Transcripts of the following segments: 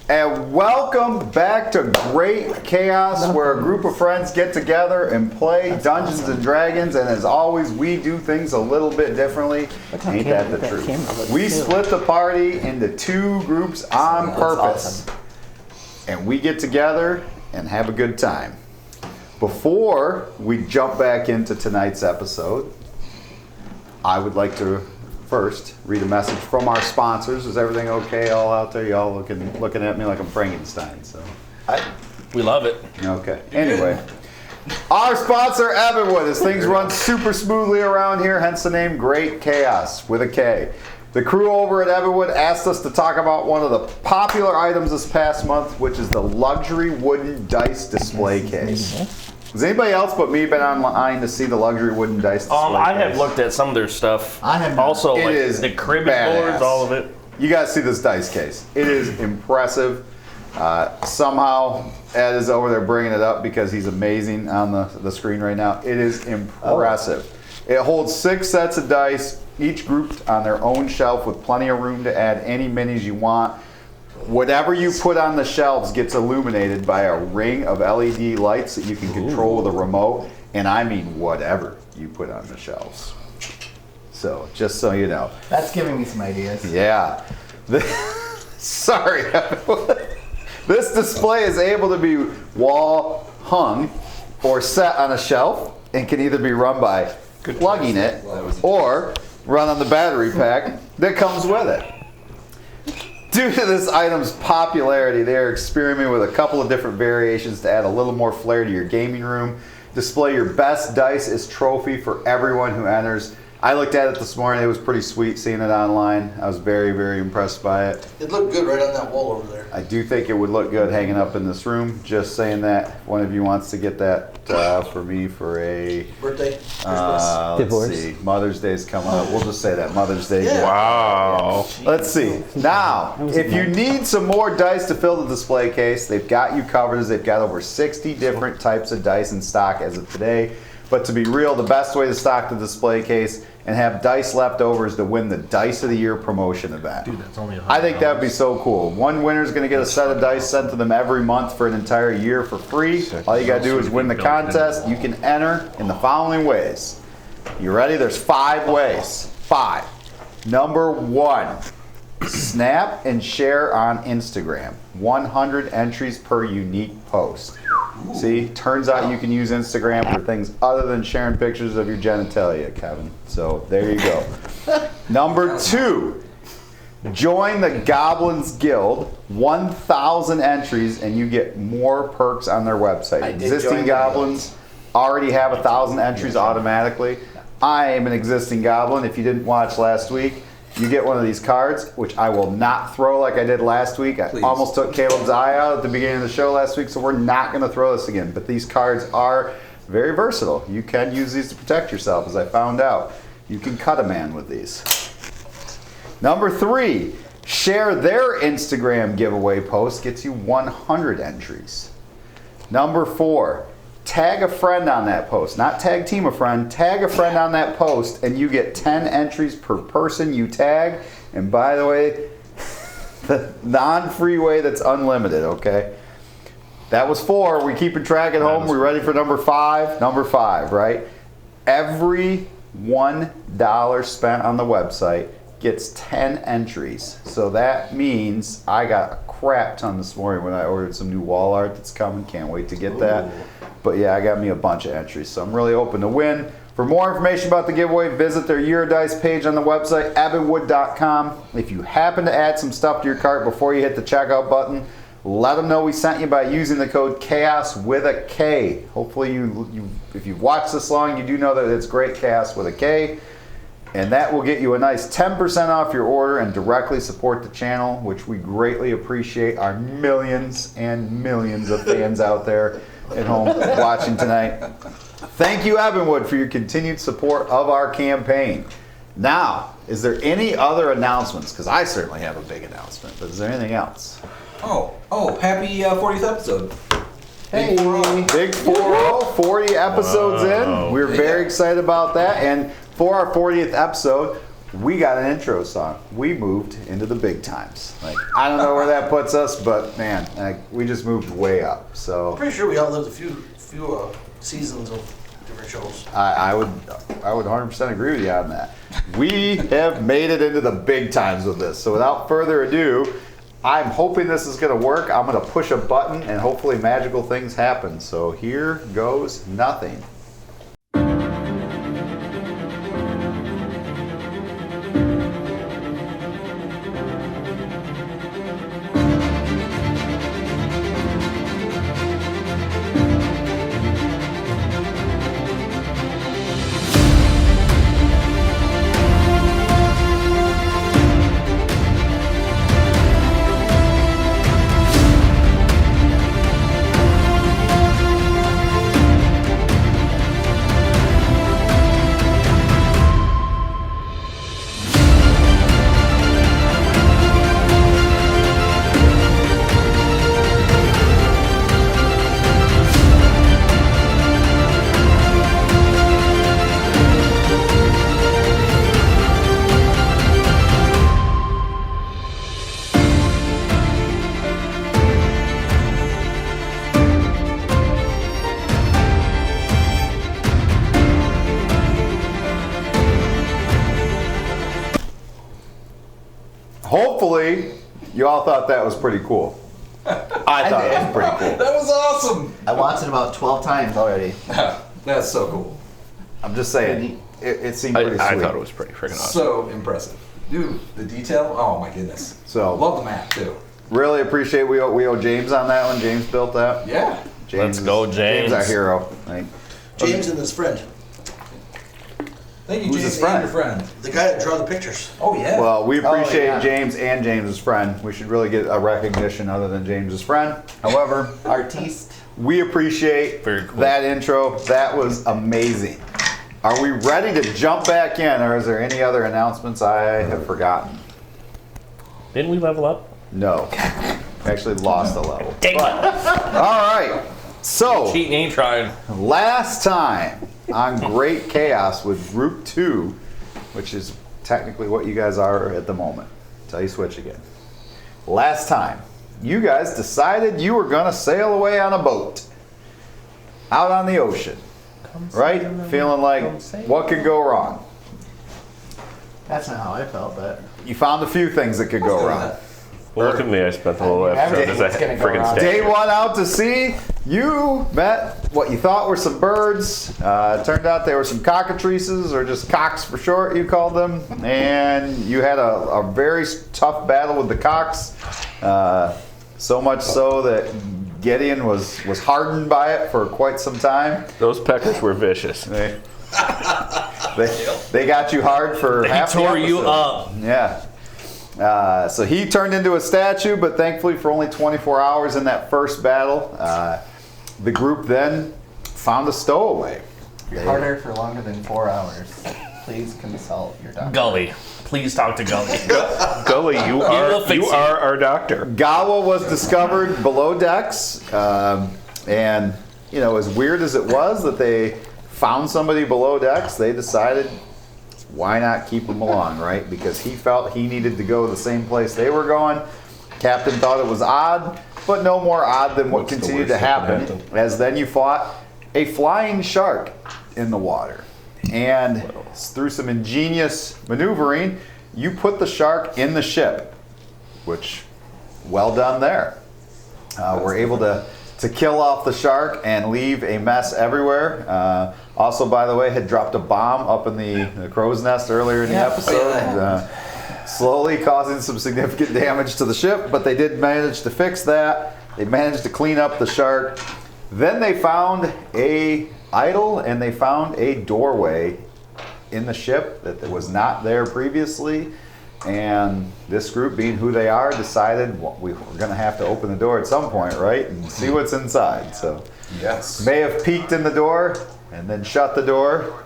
And welcome back to Great Chaos, where a group of friends get together and play Dungeons and Dragons. And as always, we do things a little bit differently. Ain't that the truth? We split the party into two groups on purpose. And we get together and have a good time. Before we jump back into tonight's episode, I would like to first read a message from our sponsors. Is everything okay all out there? Y'all looking at me like I'm Frankenstein. So we love it. Okay. Anyway, our sponsor, Evanwood, as things run super smoothly around here, hence the name Great Chaos with a K. The crew over at Evanwood asked us to talk about one of the popular items this past month, which is the luxury wooden dice display case. Has anybody else but me been online to see the luxury wooden dice display I case? have looked at some of their stuff. I have also It like is the cribbage badass. boards, all of it. You guys see this dice case. It is impressive. Somehow Ed is over there bringing it up because he's amazing on the screen right now. It is impressive. It holds 6 sets of dice, each grouped on their own shelf with plenty of room to add any minis you want. Whatever you put on the shelves gets illuminated by a ring of LED lights that you can control with a remote. And I mean whatever you put on the shelves. So, just so you know. That's giving me some ideas. Yeah. Sorry. This display is able to be wall hung or set on a shelf and can either be run by plugging it or run on the battery pack that comes with it. Due to this item's popularity, they are experimenting with a couple of different variations to add a little more flair to your gaming room. Display your best dice as trophy for everyone who enters. I looked at it this morning. It was pretty sweet seeing it online. I was very, very impressed by it. It looked good right on that wall over there. I do think it would look good hanging up in this room. Just saying that. One of you wants to get that for me for a Birthday? let's see. Mother's Day's coming up. We'll just say that Mother's Day. Yeah. Wow. Let's see. Now, if you need some more dice to fill the display case, they've got you covered as they've got over 60 different types of dice in stock as of today. But to be real, the best way to stock the display case and have dice left over is to win the Dice of the Year promotion event. Dude, that's only $100. I think that would be so cool. One winner is going to get a set of dice sent to them every month for an entire year for free. All you got to do is win the contest. You can enter in the following ways. You ready? There's 5 ways. 5. Number 1, snap and share on Instagram. 100 entries per unique post. See, turns out you can use Instagram for things other than sharing pictures of your genitalia, Kevin. So there you go. Number 2, join the Goblins Guild. 1,000 entries and you get more perks on their website. Existing Goblins already have 1,000 entries automatically. I am an existing Goblin. If you didn't watch last week, you get one of these cards, which I will not throw like I did last week. I almost took Caleb's eye out at the beginning of the show last week, so we're not going to throw this again. But these cards are very versatile. You can use these to protect yourself, as I found out. You can cut a man with these. Number 3, share their Instagram giveaway post. Gets you 100 entries. Number 4, tag a friend on that post. Not tag team a friend. Tag a friend on that post and you get 10 entries per person you tag. And by the way, the non-free way that's unlimited, okay? That was 4. We keeping track at home. We ready for number 5? Number 5, right? Every $1 spent on the website gets 10 entries. So that means I got a crap ton this morning when I ordered some new wall art that's coming. Can't wait to get that. But yeah, I got me a bunch of entries, so I'm really hoping to win. For more information about the giveaway, visit their Year Dice page on the website, evanwood.com. If you happen to add some stuff to your cart before you hit the checkout button, let them know we sent you by using the code CHAOS with a K. Hopefully, if you've watched this long, you do know that it's Great Chaos with a K. And that will get you a nice 10% off your order and directly support the channel, which we greatly appreciate our millions and millions of fans out there at home watching tonight. Thank you, Evanwood, for your continued support of our campaign. Now, is there any other announcements? Because I certainly have a big announcement, but is there anything else? Happy 40th episode. Hey, big 40 episodes in. We're very excited about that. And for our 40th episode, we got an intro song. We moved into the big times. Like, I don't know where that puts us, but man, like, we just moved way up. So Pretty sure we outlived a few seasons of different shows. I would 100% agree with you on that. We have made it into the big times with this. So without further ado, I'm hoping this is going to work. I'm going to push a button and hopefully magical things happen. So here goes nothing. Hopefully, you all thought that was pretty cool. I thought it was pretty cool. That was awesome. I watched it about 12 times already. That's so cool. I'm just saying, it seemed pretty sweet. I thought it was pretty freaking awesome. So impressive. Dude, the detail, oh my goodness. So Love the map too. really appreciate we owe James on that one. James built that. Yeah. James Let's go, James, James. our hero. Like, James and his friend. Thank you, Who's James, his friend? and your friend. The guy that drew the pictures. Oh yeah. well, we appreciate yeah. James and James's friend. We should really get a recognition other than James's friend. However, Artiste. we appreciate Very cool. that intro. That was amazing. Are we ready to jump back in, or is there any other announcements I have forgotten? Didn't we level up? No. Actually lost a level. Dang it. All right. So, Cheating ain't trying. last time on Great Chaos with Group 2, which is technically what you guys are at the moment, until you switch again. Last time, you guys decided you were going to sail away on a boat out on the ocean, right? Feeling like, what could go wrong? That's not how I felt, but You found a few things that could go wrong. Well, look at me. I spent the whole episode as a everything's gonna go freaking wrong. Day statue. one out to sea, you met what you thought were some birds. Turned out they were some cockatrices, or just cocks for short, you called them. And you had a very tough battle with the cocks. So much so that Gideon was hardened by it for quite some time. Those peckers were vicious. They got you hard for They half the tore you episode. up. Yeah. So he turned into a statue, but thankfully for only 24 hours in that first battle. The group then found a stowaway. harder for longer than 4 hours. Please consult your doctor. Gully. Please talk to Gully. Gully, you will fix you it. are our doctor. Gawa was discovered below decks, and you know, as weird as it was that they found somebody below decks, they decided why not keep him along, right? Because he felt he needed to go the same place they were going. Captain thought it was odd, but no more odd than what What's the continued to worst that happen, can happen? as then you fought a flying shark in the water. And through some ingenious maneuvering, you put the shark in the ship, which, well done there. We're able to kill off the shark and leave a mess everywhere. Also, by the way, had dropped a bomb up in the crow's nest earlier in the episode, slowly causing some significant damage to the ship, but they did manage to fix that. They managed to clean up the shark. Then they found a idol, and they found a doorway in the ship that was not there previously. And this group, being who they are, decided, well, we were going to have to open the door at some point, right? And see what's inside. So Yes. may have peeked in the door and then shut the door.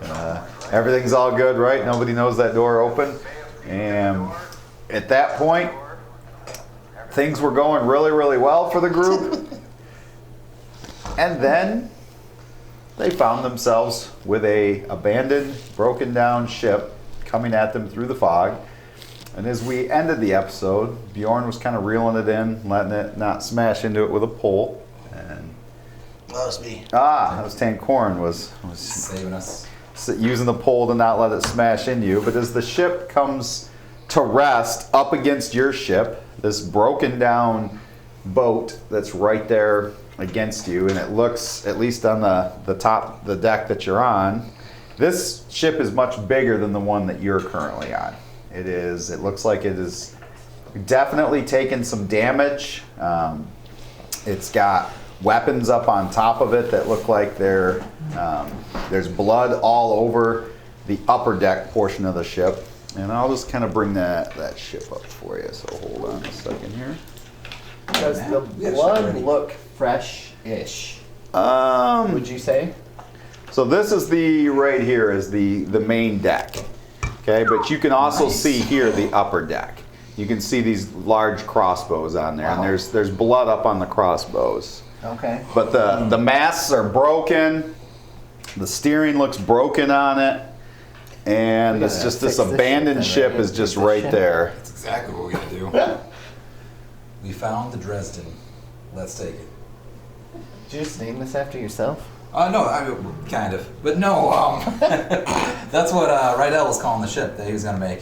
Everything's all good, right? Nobody knows that door open. And at that point, things were going really, really well for the group. And then they found themselves with a abandoned, broken down ship coming at them through the fog. And as we ended the episode, Bjorn was kind of reeling it in, letting it not smash into it with a pole. And That was me. that was Tankorn was Saving us. using the pole to not let it smash into you. But as the ship comes to rest up against your ship, this broken down boat that's right there against you, and it looks, at least on the top, the deck that you're on, this ship is much bigger than the one that you're currently on. It looks like it is definitely taken some damage. It's got weapons up on top of it that look like there's blood all over the upper deck portion of the ship. And I'll just kind of bring that ship up for you. So hold on a second here. Does the blood look fresh-ish? Would you say? So this is right here is the main deck. Okay, but you can also see here the upper deck. You can see these large crossbows on there, and there's blood up on the crossbows. Okay. But the masts are broken. The steering looks broken on it, and it's just this abandoned ship is just right there. That's exactly what we gotta do. We found the Dresden. Let's take it. Did you just name this after yourself? No, kind of. But no, that's what Rydell was calling the ship that he was going to make.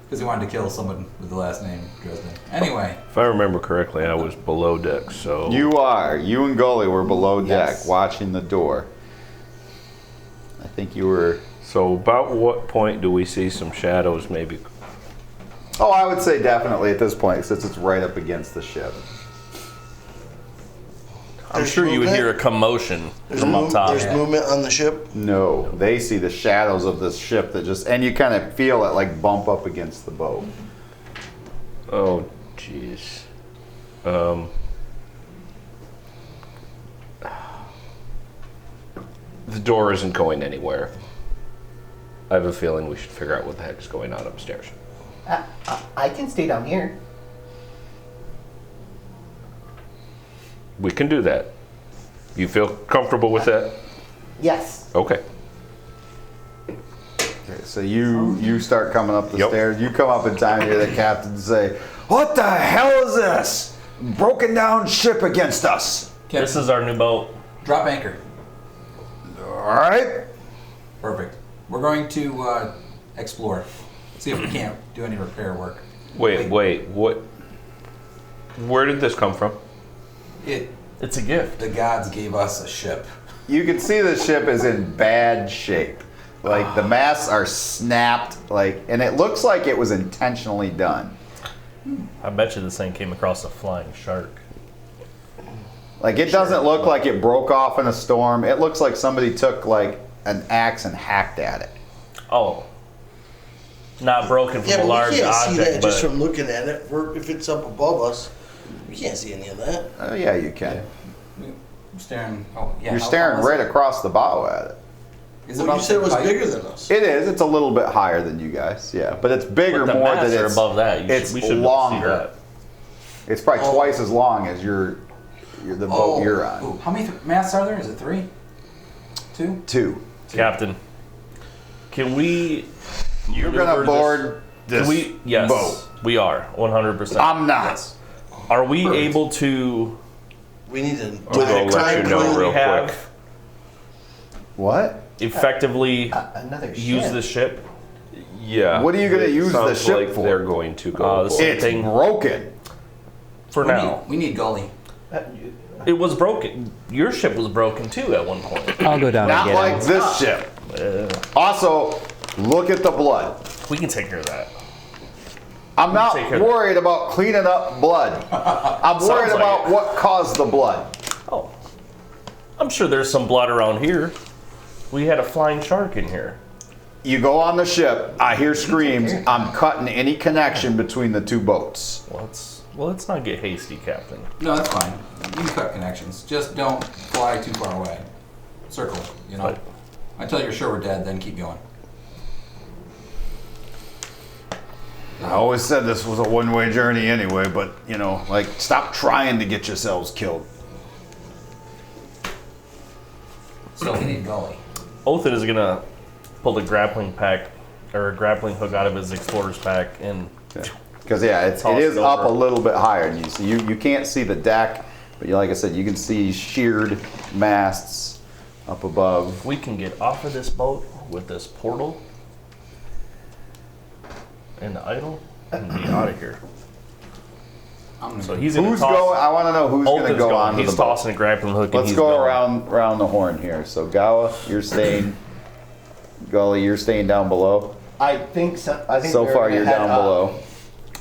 Because he wanted to kill someone with the last name Dresden. Anyway. If I remember correctly, I was below deck, so... You and Gully were below deck, Yes. watching the door. I think you were... So about what point do we see some shadows maybe? Oh, I would say definitely at this point, since it's right up against the ship. I'm There's sure you would movement? hear a commotion There's, from up top. there's movement on the ship. No, they see the shadows of this ship that just... And you kind of feel it like bump up against the boat. Oh, jeez. The door isn't going anywhere. I have a feeling we should figure out what the heck is going on upstairs. I can stay down here. We can do that. You feel comfortable with that? Yes. Okay. Okay, so you start coming up the Yep. stairs. You come up in time to hear the captain say, "What the hell is this? Broken down ship against us." This is our new boat. Drop anchor. All right. Perfect. We're going to explore. See if we can't do any repair work. Wait, what? Where did this come from? It's a gift. The gods gave us a ship. You can see the ship is in bad shape. Like the masts are snapped, and it looks like it was intentionally done. I bet you this thing came across a flying shark. Like it doesn't look like it broke off in a storm. It looks like somebody took like an axe and hacked at it. Oh. Not broken from Yeah, a but large we can't see object, that but just from looking at it. If it's up above us, we can't see any of that. Oh yeah, you can. I'm staring. Oh, yeah. You're how staring tall is right it? across the bow at it. Is Well, you about said it was height? bigger than us. It is. It's a little bit higher than you guys. Yeah, but it's bigger the more than masts are it's above that. it's We should longer. see that. It's probably twice as long as the boat you're on. Ooh, how many masts are there? Is it 3? 2? 2. Captain, can we... You're gonna board this Yes, boat. we are, 100%. I'm not. Are we Perfect. able to... We need to I'll go let you know we real have quick. What? effectively Another ship. use the ship? Yeah. What are you gonna it use the sounds ship like for? They're going to go. the for same it. It's thing. broken. For now. We need Gully. It was broken. Your ship was broken too at one point. I'll go down Not and get like him. this ship. Also, look at the blood. We can take care of that. I'm not Take care of worried about cleaning up blood. I'm worried Sounds like about it. what caused the blood. Oh. I'm sure there's some blood around here. We had a flying shark in here. You go on the ship, I hear screams, I'm cutting any connection between the two boats. Let's not get hasty, Captain. No, that's fine. You can cut connections. Just don't fly too far away. Circle, you know. Right. Until you're sure we're dead, then keep going. I always said this was a one-way journey anyway, but, stop trying to get yourselves killed. So we need Gully. Othin is gonna pulled a grappling pack or a grappling hook out of his explorer's pack and Because it Toss is it up a over. little bit higher, and you can't see the deck, but like I said, you can see sheared masts up above. we can get off of this boat with this portal and the idol and be out of here. So he's gonna Who's toss. going? I want to know who's going to Olden's go going. on to He's the boat. tossing a grappling hook. and Let's he's go going. around the horn here. So Gawa, you're staying. Gully, you're staying down below. I think so. I think So we're far, gonna you're head down up. below.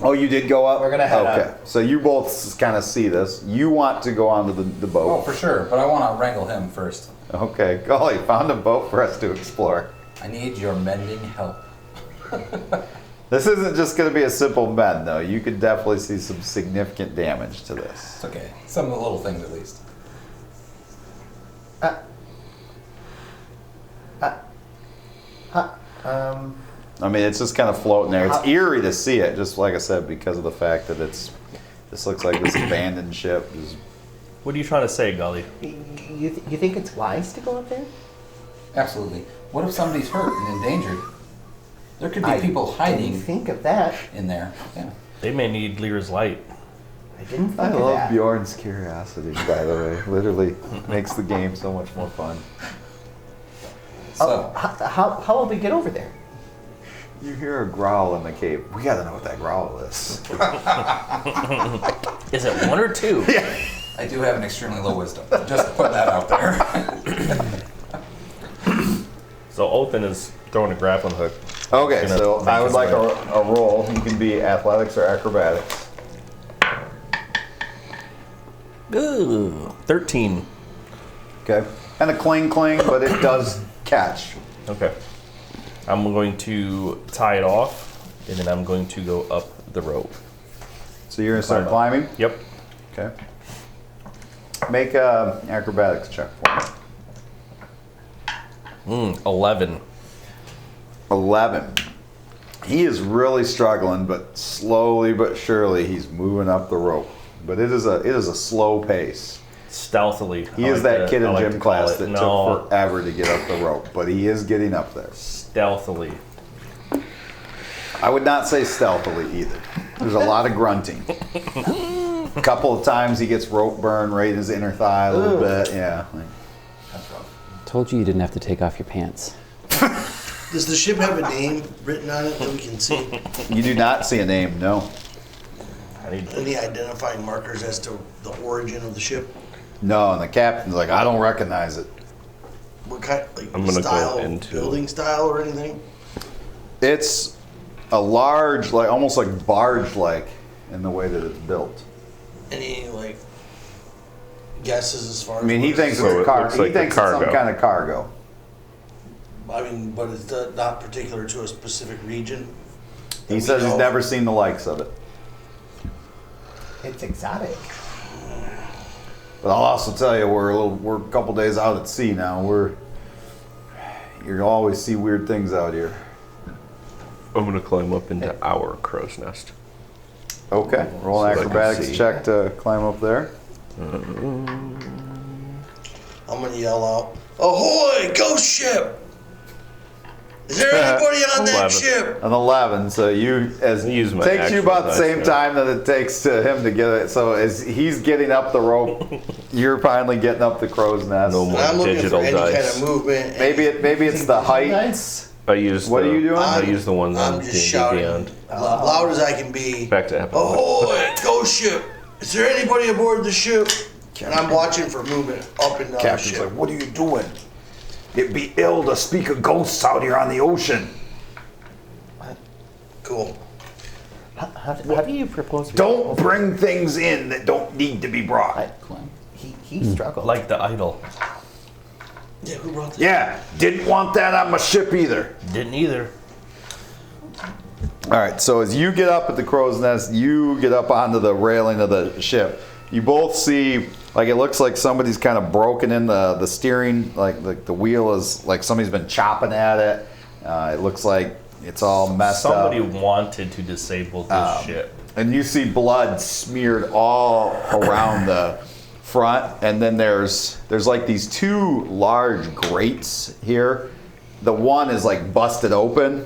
Oh, you did go up? We're gonna head okay. up. So you both kind of see this. You want to go onto the Oh, boat. for sure. But I want to wrangle him first. Okay. Golly, found a boat for us to explore. I need your mending help. This isn't just going to be a simple mend, though. You could definitely see some significant damage to this. It's okay. Some of the little things, at least. I mean, it's just kind of floating there. It's eerie to see it, just like I said, because of the fact that this looks like this abandoned ship. What are you trying to say, Gully? You think it's wise to go up there? Absolutely. What if somebody's hurt and endangered? There could be I people didn't hiding think of that. in there. Yeah. They may need Lear's light. I didn't think I of love that. Bjorn's curiosity, by the way. Literally makes the game so much more fun. So, How will we get over there? You hear a growl in the cave. We gotta know what that growl is. Is it one or two? I do have an extremely low wisdom. Just put that out there. So Othin is throwing a grappling hook. Okay, Gonna so make I would his like way. a roll. You can be athletics or acrobatics. Ooh, 13. Okay. And a cling, but it does catch. Okay. I'm going to tie it off, and then I'm going to go up the rope. So you're gonna start climbing? Yep. Okay. Make a acrobatics check for me. 11. 11. He is really struggling, but slowly but surely he's moving up the rope. But it is a slow pace. Stealthily. He I is like that to- kid I in like gym to call class it. that No, took forever to get up the rope, but he is getting up there. stealthily. I would not say stealthily either. There's a lot of grunting. A couple of times he gets rope burn right in his inner thigh a little bit. Yeah. Told you didn't have to take off your pants. Does the ship have a name written on it that we can see? You do not see a name, no. I need Any identifying markers as to the origin of the ship? No, and the captain's like, I don't recognize it. What kind, like I'm gonna go style, into- building style or anything? It's a large, like almost like barge-like in the way that it's built. Any like guesses as far as? I mean, he what thinks So it's a it cargo. looks He like the thinks it's some cargo. kind of cargo. I mean, but it's not particular to a specific region. He says he's never seen the likes of it. It's exotic. But I'll also tell you, we're a couple days out at sea now. You always see weird things out here. I'm gonna climb up into our crow's nest. Okay, roll an So I can acrobatics see. check to climb up there. I'm gonna yell out, "Ahoy, ghost ship! Is there anybody on that 11. ship?" An 11, so Use my takes you actual about the dice same now. time that it takes to him to get it. So as he's getting up the rope, you're finally getting up the crow's nest. No And more I'm looking digital for any dice. kind of movement. Maybe it's the height. Nice. I use. What the, are you doing? I use the ones I'm on just D&D shouting Beyond. loud as I can be. Back to Apple. Ahoy, ghost ship! Is there anybody aboard the ship? And I'm watching for movement up and down the Captain's ship. like, what are you doing? It'd be ill to speak of ghosts out here on the ocean. Cool. How do you propose? we Don't go over bring things in that don't need to be brought. there? He struggled. like the idol. Yeah, who brought that? Yeah, didn't want that on my ship either. Didn't either. All right, so as you get up at the crow's nest, you get up onto the railing of the ship. You both see, like, it looks like somebody's kind of broken in the steering, like the wheel is, like somebody's been chopping at it. It looks like it's all messed Somebody up. wanted to disable this ship. And you see blood smeared all around the front, and then there's like these two large grates here the one is like busted open,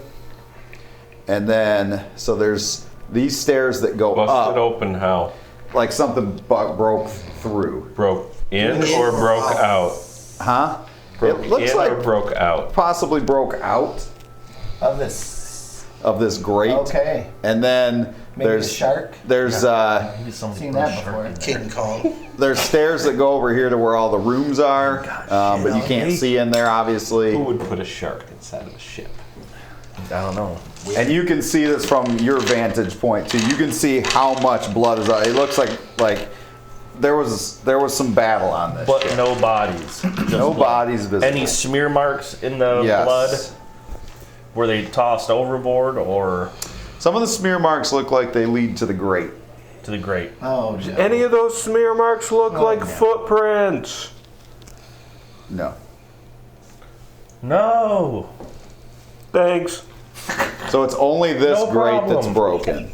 and then so there's these stairs that go Busted up, open how? like something broke through. Broke in or broke out? Huh? Broke It looks in like or broke out? possibly broke out Of this. of this grate. Okay. And then Maybe there's a shark. there's Maybe somebody Seen put a that shark before. in there. King Kong. there's stairs that go over here to where all the rooms are, but you can't see in there obviously. Who would put a shark inside of a ship? I don't know. And you can see this from your vantage point too. You can see how much blood is on. It looks like there was some battle on this. But ship. no bodies. Just No blood. bodies visible. Any smear marks in the Yes. blood? Were they tossed overboard or Some of the smear marks look like they lead to the grate. to the grate? Oh, Joe. Any of those smear marks look like no. footprints? No. No. Thanks. So it's only this No grate that's problem. broken.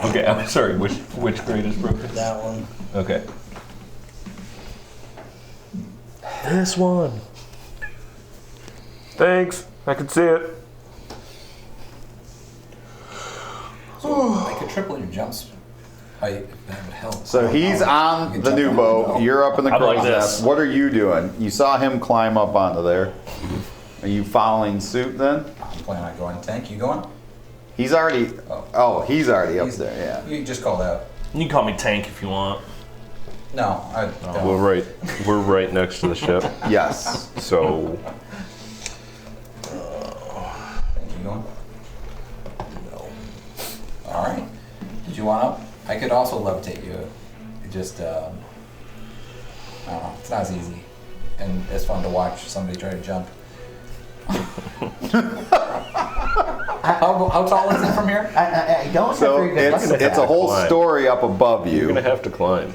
Okay, I'm sorry. Which grate is broken? That one. Okay. This one. Thanks. I can see it. I could triple your jumps. That would help. So he's You on can the jump new on boat. the You're up in the I'm like crow's this. nest. What are you doing? You saw him climb up onto there. Are you following suit then? I'm planning on going tank. You going? He's already. Oh, he's already up He's- there. Yeah. You just called out. You can call me Tank if you want. No, I don't. We're right next to the ship. Yes. So Tank, you going? No. All right. Did you want up? I could also levitate you. It just, I don't know. It's not as easy, and it's fun to watch somebody try to jump. How tall is it from here? I don't So have very good luck it's with it's that. a whole Climb. story up above you're you. gonna have to climb.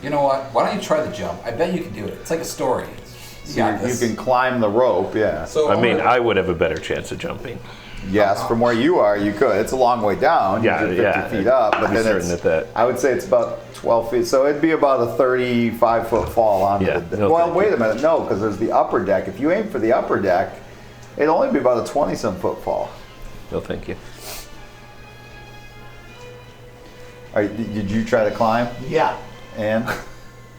You know what? Why don't you try the jump? I bet you can do it. It's like a story. You got You this. can climb the rope. Yeah. So I mean, I would have a better chance of jumping. Yes, from where you are, you could. It's a long way down. Yeah, You're 50 yeah. feet up, but I'm then certain it's, that- I would say it's about 12 feet. So it'd be about a 35-foot fall onto Yeah, the no, Well, thank wait you. a minute. No, because there's the upper deck. If you aim for the upper deck, it'd only be about a 20-some foot fall. No, thank you. All right, did you try to climb? Yeah, And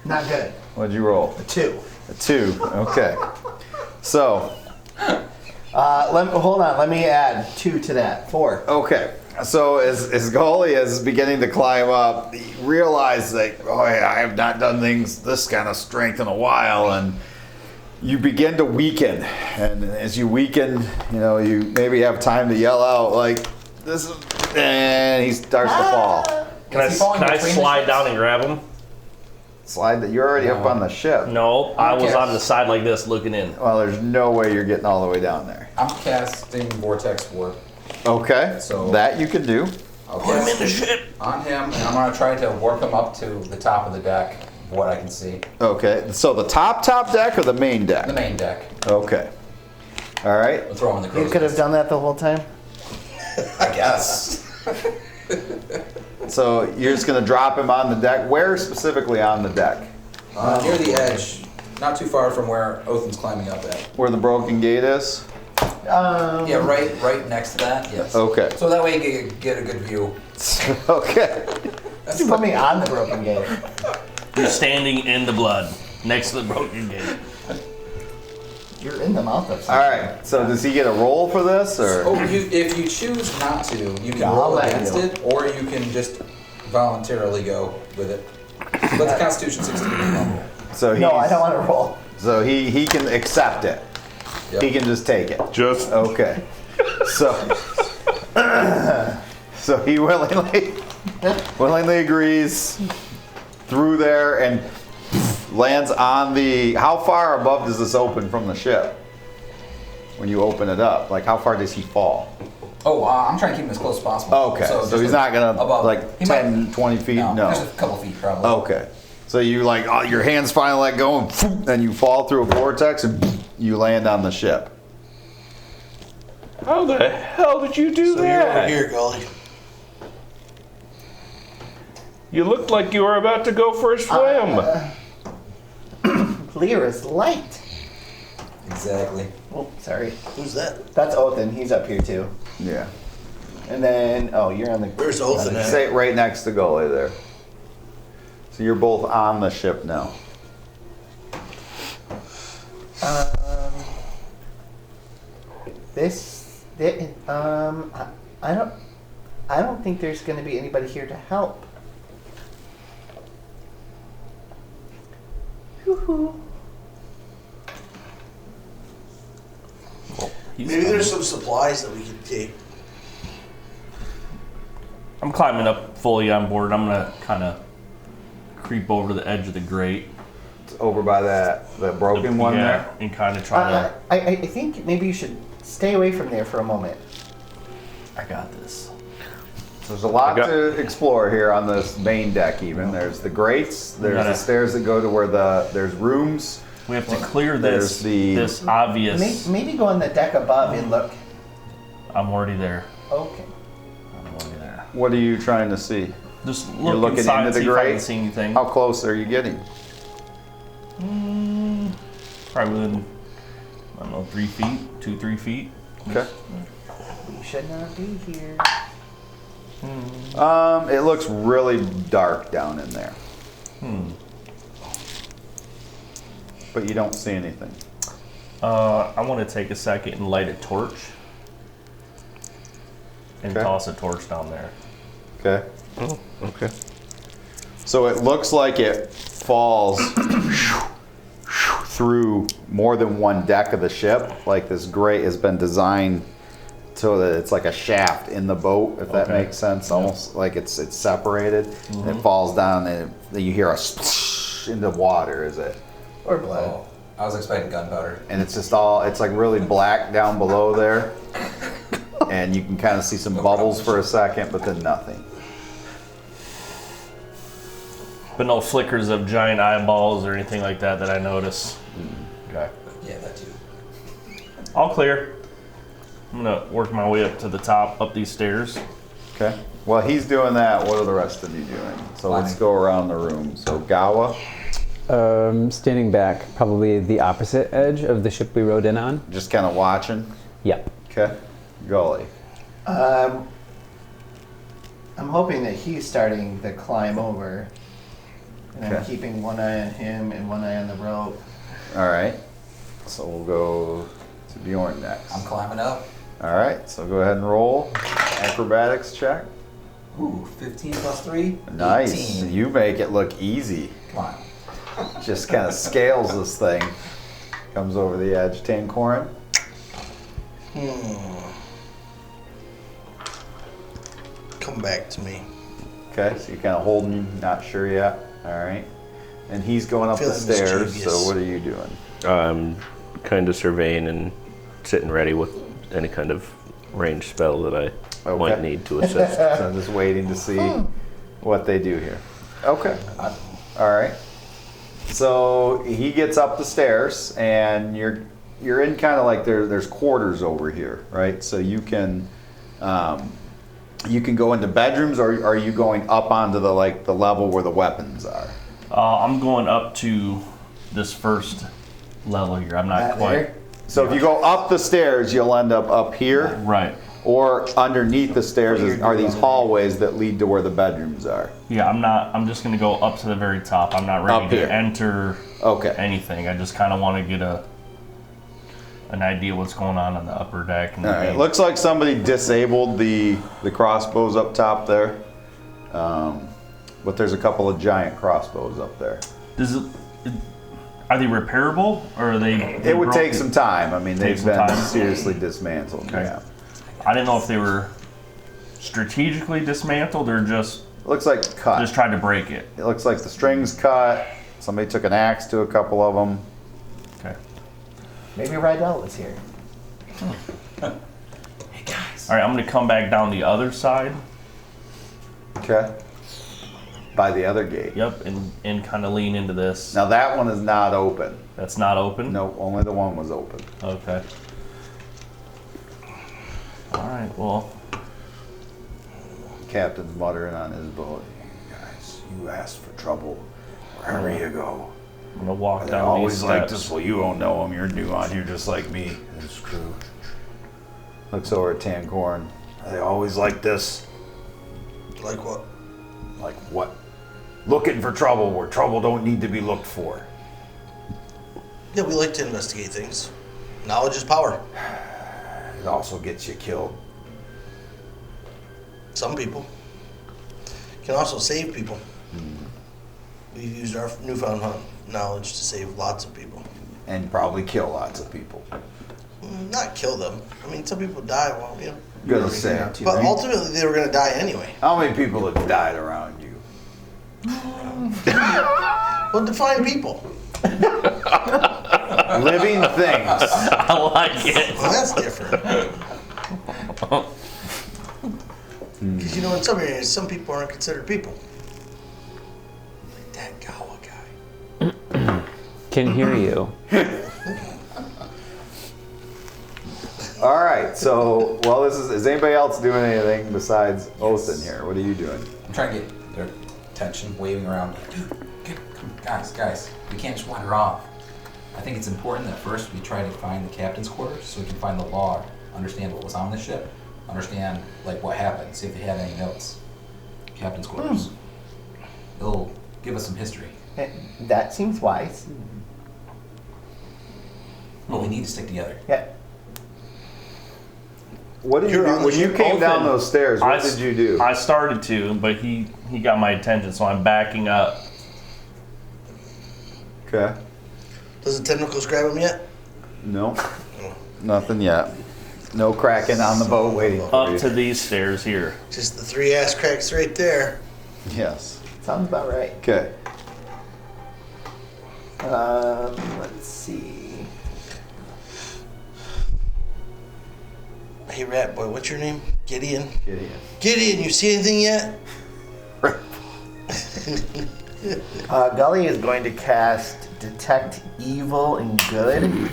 not good. what'd you roll? 2. A 2. Okay. So, Hold on. Let me add 2 to that. 4. okay. So as Gully is beginning to climb up, he realizes like, oh yeah, I have not done things this kind of strength in a while, and you begin to weaken. And as you weaken, you maybe have time to yell out like, "This is," and he starts to fall. Can I Is he falling between the slide ships? down and grab him? Slide that you're already up on the ship. No, I was Okay. on the side like this looking in. Well, there's no way you're getting all the way down there. I'm casting Vortex Warp. Okay, So- that you can do. I'll cast on him, and I'm going to try to warp him up to the top of the deck, what I can see. Okay, so the top deck or the main deck? The main deck. Okay. All right. We'll throw him in the You crow's could have nest. done that the whole time. I guess. So you're just gonna drop him on the deck. Where specifically on the deck? Near the edge, not too far from where Othan's climbing up at. Where the broken gate is? Yeah, right next to that. Yes. Okay. So that way you can get a good view. Okay. You put me on the broken gate. You're standing in the blood next to the broken gate. You're in the mouth of All something. right. So does he get a roll for this, or? Oh, if you choose not to, you can I'll roll let against you. it, or you can just voluntarily go with it. But the Constitution 16 level. So he's, No, I don't want to roll. So he can accept it. Yep. He can just take it. Just Okay. So so he willingly agrees through there and lands on the. How far above does this open from the ship? When you open it up, like how far does he fall? Oh, I'm trying to keep him as close as possible. Okay, so just he's not gonna above. like He 10, 20 feet. No, No. just a couple feet probably. Okay. So you like your hands finally let go and you fall through a vortex and you land on the ship. how the hell did you do So you're over that? here, Gully. You looked like you were about to go for a swim. Clear as light. Exactly. Oh, sorry. Who's that? That's Othin. He's up here too. Yeah. And then, oh, you're on the. Where's Othin at? Stay right next to Gully there. So you're both on the ship now. I don't think there's going to be anybody here to help. Woo-hoo. Maybe there's some supplies that we can take. I'm climbing up fully on board. I'm gonna kind of creep over to the edge of the grate. It's over by that broken one there. And kind of try to. I think maybe you should stay away from there for a moment. I got this. There's a lot to explore here on this main deck even. There's the grates, there's the stairs that go to where there's rooms. We have to clear this. This obvious. Maybe go on the deck above and look. I'm already there. Okay. I'm already there. What are you trying to see? Just You're look looking inside into and the see if I can grate? see anything. How close are you getting? Probably within, I don't know, 3 feet, 2-3 feet. Okay. We should not be here. It looks really dark down in there. But you don't see anything. I want to take a second and light a torch. And Okay. toss a torch down there. Okay. Oh, okay. So it looks like it falls through more than one deck of the ship. Like this grate has been designed so that it's like a shaft in the boat, if that Okay. makes sense. Almost like it's separated. And it falls down and then you hear a splash into water, is it? Or blood. Oh, I was expecting gunpowder. And it's just it's like really black down below there. And you can kind of see some bubbles for a second, but then nothing. But no flickers of giant eyeballs or anything like that that I notice. Okay. Yeah, that too. All clear. I'm gonna work my way up to the top, up these stairs. Okay. While he's doing that, what are the rest of you doing? So let's go around the room. So Gawa, Standing back, probably the opposite edge of the ship we rode in on. just kind of watching. Yep. Okay. Gully. I'm hoping that he's starting the climb over. And I'm Okay. keeping one eye on him and one eye on the rope. All right. So we'll go to Bjorn next. I'm climbing up. All right. So go ahead and roll acrobatics check. Ooh, 15 plus 3. Nice. 18. You make it look easy. Come on. Just kind of scales this thing. Comes over the edge. Tankorin. Come back to me. Okay. So you're kind of holding, not sure yet. All right. And he's going up the Feeling stairs. mischievous. So what are you doing? I'm kind of surveying and sitting ready with any kind of range spell that I might need to assist. So I'm just waiting to see what they do here. Okay. All right. So he gets up the stairs, and you're in kind of like there's quarters over here, right? So you can go into bedrooms, or are you going up onto the level where the weapons are? I'm going up to this first level here. I'm not That quite. there? So if you go up the stairs, you'll end up here, Right. or underneath the stairs are these hallways that lead to where the bedrooms are. Yeah, I'm just gonna go up to the very top. I'm not ready Up here. to enter Okay. anything. I just kind of want to get an idea what's going on the upper deck. And All right. It looks like somebody disabled the crossbows up top there, but there's a couple of giant crossbows up there. Are they repairable, or are they? It would take broken? some time. I mean, they've Take been some time. seriously dismantled. Okay. Yeah. I didn't know if they were strategically dismantled or just It looks like cut. tried to break it. It looks like the strings cut. Somebody took an axe to a couple of them. Okay. Maybe Rydell was here. All right, I'm gonna come back down the other side. Okay. By the other gate. Yep, and kind of lean into this. Now that one is not open. That's not open. No, only the one was open. Okay. All right. Well, Captain's muttering on his boat. Guys, you asked for trouble wherever you go. I'm gonna walk I down always these like steps. this. Well, you don't know him. You're new on here just like me. That's true. Looks over at Tancorn. They always like this. Like what? Like what? Looking for trouble where trouble don't need to be looked for. Yeah, we like to investigate things. Knowledge is power. It also gets you killed. Some people can also save people. We've used our newfound knowledge to save lots of people. And probably kill lots of people. Not kill them. I mean, some people die while, you know. Gonna say. But ultimately, they were going to die anyway. How many people have died around you? Well, define people. Living things. I like it. Well, that's different. Because, you know, in some areas, some people aren't considered people. Like that Gawa guy. Can hear you. All right. So, well, is anybody else doing anything besides Othin here? What are you doing? I'm trying to get their attention, waving around. Dude, come, guys, we can't just wander off. I think it's important that first we try to find the captain's quarters so we can find the log, understand what was on the ship, understand like what happened, see if they had any notes. Captain's quarters. It'll give us some history. That seems wise. But we need to stick together. Yeah. What did you You're do on when the you ship. came down those stairs? What I did you do? I started to, but he got my attention, so I'm backing up. Okay. Does the tentacles grab him yet? No. Nothing yet. No cracking on the boat waiting for you. Up to these stairs here. Just the 3 ass cracks right there. Yes. Sounds about right. Okay. Let's see. Hey, Rat Boy, what's your name? Gideon? Gideon. Gideon, you see anything yet? Gully is going to cast Detect Evil and Good.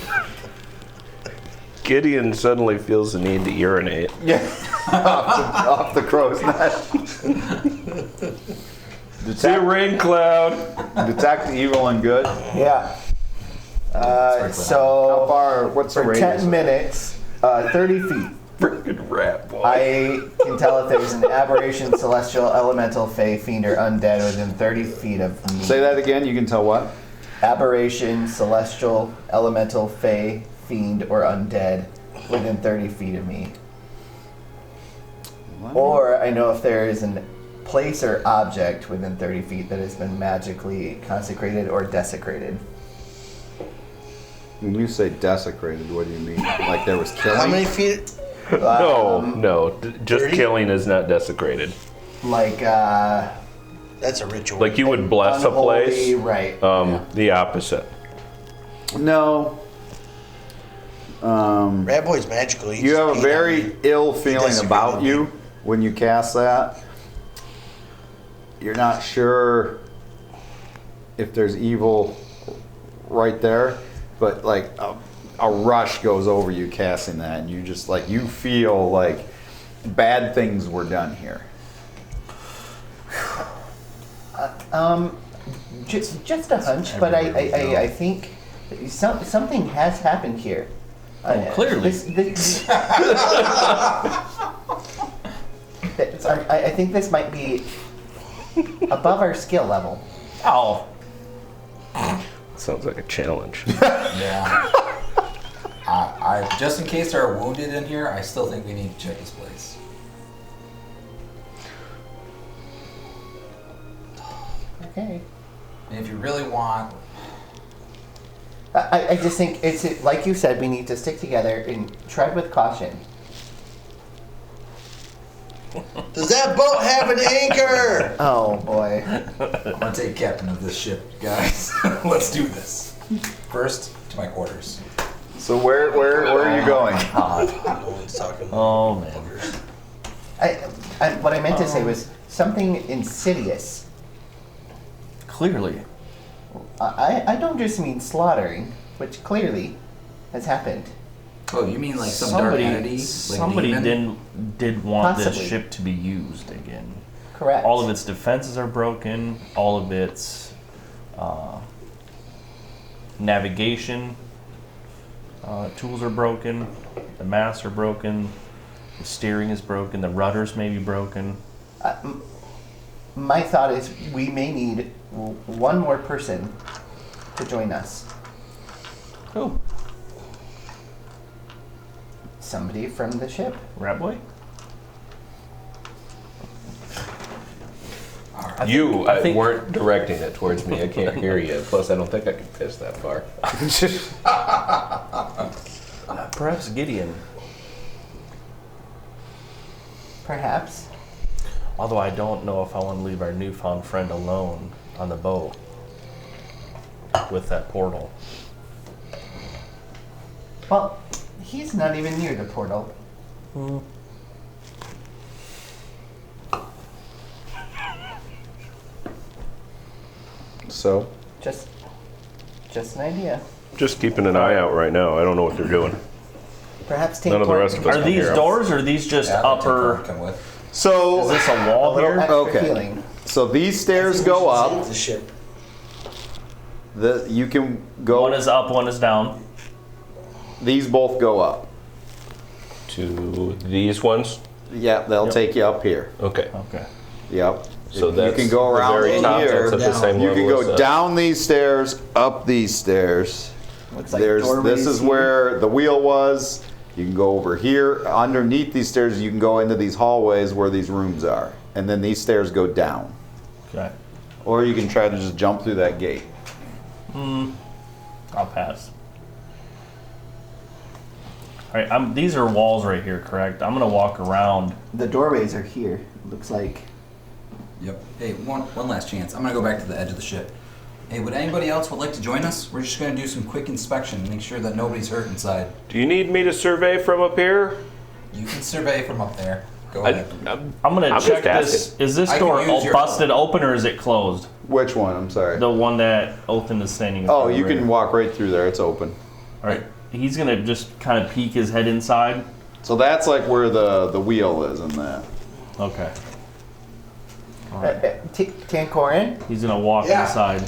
Gideon suddenly feels the need to urinate. Yeah. off the crow's nest. See a rain cloud. Detect evil and good. Yeah. How So far? What's the for radius? 10 minutes, 30 feet. Freaking rat boy. I can tell if there's an aberration, celestial, elemental, fey, fiend, or undead within 30 feet of me. Say that again. You can tell what? Aberration, celestial, elemental, fey, fiend, or undead within 30 feet of me. Or I know if there is a place or object within 30 feet that has been magically consecrated or desecrated. When you say desecrated, what do you mean? Like there was killing? How many feet? No. Just 30? killing is not desecrated. Like, That's a ritual. Like you would bless a unholy, place. right. The opposite. No. Rat Boy's magical. He You just have a peed on very me. ill feeling desecrated about me. you when you cast that. You're not sure if there's evil right there, but like a rush goes over you casting that, and you just like you feel like bad things were done here. Just a hunch, but I think something has happened here. Clearly. I think this might be above our skill level. Oh. Sounds like a challenge. Yeah. I just in case there are wounded in here, I still think we need to check this place. Okay. And if you really want, I just think it's like you said, we need to stick together and tread with caution. Does that boat have an anchor? Oh boy. I'm gonna take captain of this ship, guys. Let's do this. First, to my quarters. So where are you going? No one's talking. Oh man. What I meant to say was something insidious. Clearly. I don't just mean slaughtering, which clearly has happened. Oh, you mean like some dark entity? Like somebody demon? did want this Possibly. ship to be used again. Correct. All of its defenses are broken. All of its navigation tools are broken, the masts are broken, the steering is broken, the rudders may be broken. My thought is we may need one more person to join us. Oh, Somebody from the ship. Rat Boy? You I think- weren't directing it towards me. I can't hear you. Plus, I don't think I can piss that far. Perhaps Gideon. Perhaps. Although I don't know if I want to leave our newfound friend alone on the boat with that portal. Well, he's not even near the portal. So, Just an idea. Just keeping an eye out right now. I don't know what they're doing. Perhaps take None of the rest of us Are can these hear 'em. doors or are these just Yeah, I'll take one upper? to come with. Is so, this a a wall little here? extra Okay. healing. so these stairs go up. The ship. You can go. One is up, one is down. These both go up. To these ones? Yeah, they'll Yep. take you up here. Okay. Okay. Yep. So you that's can go the around very in top, here. that's at the same You level can as go that. down these stairs, up these stairs. Looks like This doorways is here. where the wheel was. You can go over here. Underneath these stairs, you can go into these hallways where these rooms are. And then these stairs go down. Okay. Or you can try to just jump through that gate. I'll pass. All right. These are walls right here, correct? I'm gonna walk around. The doorways are here. Looks like. Yep. Hey, one last chance. I'm gonna go back to the edge of the ship. Hey, would anybody else would like to join us? We're just gonna do some quick inspection, make sure that nobody's hurt inside. Do you need me to survey from up here? You can survey from up there. Go I, ahead. I'm gonna I'm check just this. Is this I can door use your- busted open or is it closed? Which one? I'm sorry. The one that Othan is standing in Oh, front of you right can here. walk right through there. It's open. All right. He's gonna just kind of peek his head inside. So that's like where the wheel is in that. Okay. Tankorin, He's gonna walk Yeah. inside.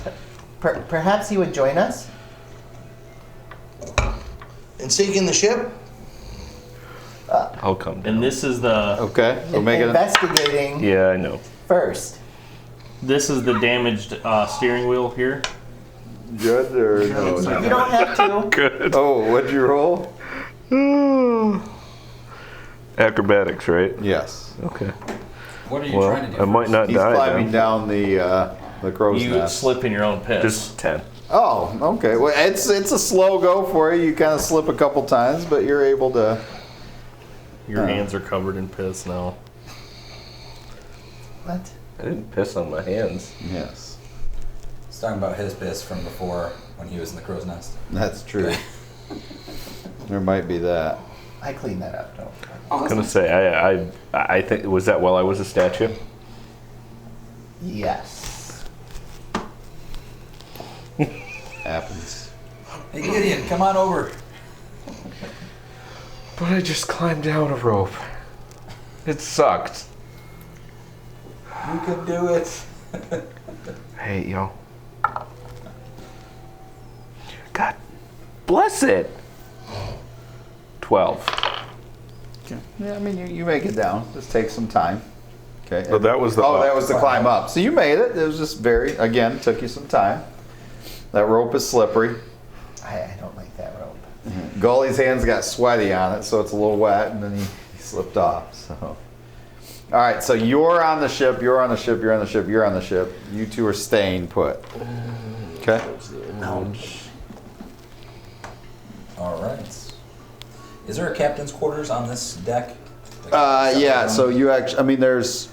perhaps he would join us? And seeking the ship? I'll come down. And this is the Okay, so make it. Investigating Yeah, I know. first. the damaged steering wheel here. Good or no? You don't have to. Good. Oh, what'd you roll? Acrobatics, right? Yes. Okay. What are you Well, trying to do? I might not He's die climbing now. down the crow's You nest. slip in your own piss. Just 10. Oh, okay. Well, it's a slow go for you. You kind of slip a couple times, but you're able to. Your hands are covered in piss now. What? I didn't piss on my hands. Yes, He's talking about his piss from before when he was in the crow's nest. that's true. There might be that. I cleaned that up. Don't. I was gonna say, I think, was that while I was a statue? Yes. Happens. Hey Gideon, come on over. But I just climbed down a rope. It sucked. You can do it. Hey, yo. God bless it. 12. Okay. Yeah, I mean you make it down. Just take some time. Okay. So that was the Oh, up. that was the climb up. So you made it. It was just again took you some time. That rope is slippery. I don't like that rope. Gully's hands got sweaty on it, so it's a little wet, and then he slipped off. So, all right. So you're on the ship. You're on the ship. You're on the ship. You're on the ship. You two are staying put. Okay. All right. Is there a captain's quarters on this deck? Yeah. So you actually, I mean, there's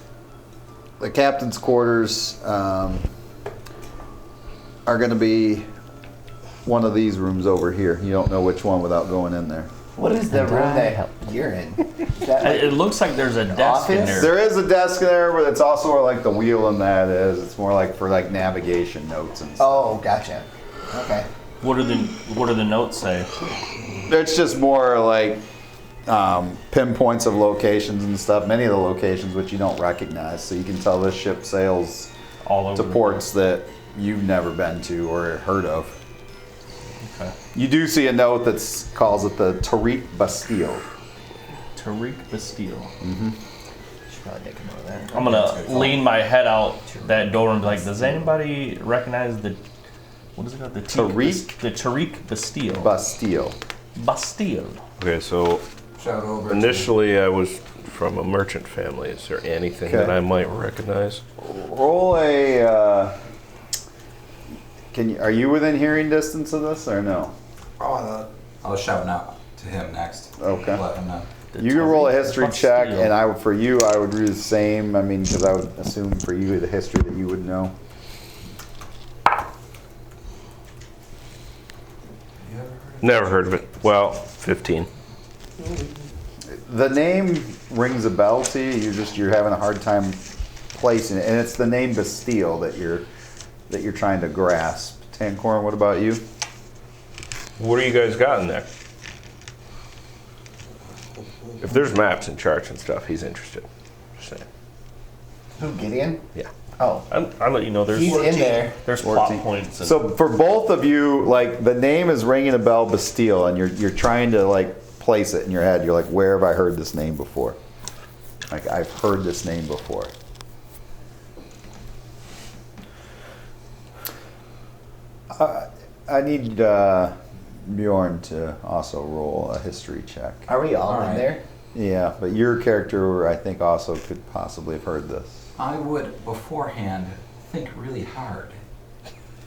the captain's quarters are going to be one of these rooms over here. You don't know which one without going in there. What is the room that you're in? Is that like It looks like there's a desk in office? there. There is a desk there, but it's also where like the wheel and that is. It's more like for like navigation notes and stuff. Oh, gotcha. Okay. What do the notes say? It's just more like pinpoints of locations and stuff. Many of the locations which you don't recognize, so you can tell this ship sails All over to the ports that you've never been to or heard of. You do see a note that calls it the Tariq Bastille. Tariq Bastille. Should probably make a note of that. I'm gonna lean my head out that door and be like, does anybody recognize the, what is it called? The Tariq? The Tariq Bastille. Bastille. Bastille. Okay, so Shout over. initially I was from a merchant family. Is there anything Okay. that I might recognize? Roll a. Are you within hearing distance of this or no? Oh, I was shouting out to him next. Okay. Let him know. The You can roll a Tariq history check, Bastille. and for you, I would do the same. I mean, because I would assume for you the history that you would know. Never heard of it. Well, 15. The name rings a bell to you. You're having a hard time placing it, and it's the name Bastille that you're trying to grasp. Tancorn, what about you? What do you guys got in there? If there's maps and charts and stuff, he's interested. Just saying. Who, Gideon? Yeah. Oh, I'll let you know. There's he's in there. there's plot 14. points. And So for both of you, like the name is ringing a bell, Bastille, and you're trying to like place it in your head. You're like, where have I heard this name before? Like I've heard this name before. I need Bjorn to also roll a history check. Are we all in Alright. there? Yeah, but your character, I think, also could possibly have heard this. I would beforehand think really hard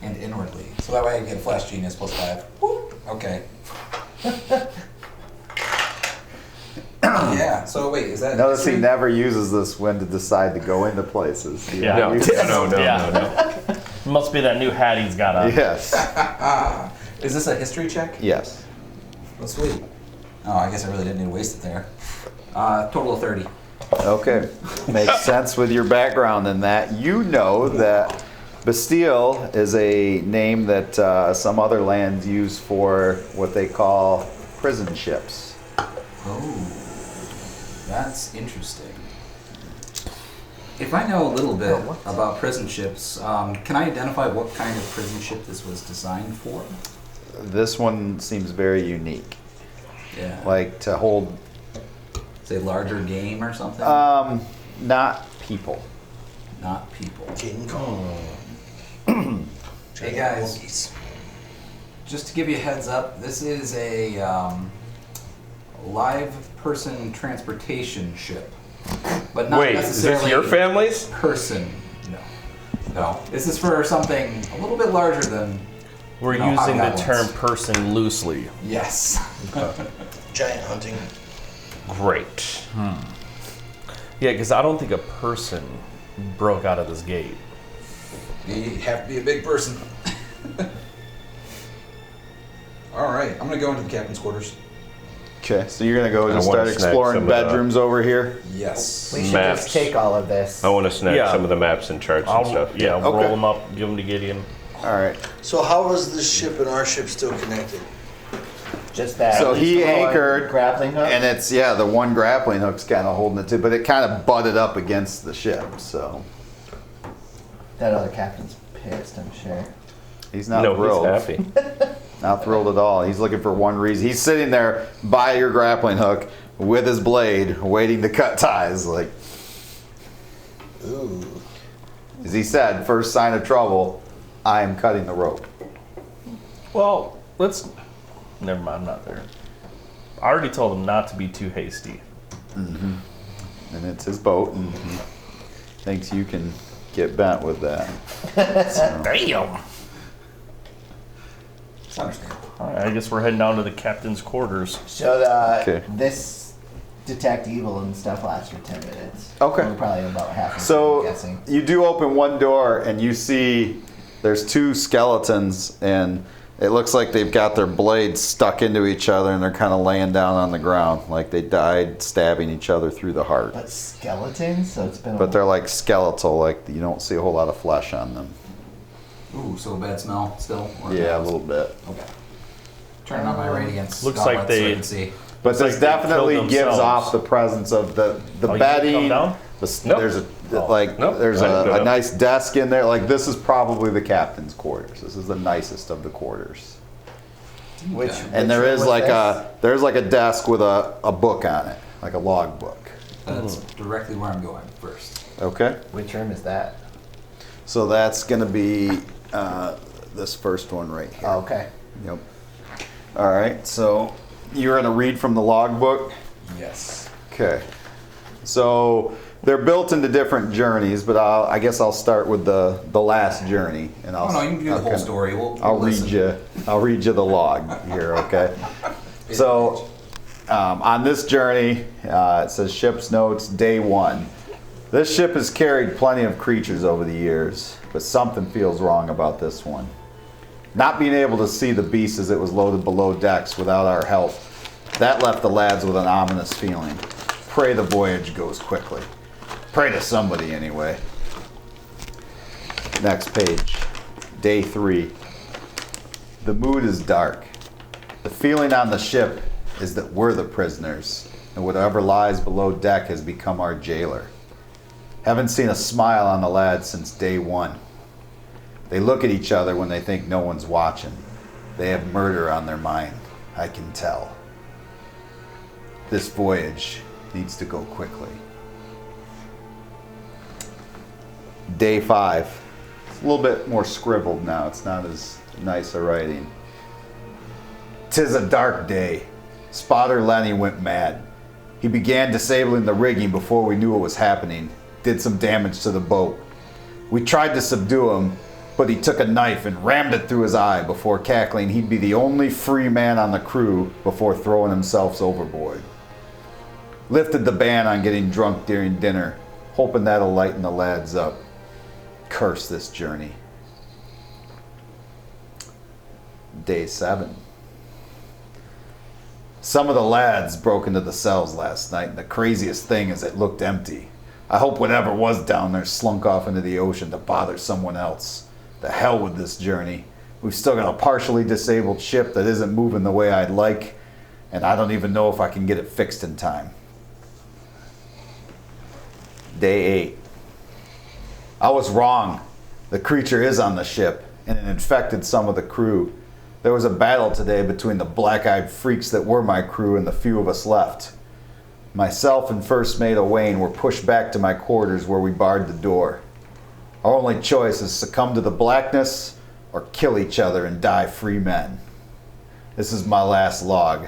and inwardly, so that way I get Flash Genius +5. Woo! Okay. Yeah. So wait, is that? Notice he history? never uses this when to decide to go into places. He Yeah. only No, uses- no. It must be that new hat he's got on. Yes. Is this a history check? Yes. Oh, sweet. Oh, I guess I really didn't need to waste it there. Total of 30. Okay. Makes sense with your background in that. You know that Bastille is a name that some other lands use for what they call prison ships. Oh, that's interesting. If I know a little bit about prison ships, can I identify what kind of prison ship this was designed for? This one seems very unique. Yeah. Like to hold, Say larger game or something? not people. Not people. King Kong. Hey guys, just to give you a heads up, this is a live person transportation ship. But not Wait, is necessarily this your family's? person. No. No. This is for something a little bit larger than. We're No, using the hobgoblins. term person loosely. Yes. Giant hunting. Great. Yeah, because I don't think a person broke out of this gate. You have to be a big person. All right, I'm gonna go into the captain's quarters. Okay, so you're gonna go I just wanna start snag some exploring of the- bedrooms over here. Yes. We should Maps. just take all of this. I want to snag Yeah. some of the maps and charts and stuff. Yeah, Okay. roll them up, give them to Gideon. All right. So how is this ship and our ship still connected? Just that. So he one anchored, grappling hook. and it's the one grappling hook's kind of holding it too, but it kind of butted up against the ship. So That other captain's pissed, I'm sure. he's not No, thrilled. he's happy. Not thrilled at all. He's looking for one reason. He's sitting there by your grappling hook with his blade, waiting to cut ties. Like, Ooh. as he said, first sign of trouble, I am cutting the rope. Well, let's. Never mind, I'm not there. I already told him not to be too hasty. And it's his boat, and he thinks you can get bent with that. Damn! It's understandable. Alright, I guess we're heading down to the captain's quarters. So Okay. this detect evil and stuff lasts for 10 minutes. Okay. We're probably about half. So I'm guessing. you do open one door, and you see there's two skeletons, and it looks like they've got their blades stuck into each other, and they're kind of laying down on the ground, like they died stabbing each other through the heart. But skeletons, so it's been. But they're like skeletal, like you don't see a whole lot of flesh on them. Ooh, so a bad smell still? Or Yeah, a little bit. Okay. Turning on my radiance. Looks gauntlet like so I they- can see. But Looks this like they definitely killed gives themselves. off the presence of the Oh, you can't bedding. come down? Nope. There's a Nope. there's I can go a down. nice desk in there. Like this is probably the captain's quarters. This is the nicest of the quarters. And there is like a desk with a book on it, like a log book. That's directly where I'm going first. Okay. Which room is that? So that's gonna be this first one right here. Oh, okay. Yep. All right. So you're gonna read from the log book. Yes. Okay. So they're built into different journeys, but I guess I'll start with the last journey, and I'll. Oh no, you can do the whole story. I'll read you the log here. Okay. So on this journey, it says ship's notes, day 1. This ship has carried plenty of creatures over the years, but something feels wrong about this one. Not being able to see the beast as it was loaded below decks without our help, that left the lads with an ominous feeling. Pray the voyage goes quickly. Pray to somebody anyway. Next page. Day 3. The mood is dark. The feeling on the ship is that we're the prisoners, and whatever lies below deck has become our jailer. Haven't seen a smile on the lads since day 1. They look at each other when they think no one's watching. They have murder on their mind, I can tell. This voyage needs to go quickly. Day 5. It's a little bit more scribbled now. It's not as nice a writing. 'Tis a dark day. Spotter Lenny went mad. He began disabling the rigging before we knew what was happening. Did some damage to the boat. We tried to subdue him, but he took a knife and rammed it through his eye before cackling he'd be the only free man on the crew before throwing himself overboard. Lifted the ban on getting drunk during dinner, hoping that'll lighten the lads up. Curse this journey. Day 7. Some of the lads broke into the cells last night, and the craziest thing is it looked empty. I hope whatever was down there slunk off into the ocean to bother someone else. The hell with this journey. We've still got a partially disabled ship that isn't moving the way I'd like, and I don't even know if I can get it fixed in time. Day 8. I was wrong. The creature is on the ship, and it infected some of the crew. There was a battle today between the black-eyed freaks that were my crew and the few of us left. Myself and First Mate Owain were pushed back to my quarters where we barred the door. Our only choice is succumb to the blackness or kill each other and die free men. This is my last log.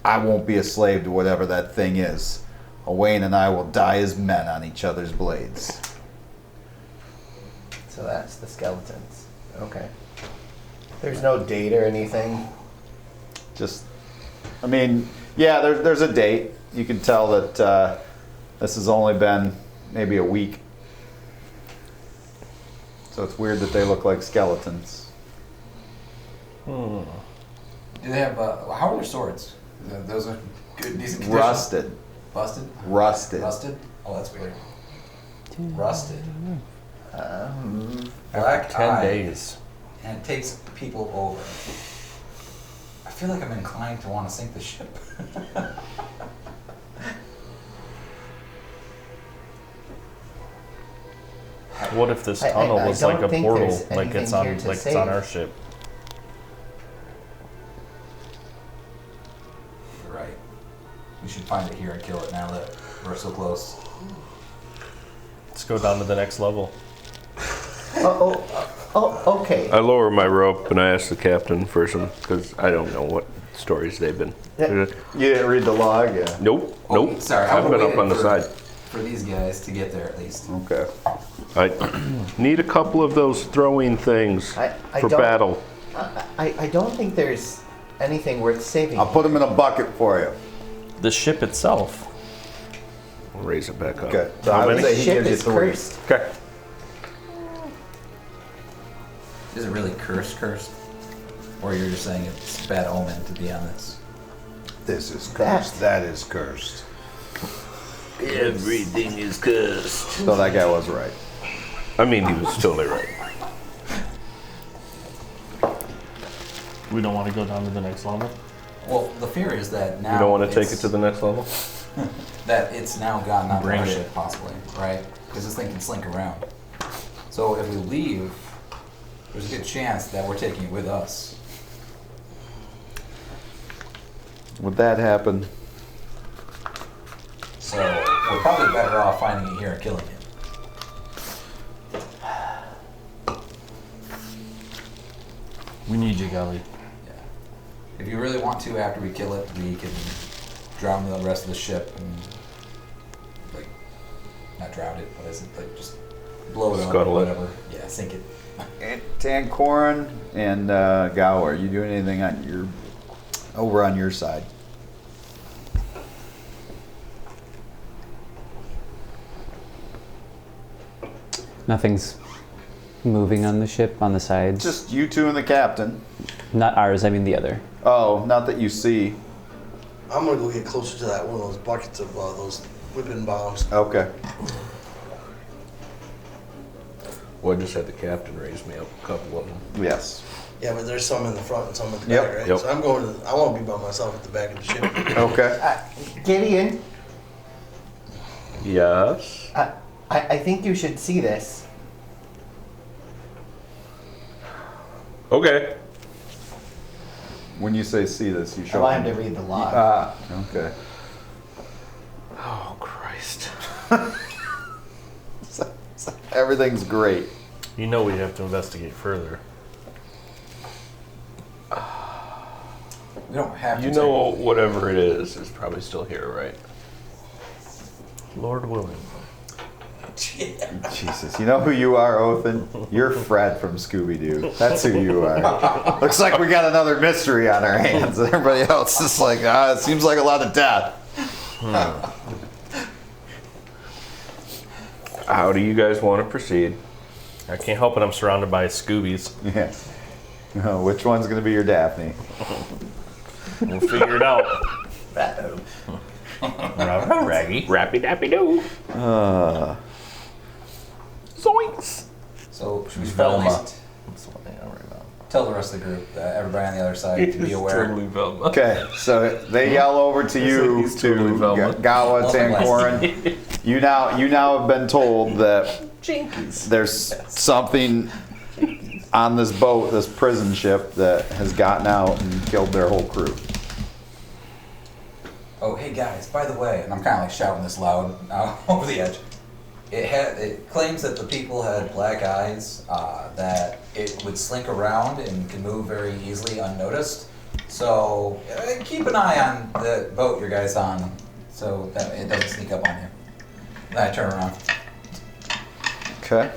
I won't be a slave to whatever that thing is. Owain and I will die as men on each other's blades. So that's the skeletons. Okay. There's no date or anything. Just, I mean, yeah, there's a date. You can tell that this has only been maybe a week. So it's weird that they look like skeletons. Do they have, how are their swords? Those are good, decent condition? Rusted. Busted? Rusted. Rusted? Oh, that's weird. Rusted. After Black 10 eye, days. and it takes people over. I feel like I'm inclined to want to sink the ship. What if this I tunnel was don't like a think portal, there's like it's anything on here to like it's on save. our ship? You're right. We should find it here and kill it now that we're so close. Let's go down to the next level. Okay. I lower my rope and I ask the captain for some, because I don't know what stories they've been. You didn't read the log? Yeah. Nope, Oh, nope. sorry, I I've been would've up on the waited side. for these guys to get there at least. Okay. I need a couple of those throwing things I for don't- battle. I don't think there's anything worth saving. I'll put them in a bucket for you. The ship itself. I'll raise it back up. Okay. So How I would many? say The he ship gives you is 3. cursed. Okay. Is it really cursed? Or you're just saying it's bad omen to be on this? This is That- cursed. That is cursed. Everything is cursed. So that guy was right. I mean, he was totally right. We don't want to go down to the next level. Well, the fear is that now You don't want to take it it's- to the next level? that it's now gotten on Bring our it. ship, possibly, right? Because this thing can slink around. So if we leave, there's a good chance that we're taking it with us. Would that happen? So we're probably better off finding it here and killing it. We need you, Gully. Yeah. If you really want to, after we kill it, we can drown the rest of the ship and, like, not drown it, what is it? Like, just blow it up or Scuttle it. whatever. Yeah, sink it. And Tankoran and Gao, are you doing anything on your over on your side? Nothing's moving on the ship on the sides. Just you two and the captain. Not ours, I mean the other. Oh, not that you see. I'm gonna go get closer to that one of those buckets of those whipping bombs. Okay. Well, I just had the captain raise me up a couple of them. Yes. Yeah, but there's some in the front and some at the Yep, back, right? yep. So I'm going to. I want to be by myself at the back of the ship. Okay. Gideon, Yes. I think you should see this. Okay. When you say see this, you I show want him to read the log. Ah, okay. Oh, Christ. Everything's great. You know we have to investigate further. We don't have to. You know, whatever it is probably still here, right? Lord willing. Jesus, you know who you are, Othin? You're Fred from Scooby-Doo. That's who you are. Looks like we got another mystery on our hands. Everybody else is like, it seems like a lot of death. How do you guys want to proceed? I can't help it, I'm surrounded by Scoobies. Yeah. Oh, which one's going to be your Daphne? We'll figure it out. Raggy. Rappy dappy doo. Zoinks. So should we Velma. at least That's the one thing I worry about. tell the rest of the group, everybody on the other side, to be aware. Totally Velma. Okay, so they yell over to you, He's totally to Velma. Gawa, Nothing less. Tankoran. You now have been told that there's something on this boat, this prison ship, that has gotten out and killed their whole crew. Oh, hey guys, by the way, and I'm kind of like shouting this loud over the edge. It claims that the people had black eyes, that it would slink around and can move very easily unnoticed. So keep an eye on the boat your guys on, so that it doesn't sneak up on you. Then I turn around. Okay.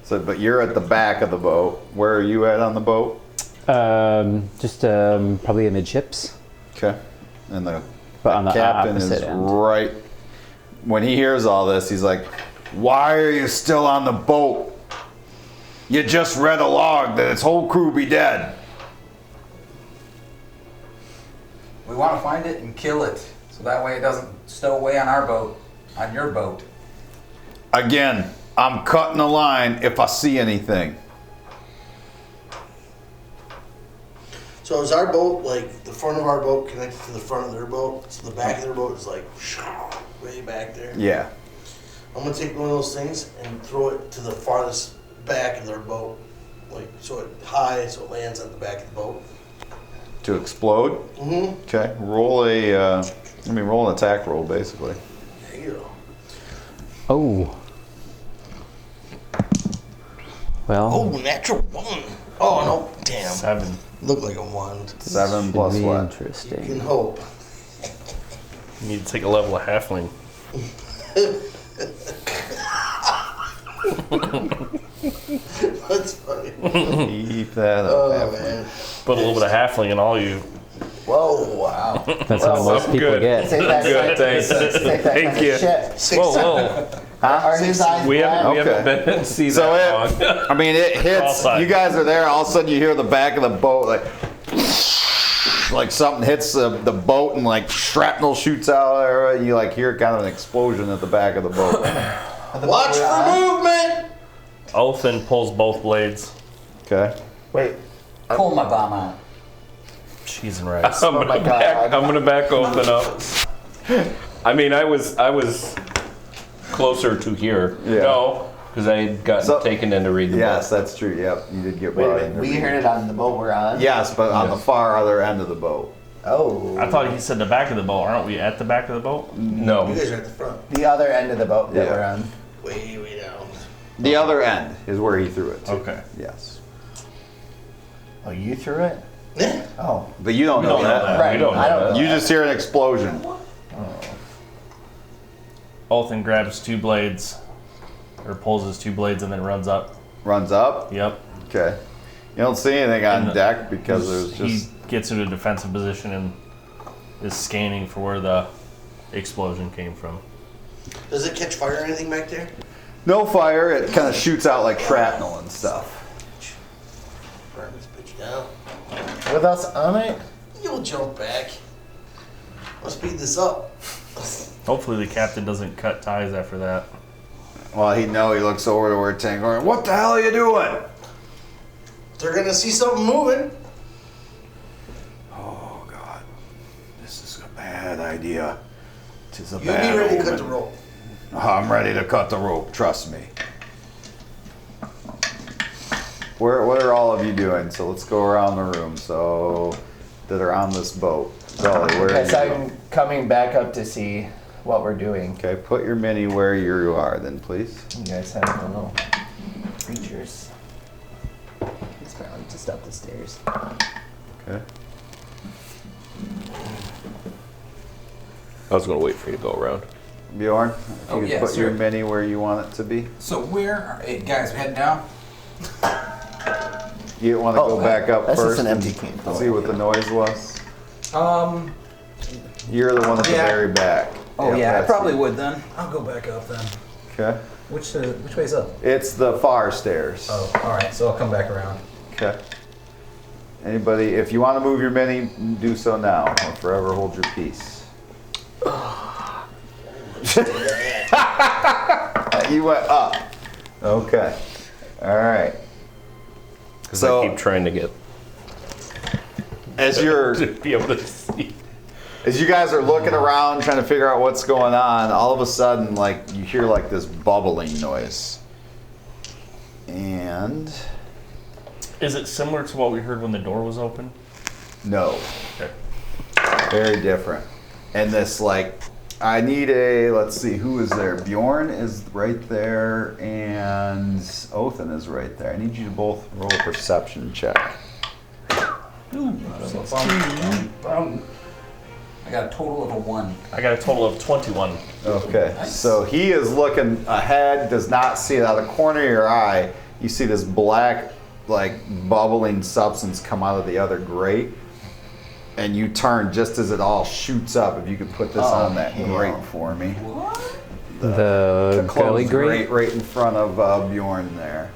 So, but you're at the back of the boat. Where are you at on the boat? Just probably amidships, Okay. And the but on the captain is opposite end. right. When he hears all this, he's like, "Why are you still on the boat? You just read a log that its whole crew be dead." We want to find it and kill it, so that way it doesn't stow away on our boat, on your boat. Again, I'm cutting the line if I see anything. So is our boat, like, the front of our boat connected to the front of their boat? So the back of their boat is like way back there? Yeah. I'm gonna take one of those things and throw it to the farthest back of their boat. Like, so it high, so it lands at the back of the boat. To explode? Mm-hmm. Okay. Roll roll an attack roll, basically. There you go. Oh. Well, Oh, natural one. Oh, no. Damn. 7. Looked like a 1. 7 should plus be what? You can interesting. hope. You need to take a level of halfling. That's funny. Keep that up. Oh, man. Put a little bit of halfling in all you. Whoa, wow. That's how most I'm people good. get. Take that Good, thanks. Take that Thank you. shit. Whoa, whoa. Are his eyes We haven't, we Okay. haven't been to see So that long. I mean, it hits. Cross-eyed. You guys are there. All of a sudden, you hear the back of the boat like something hits the boat and like shrapnel shoots out there. And you like hear kind of an explosion at the back of the boat. Watch for movement! Othin pulls both blades. Okay. Wait. Pull my bomb out. Cheese and rice. I'm my gonna God. back. I'm gonna back open up. I mean, I was closer to here. Yeah. No, because I had gotten taken in to read the Yes, book. that's true. Yep, you did get Wait, brought wait. in. We heard it on the boat we're on. Yes, but on the far other end of the boat. Oh. I thought he said the back of the boat. Aren't we at the back of the boat? You No. guys are at the front. The other end of the boat that Yeah. we're on. Way down. The other end is where he threw it to. Okay. Yes. Oh, you threw it? Yeah. Oh. But you don't We know don't know that. that. Right. We don't know I don't that. know. You just hear an explosion. Othan grabs 2 blades, or pulls his 2 blades and then runs up. Runs up. Yep. Okay. You don't see anything on And the- deck because there's he just. gets into a defensive position and is scanning for where the explosion came from. Does it catch fire or anything back there? No fire. It kind of shoots out like shrapnel and stuff. Burn this bitch down. With us on it? You'll jump back. I'll speed this up. Hopefully the captain doesn't cut ties after that. Well, he looks over to where Tank going, what the hell are you doing? They're gonna see something moving. Oh, God. This is a bad idea. Tis a You bad be ready to omen. cut the rope. I'm ready to cut the rope, trust me. What are all of you doing? So let's go around the room. So, that are on this boat. Gully, where are Yes, you? I'm coming back up to see what we're doing. Okay, put your mini where you are then, please. You guys have the little creatures. It's probably just up the stairs. Okay. I was gonna wait for you to go around. Bjorn, if you Oh, could yeah, put your sure. mini where you want it to be. So where, hey guys, we heading down? You want to go back up that's first just an empty and can. see what the noise was? Um, You're the one at the Yeah. very back. oh Yep, yeah, I that's probably you. would then. I'll go back up then. Okay. Which way's up? It's the far stairs. Oh, alright, so I'll come back around. Okay. Anybody, if you want to move your mini, do so now, or forever hold your peace. You went up. Okay. All right. Because So- I keep trying to get As you're to be able to see. As you guys are looking around trying to figure out what's going on, all of a sudden, like, you hear like this bubbling noise. And Is it similar to what we heard when the door was open? no, Okay. very different. And this, like, I need a, let's see, who is there? Bjorn is right there, and Othan is right there. I need you to both roll a perception check. I got a total of a 1. I got a total of 21. Okay, Nice. so he is looking ahead, does not see it out of the corner of your eye. You see this black, like, bubbling substance come out of the other grate, and you turn just as it all shoots up. If you could put this on that grate for me. The gully Closed grate. right in front of Bjorn there.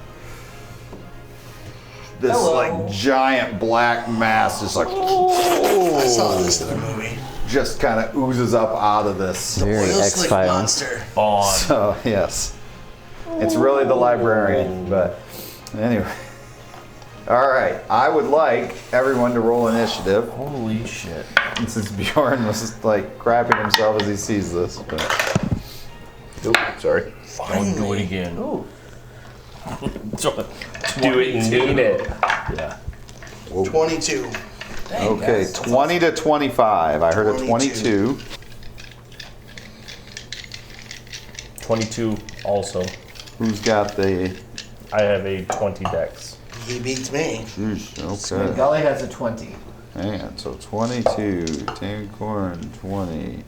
This Hello. like giant black mass just like I saw this in a movie. just kind of oozes up out of this. Very Oil slick X-Files. monster. Bond. So yes, it's really the librarian. But anyway, all right. I would like everyone to roll initiative. Holy shit. And since Bjorn was like crapping himself as he sees this, but Oop, sorry. Don't do it Finally. again. Ooh. Do it and mean it. Yeah. 22. Dang, okay, guys, that's 20 to 25. I heard a 22. 22 also. Who's got the? I have a 20 dex. He beats me. Okay. Gully has a 20. Hang on, so 22, Tancorn 20.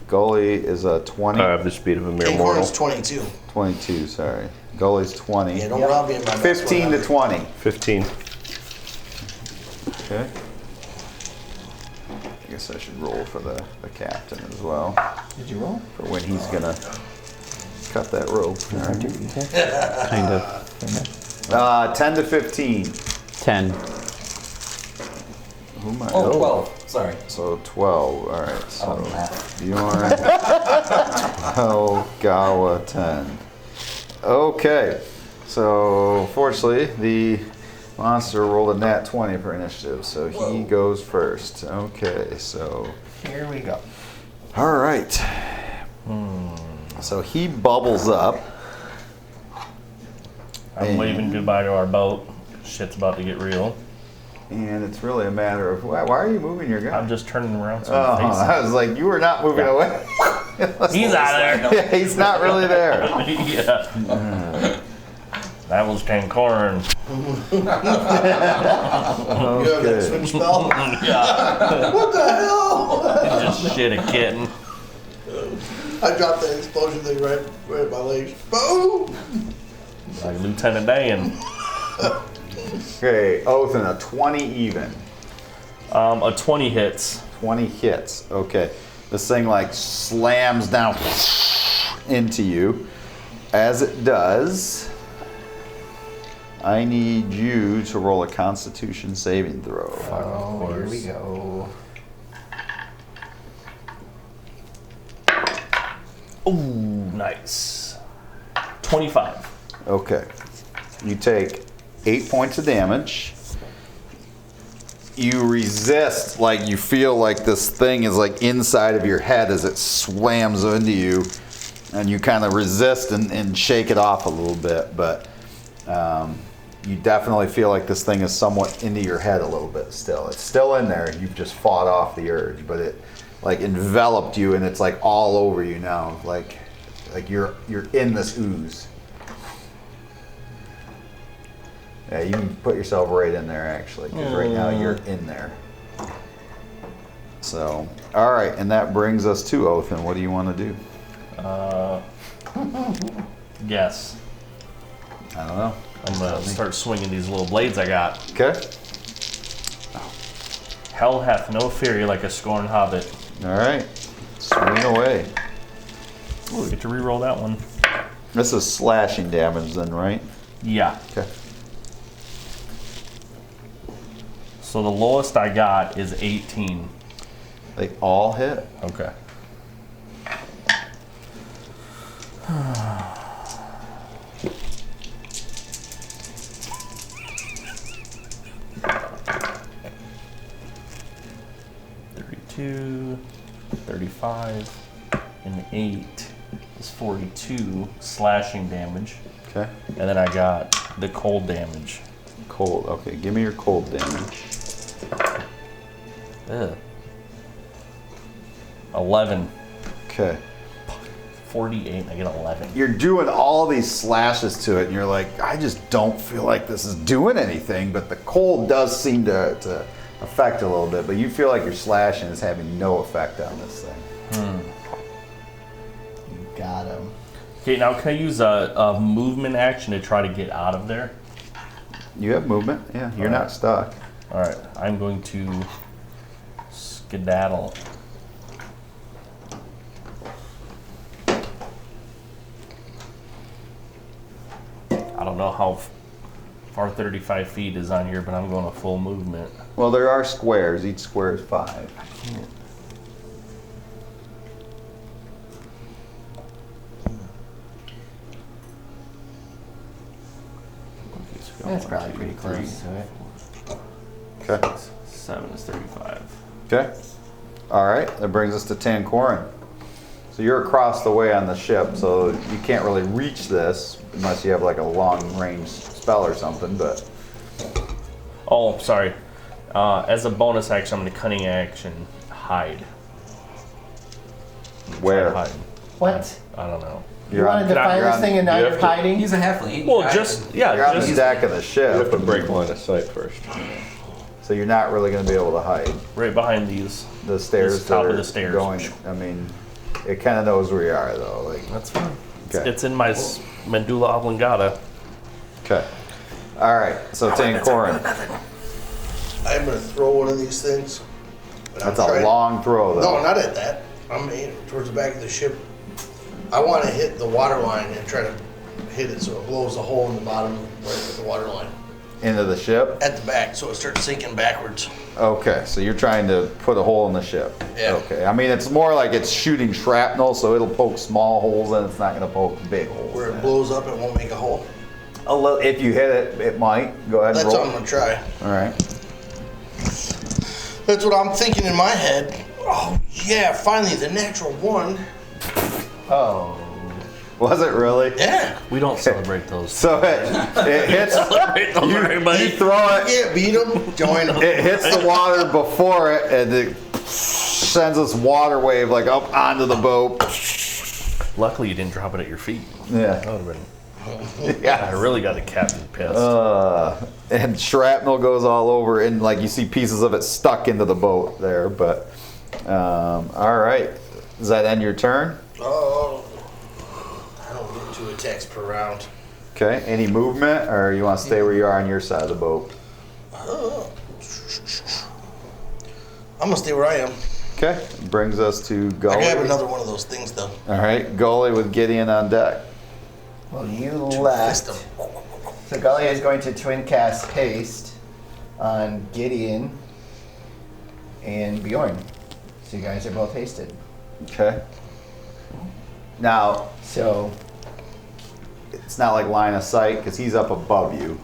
Gully is a 20. I have the speed of a mere King mortal. Horn's 22. 22, sorry. Gully's 20. Yeah, don't rob me of my next 15 to one. 20. 15. Okay. I guess I should roll for the captain as well. Did you roll? For when he's gonna cut that rope. All right. Kind of. 10 to 15. 10. Who am I? Oh, 12. Sorry. So 12. All right. So Oh, math. Bjorn, 12, Gawa 10. Okay. So fortunately, the monster rolled a nat 20 for initiative, so he goes first. Okay. So Here we go. all right. So he bubbles up. I'm waving goodbye to our boat. Shit's about to get real. And it's really a matter of why are you moving your gun? I'm just turning around so Oh, he faces. I was like, you were not moving away. He's out of there. Yeah, he's not really there. Yeah. That was Tankoran. You have that swing spell? Yeah. What the hell? Just shit a kitten. I dropped that explosion thing right at my legs. Boom! Like Lieutenant Dan. Okay, Oath and a 20 even. A 20 hits. 20 hits. Okay. This thing like slams down into you. As it does, I need you to roll a Constitution saving throw. Oh, here we go. Ooh, nice. 25. Okay. You take 8 points of damage. You resist, like you feel like this thing is like inside of your head as it slams into you, and you kind of resist and shake it off a little bit, but you definitely feel like this thing is somewhat into your head a little bit still. It's still in there. You've just fought off the urge, but it like enveloped you, and it's like all over you now, like you're in this ooze. Yeah, you can put yourself right in there actually, because right now you're in there. So, all right, and that brings us to Othin. What do you want to do? Guess. I don't know. I'm gonna start swinging these little blades I got. Okay. Hell hath no fury like a scorned hobbit. All right. Swing away. Ooh, we get to re-roll that one. This is slashing damage then, right? Yeah. Okay. So the lowest I got is 18. They all hit. Okay. $32, 35, and 8 is 42 slashing damage. Okay. And then I got the cold damage. Cold. Okay, give me your cold damage. Ugh. 11. Okay. 48, I get 11. You're doing all these slashes to it, and you're like, I just don't feel like this is doing anything, but the cold does seem to affect a little bit, but you feel like your slashing is having no effect on this thing. You got him. Okay, now can I use a movement action to try to get out of there? You have movement, yeah, you're not stuck. Alright, I'm going to skedaddle. I don't know how far 35 feet is on here, but I'm going to full movement. Well, there are squares. Each square is 5. That's probably pretty close to it. Okay. 7 is 35. Okay. All right. That brings us to Tankoran. So you're across the way on the ship, so you can't really reach this unless you have like a long-range spell or something. But Oh, sorry. As a bonus action, I'm going to cunning action hide. where? Hide. What? I don't know. You wanted to find this thing and now you're hiding? He's a halfling. Well, just You're on the just deck of the You have to ship, break line of sight first. so you're not really going to be able to hide. right behind these. The stairs This top that of are the stairs. going. I mean, it kind of knows where you are though. Like, That's fine. okay. It's in my medulla oblongata. Okay. All right. So Tankoran. I'm gonna throw one of these things. but I'm That's a trying- long throw though. No, not at that. I'm aiming towards the back of the ship. I want to hit the water line and try to hit it so it blows a hole in the bottom right at the water line. Into the ship? At the back, so it starts sinking backwards. Okay, so you're trying to put a hole in the ship. Yeah. Okay, I mean, it's more like it's shooting shrapnel, so it'll poke small holes and it's not going to poke big holes. Where it blows up, it won't make a hole. A little, if you hit it, it might. Go ahead and That's roll. what I'm gonna try. All right. That's what I'm thinking in my head. Oh yeah, finally the natural one. Oh. Was it really? Yeah. We don't celebrate those. So it hits. You throw it. Yeah, beat them, join them. It hits the water before it, and it sends this water wave like up onto the boat. Luckily, you didn't drop it at your feet. Yeah. That would have been. Yeah. I really got the captain pissed. And shrapnel goes all over, and like you see pieces of it stuck into the boat there. But all right, does that end your turn? Oh, I don't get 2 attacks per round. Okay. Any movement, or you want to stay where you are on your side of the boat? I'm gonna stay where I am. Okay. Brings us to I Gully. can have another one of those things though. All right, Gully with Gideon on deck. Well, you Fist left. 'em. So Gully is going to twin cast haste on Gideon and Bjorn. So you guys are both hasted. Okay. Now, So it's not like line of sight because he's up above you.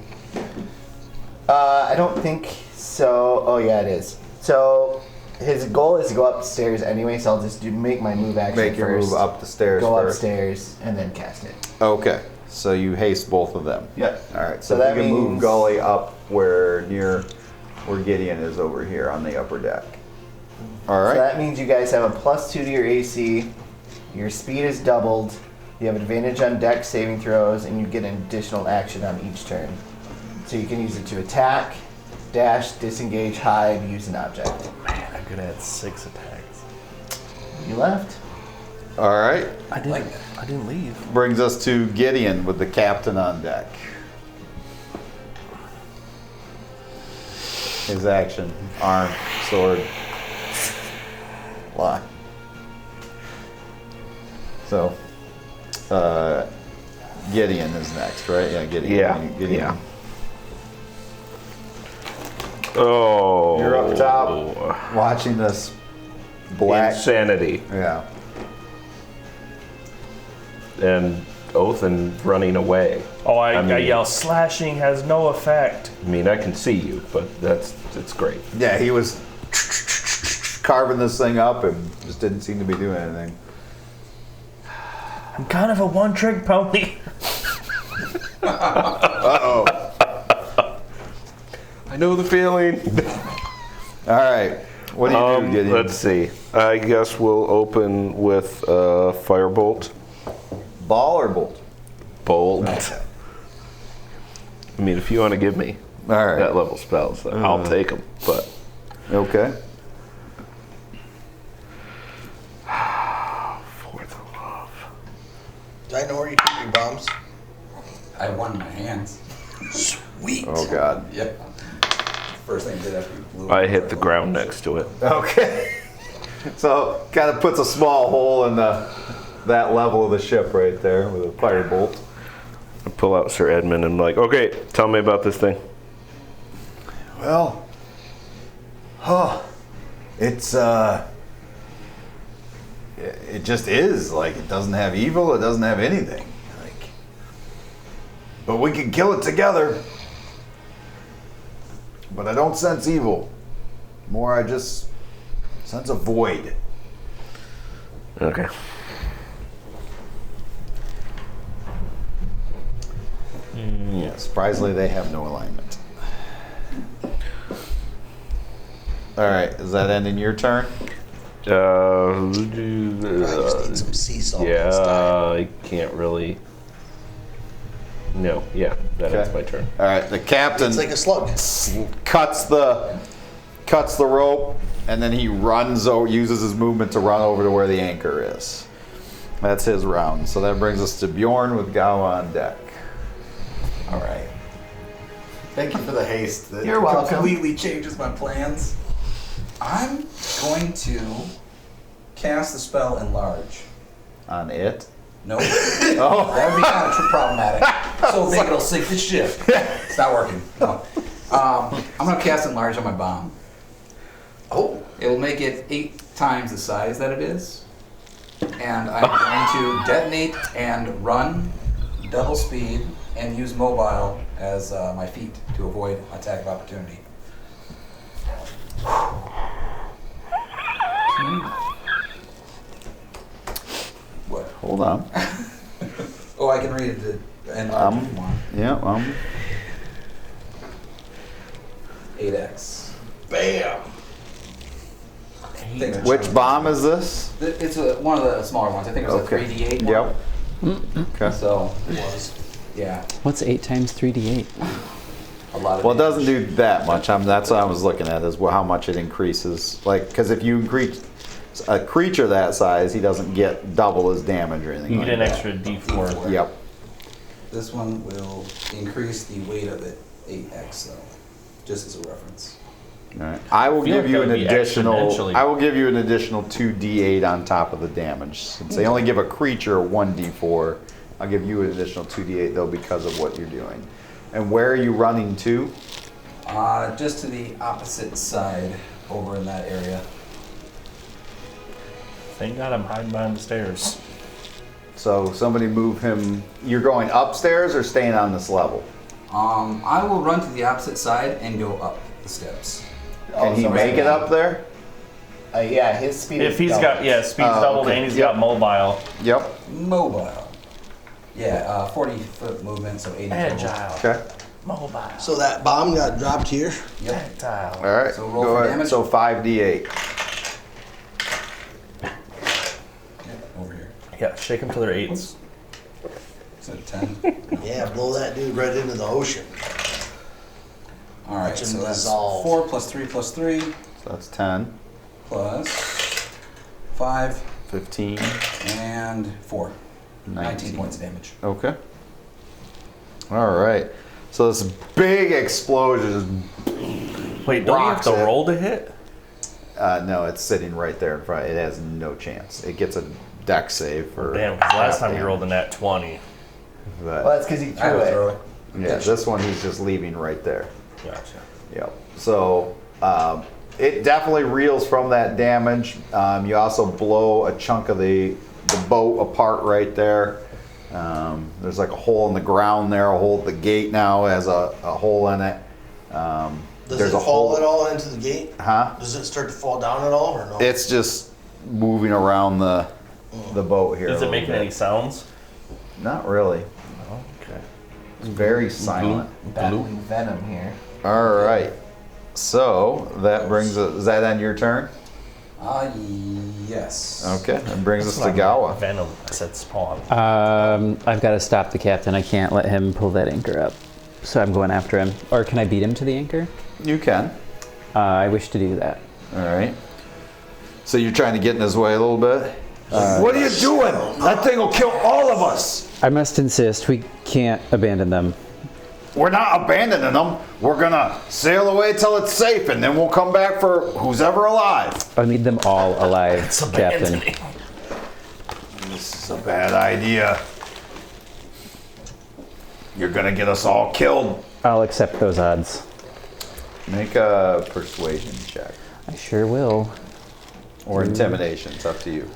I don't think so. Oh yeah, it is. So his goal is to go upstairs anyway. So I'll just make my move action Make your first. move up the stairs Go first. upstairs and then cast it. Okay. So you haste both of them. Yep. All right. So So, that you can move means- Gully up where Gideon is over here on the upper deck. All right. So that means you guys have a +2 to your AC. Your speed is doubled. You have advantage on deck saving throws, and you get an additional action on each turn. So you can use it to attack, dash, disengage, hide, use an object. Man, I could have had 6 attacks. You left. All right. I didn't leave. Brings us to Gideon with the captain on deck. His action: arm, sword, lock. So, Gideon is next, right? Yeah, Gideon. Yeah, Gideon. yeah. Oh. You're up top, watching this black. Insanity. Yeah. And Othin running away. Oh, I mean- yell, slashing has no effect. I mean, I can see you, but it's great. Yeah, he was carving this thing up and just didn't seem to be doing anything. I'm kind of a one-trick pony. Uh-oh. I know the feeling. All right. What do you do, Gideon? Let's see. I guess we'll open with Firebolt. Ball or bolt? Bolt. I mean, if you want to give me All right. that level spells, I'll take them. But Okay. for the love. Do I know where you keep your bombs? I have one in my hands. Sweet. Oh, God. Yep. First thing I did after you blew I up. hit the ground next to it. Okay. So, kind of puts a small hole in that level of the ship right there with a firebolt. I pull out Sir Edmund and I'm like, okay, tell me about this thing. Well, it's it just is like it doesn't have evil. It doesn't have anything. Like, but we can kill it together. But I don't sense evil. More, I just sense a void. Okay. Yeah, surprisingly, they have no alignment. All right, is that ending your turn? I just need some sea salt yeah, next time. I can't really. No, yeah, that Okay. ends my turn. All right, the captain It's like a slug. cuts the rope, and then he uses his movement to run over to where the anchor is. That's his round. So that brings us to Bjorn with Gawa on deck. All right. Thank you for the haste. That You're welcome. completely- Completely changes my plans. I'm going to cast the spell Enlarge. On it. Nope. Oh, That would be kind of problematic. So big it'll sink the ship. It's not working. No. I'm going to cast Enlarge on my bomb. Oh, It'll make it 8 times the size that it is. And I'm going to detonate and run double speed and use mobile as my feet to avoid attack of opportunity. What? hold on. Oh, I can read it and if you want. Yeah. 8x. Bam! Which bomb is this? It's one of the smaller ones. I think it was Okay. a 3d8 one. Yep. Okay. So, It was. yeah, What's 8 times 3d8? a lot of Well, it damage. doesn't do that much. That's what I was looking at, is how much it increases. Like, because if you increase a creature that size, he doesn't get double his damage or anything You like get an that. extra D4. Yep. This one will increase the weight of it 8x though, just as a reference. All right. I will feel give like you that an would be additional. exponentially- I will give you an additional 2d8 on top of the damage. Since they only give a creature 1d4, I'll give you an additional 2d8 though because of what you're doing. And where are you running to? Just to the opposite side, over in that area. Thank God I'm hiding behind the stairs. So somebody move him. You're going upstairs or staying on this level? I will run to the opposite side and go up the steps. Can he make it up there? Yeah, his speed If is he's doubled. got, yeah, speed's doubled okay. and he's Yep. got mobile. Yep. Mobile. Yeah, 40-foot movement, so 80 total. Agile. Okay. Mobile. So that bomb got dropped here. Yep. Agile. All right. So roll Go for ahead. damage. So 5d8. Yep, over here. Yeah, shake them till they're 8s. Is that 10? Yeah, blow that dude right into the ocean. All right, Watch him so that's dissolve. 4 plus 3 plus 3 So that's 10, plus 5 15, and 4. 19 19 points of damage. Okay. All right. So this big explosion. Wait, don't you have Rocks to it. roll to hit? No, it's sitting right there in front. It has no chance. It gets a deck save for. Damn, 'cause last time you damage. rolled a nat 20. But, Well, that's because he I threw will it. throw it. yeah, this one he's just leaving right there. Gotcha. Yep. So it definitely reels from that damage. You also blow a chunk of the boat apart right there. There's like a hole in the ground there. A hole at the gate now has a hole in it. Does There's it a fall hole. at all into the gate? Huh? Does it start to fall down at all or no? It's just moving around the boat here. Is a it little making bit. any sounds? Not really. Okay. It's very silent. Battling venom here. All right. So that brings us. Is that on your turn? Yes. Okay. That brings us to Gawa. Venom. I said spawn. I've got to stop the captain. I can't let him pull that anchor up. So I'm going after him. Or can I beat him to the anchor? You can. I wish to do that. All right. So you're trying to get in his way a little bit. What are you doing? That thing will kill all of us. I must insist, we can't abandon them. We're not abandoning them. We're gonna sail away till it's safe, and then we'll come back for who's ever alive. I need them all alive, Captain. Abandoning. This is a bad idea. You're gonna get us all killed. I'll accept those odds. Make a persuasion check I sure will. or intimidation. It's up to you.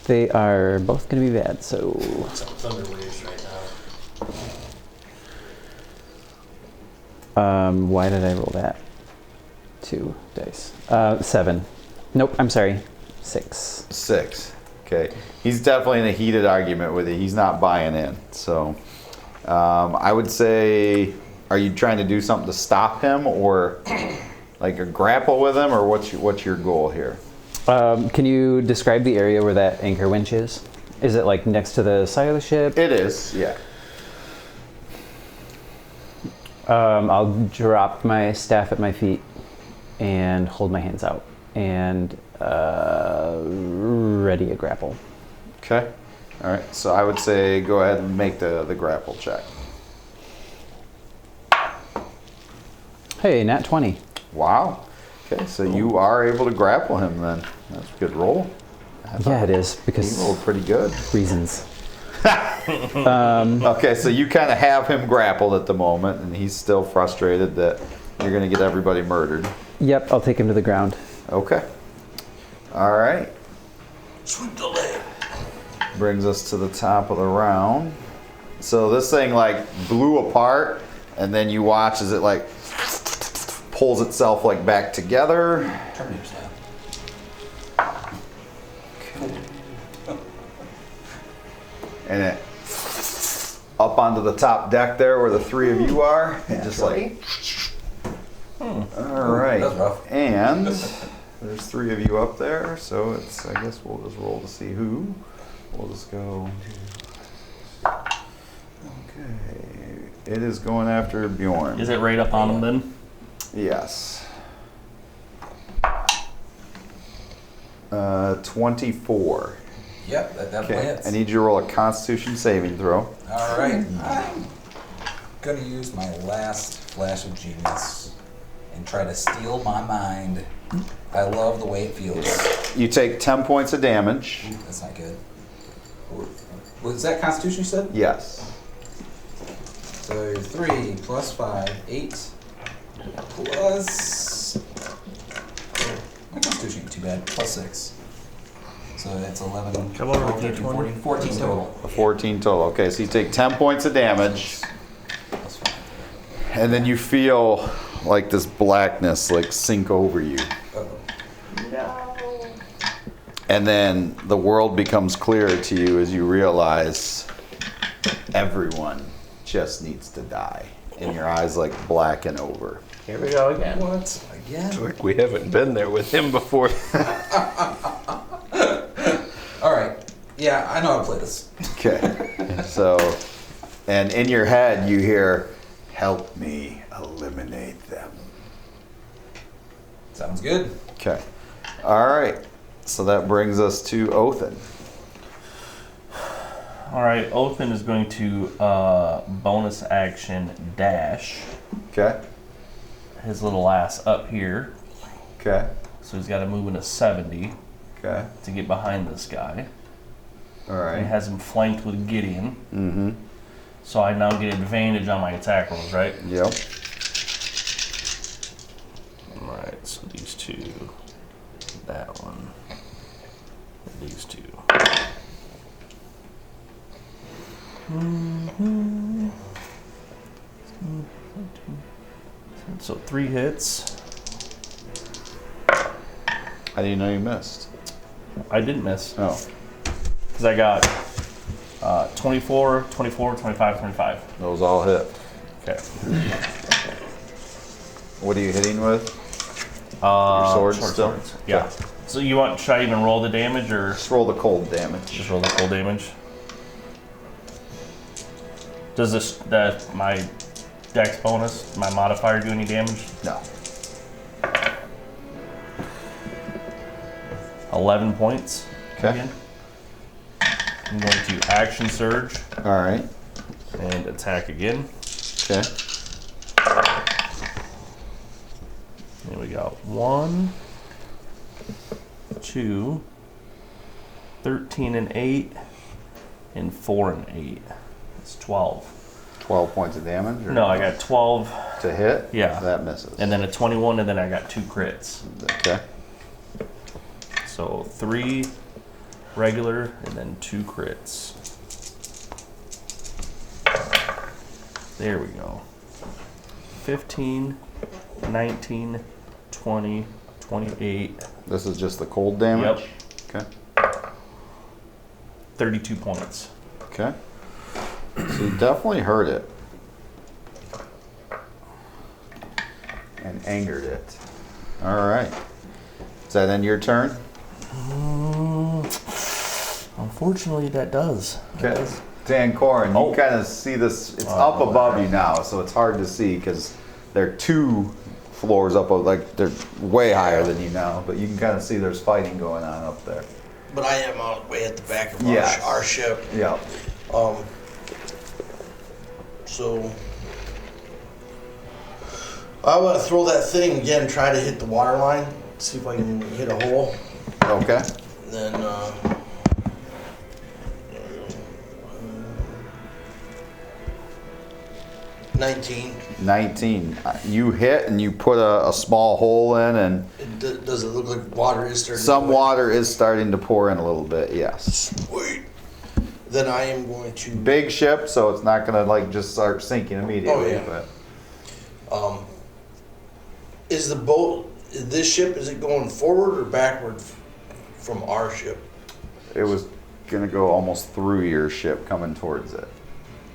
They are both going to be bad, so It's on thunder waves right now. why did I roll that? 2 dice. 7. Nope, I'm sorry. 6. 6. Okay. He's definitely in a heated argument with you. He's not buying in. So I would say, are you trying to do something to stop him, or like a grapple with him, or what's your goal here? Can you describe the area where that anchor winch is? Is it like next to the side of the ship? It is, yeah. I'll drop my staff at my feet and hold my hands out and ready a grapple. Okay. All right. So I would say go ahead and make the grapple check. Hey, nat 20. Wow. Okay. So you are able to grapple him then. That's a good roll. Yeah, it is He because rolled pretty good. reasons. Okay. So you kind of have him grappled at the moment, and he's still frustrated that you're going to get everybody murdered. Yep, I'll take him to the ground. Okay. All right. Sweep the leg. Brings us to the top of the round. So this thing like blew apart, and then you watch as it like pulls itself like back together. Terminator style. And it up onto the top deck there where the three of you are, and just like. All right, That was rough. and there's three of you up there, so it's. I guess we'll just roll to see who. We'll just go. Okay, it is going after Bjorn. Is it right up on him then? Yes. 24. Yep, that definitely Okay, hits. I need you to roll a Constitution saving throw. All right, I'm gonna use my last flash of genius and try to steal my mind. I love the way it feels. You take 10 points of damage. That's not good. Was that Constitution you said? Yes. So 3 plus 5, 8 plus. My Constitution ain't too bad. Plus 6. So that's 11. Come over 12, with 13, D20. 14, 14 total. A 14 total. Okay, so you take 10 points of damage, Plus 5. and then you feel like this blackness like sink over you. Uh-oh. And then the world becomes clearer to you as you realize everyone just needs to die. And your eyes like blacken over. Here we go again. What? Again? Like we haven't been there with him before. All right. Yeah, I know how to play this. Okay. So, and in your head you hear, "Help me eliminate them." Sounds good. Okay. All right. So that brings us to Othin. All right, Othin is going to bonus action dash Okay. his little ass up here. Okay. So he's got to move into 70 Okay. to get behind this guy. All He right. has him flanked with Gideon. Mm-hmm. So I now get advantage on my attack rolls, right? Yep. All right, so these two, that one, and these two. So 3 hits. How do you know you missed? I didn't miss. Oh. Because I got 24, 24, 25, 25. Those all hit. Okay. What are you hitting with? Your sword still? Swords. Yeah. So you want, should I even roll the damage or Just roll the cold damage. just roll the full damage? Does this, my dex bonus, my modifier do any damage? No. 11 points. Okay. Again. I'm going to action surge All right. and attack again. Okay. Here we go. 1, 2, 13 and 8, and 4 and 8. It's 12. 12 points of damage? Or No, I got 12, To hit? Yeah. That misses. and then a 21, and then I got 2 crits. Okay. So 3 regular, and then 2 crits. There we go. 15, 19, 20, 28, This is just the cold damage? Yep. Okay. 32 points. Okay. So you definitely hurt it. And angered it. All right. Is that end your turn? Unfortunately, that does. Okay. Dan Corin, Oh. you kind of see this, it's Oh, up above you now, so it's hard to see because they're 2 floors up, like they're way higher than you now, but you can kind of see there's fighting going on up there. But I am way at the back of Yes. our ship. Yeah. So I want to throw that thing again, try to hit the water line, see if I can hit a hole. Okay. Then 19. 19. You hit and you put a small hole in, and Does it look like water is starting? some to go water is starting to pour in a little bit, yes. in? Sweet. Then I am going to. Big ship, so it's not going to like just start sinking immediately. Oh, yeah. Is the boat? This ship, is it going forward or backward from our ship? But it was going to go almost through your ship coming towards it.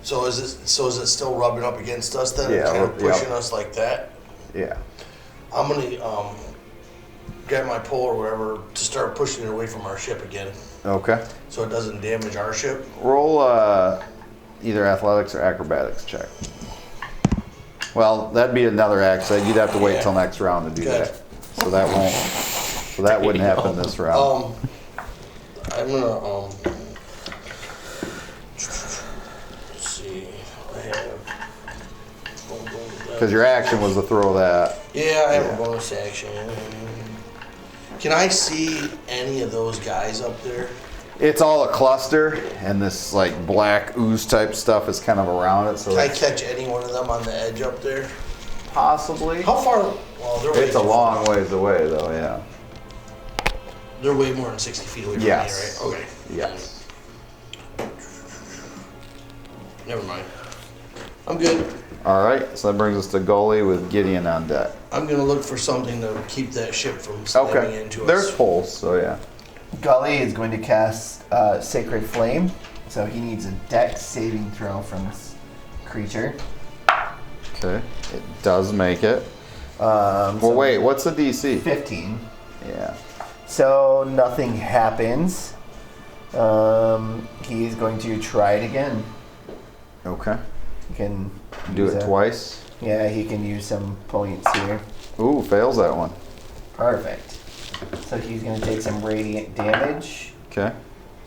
So is it still rubbing up against us then? Yeah, Kind of pushing yep. us like that? Yeah. I'm gonna grab my pole or whatever to start pushing it away from our ship again, Okay. so it doesn't damage our ship. Roll either athletics or acrobatics check. Well, that'd be another action. You'd have to wait till next round to do Okay. that. So that won't. So that wouldn't happen this round. I'm gonna let's see. I have. Because your action was to throw that. Yeah, I have a bonus action. Can I see any of those guys up there? It's all a cluster, and this like black ooze type stuff is kind of around it. So Can I it's catch any one of them on the edge up there? possibly. How far? Well, they're way It's a too long far. ways away, though. Yeah. They're way more than 60 feet away from Yes. me, right? Okay. Yes. Never mind. I'm good. All right. So that brings us to Gully with Gideon on deck. I'm gonna look for something to keep that ship from slamming Okay. into There's us. holes, so yeah. Gully is going to cast Sacred Flame, so he needs a dex saving throw from this creature. Okay. It does make it. Well, So wait. What's the DC? 15. Yeah. So nothing happens. He is going to try it again. Okay. He can Do use it a- twice. Yeah, he can use some points here. Ooh, fails that one. Perfect. So he's going to take some radiant damage. Okay.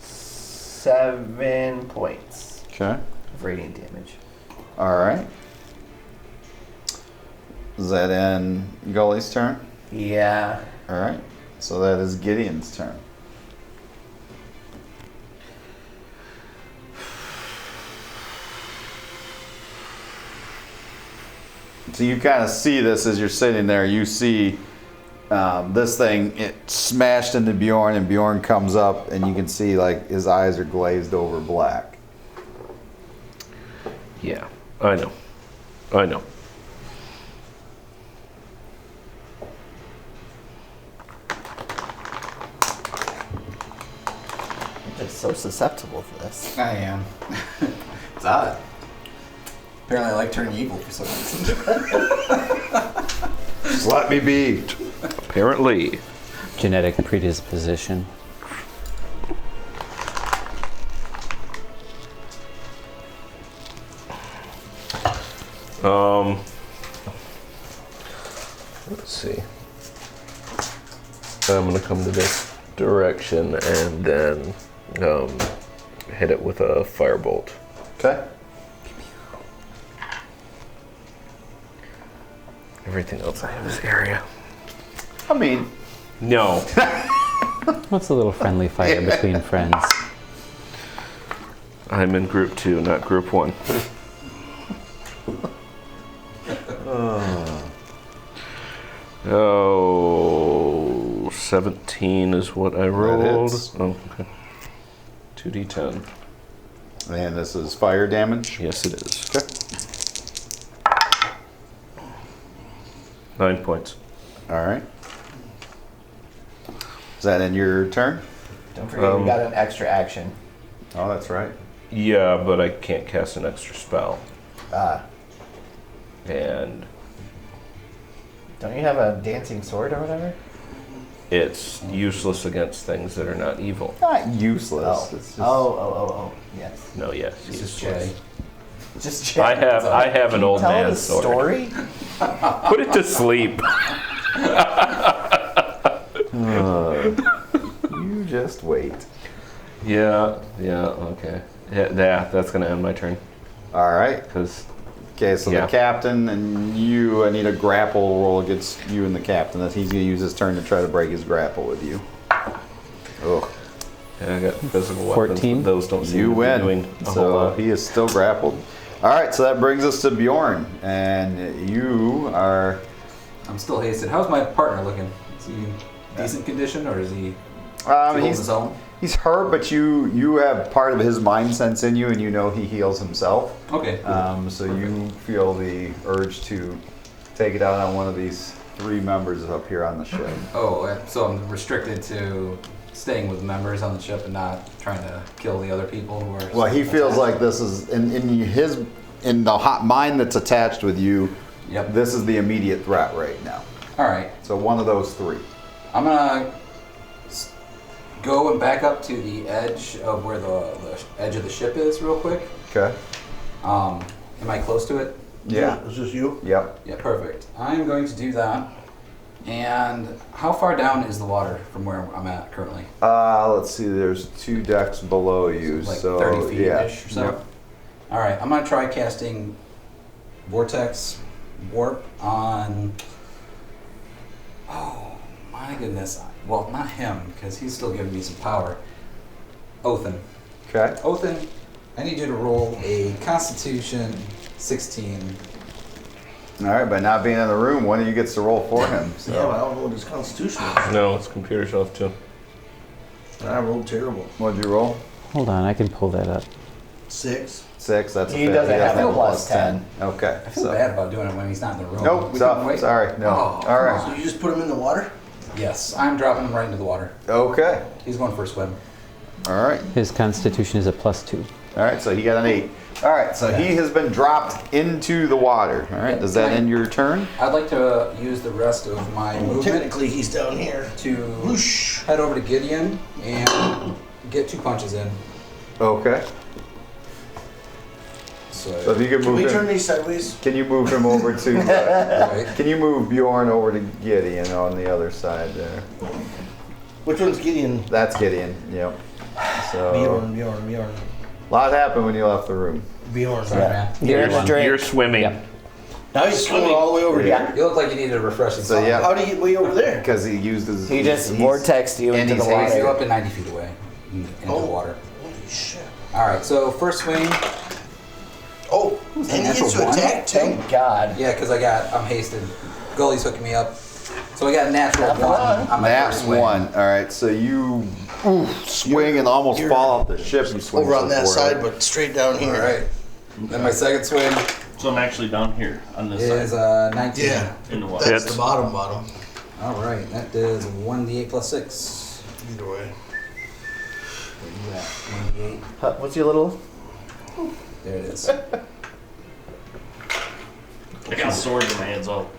7 points Okay. of radiant damage. All right. Is that end Gully's turn? Yeah. All right. So that is Gideon's turn. So you kind of see this as you're sitting there. You see this thing, it smashed into Bjorn, and Bjorn comes up, and you can see like his eyes are glazed over black. Yeah, I know. I know. You're just so susceptible to this. I am. It's odd. Apparently I like turning evil for some reason. Just let me be. Apparently. Genetic predisposition. Let's see. I'm gonna come to this direction and then hit it with a firebolt. Okay. Everything else I have is area. I mean, No. What's a little friendly fire between friends? I'm in group 2, not group 1. Oh, 17 is what I rolled. hits. Oh, okay. 2d10. and this is fire damage. Yes, it is. Okay. 9 points. All right. Is that in your turn? Don't forget, we got an extra action. Oh, that's right. Yeah, but I can't cast an extra spell. And Don't you have a dancing sword or whatever? it's useless against things that are not evil. Not useless. Oh. It's just, Oh. Yes. No, yes. This is useless. Jay. Just check. I have an old Tell man the sword. story. Put it to sleep. You just wait. Yeah, okay. Yeah, that's gonna end my turn. All right. Because Okay, so Yeah. the captain and you, I need a grapple roll against you and the captain. That he's gonna use his turn to try to break his grapple with you. Ugh. I got physical weapons, 14. but those don't seem You to be win. doing a whole So lot. he is still grappled. All right, so that brings us to Bjorn, and you are. I'm still hasted. How's my partner looking? Is he in decent condition or is he holding his own? He's hurt, but you have part of his mind sense in you, and you know he heals himself. Okay. Cool. So you feel the urge to take it out on one of these 3 members up here on the ship. Oh, so I'm restricted to staying with members on the ship and not trying to kill the other people who are. Well, he feels attached. like this is in the hot mind that's attached with you. Yep. This is the immediate threat right now. All right. So one of those three. I'm gonna go and back up to the edge of where the edge of the ship is, real quick. Okay. Am I close to it? Yeah. It's just you? Yep. Yeah, perfect. I'm going to do that. And how far down is the water from where I'm at currently? Let's see. There's 2 decks below you, Like so 30 feet yeah. ish or so. Yep. All right, I'm gonna try casting Vortex Warp on. Oh my goodness! Well, not him because he's still giving me some power. Othin. Okay. Othin, I need you to roll a Constitution 16. All right. By not being in the room, one of you gets to roll for him. So. Yeah, but I don't know what his constitution is. No, it's computer stuff too. And I rolled terrible. What'd you roll? Hold on, I can pull that up. 6. 6. That's a He fail. doesn't have a a plus 10. Okay. I feel bad about doing it when he's not in the room. Nope. We So, can wait. sorry. No. Oh, All right. So you just put him in the water? Yes, I'm dropping him right into the water. Okay. He's going for a swim. All right. His constitution is a +2. All right. So he got an 8. All right. So he has been dropped into the water. All right. Does that end your turn? I'd like to use the rest of my movement Technically, he's down here. to Whoosh. head over to Gideon and get 2 punches in. Okay. So So, if you can Can move we turn him, these sideways? can you move him over to? right. Can you move Bjorn over to Gideon on the other side there? Which one's Gideon? That's Gideon. Yep. So Bjorn. a lot happened when you left the room. Bjorn. Sorry, man. You're in the drink. You're swimming. Yep. Now he's swimming all the way over Yeah. here. You look like you needed a refreshing So, sauna. yeah. How did he get way over there? Because he used his. He just he's- vortexed you and into the he's Takes you water. up to 90 feet away into the water. Holy shit. All right, so first swing. Oh, and he gets to attack too. Thank God. Yeah, because I'm hasted. Gully's hooking me up. So I got a natural Natural 1 one. on my That first swing. one. All right. So you swing and almost You're fall off the ship. You swing Over on so that forward. side, but straight down All here. right. Then my second swing So I'm actually down here on this is side 19. Yeah. in the water. That's Hits. the bottom. All right, that is 1d8 plus 6. Either way. Where you at? 1d8. What's your little? There it is. I got a sword in my hands all.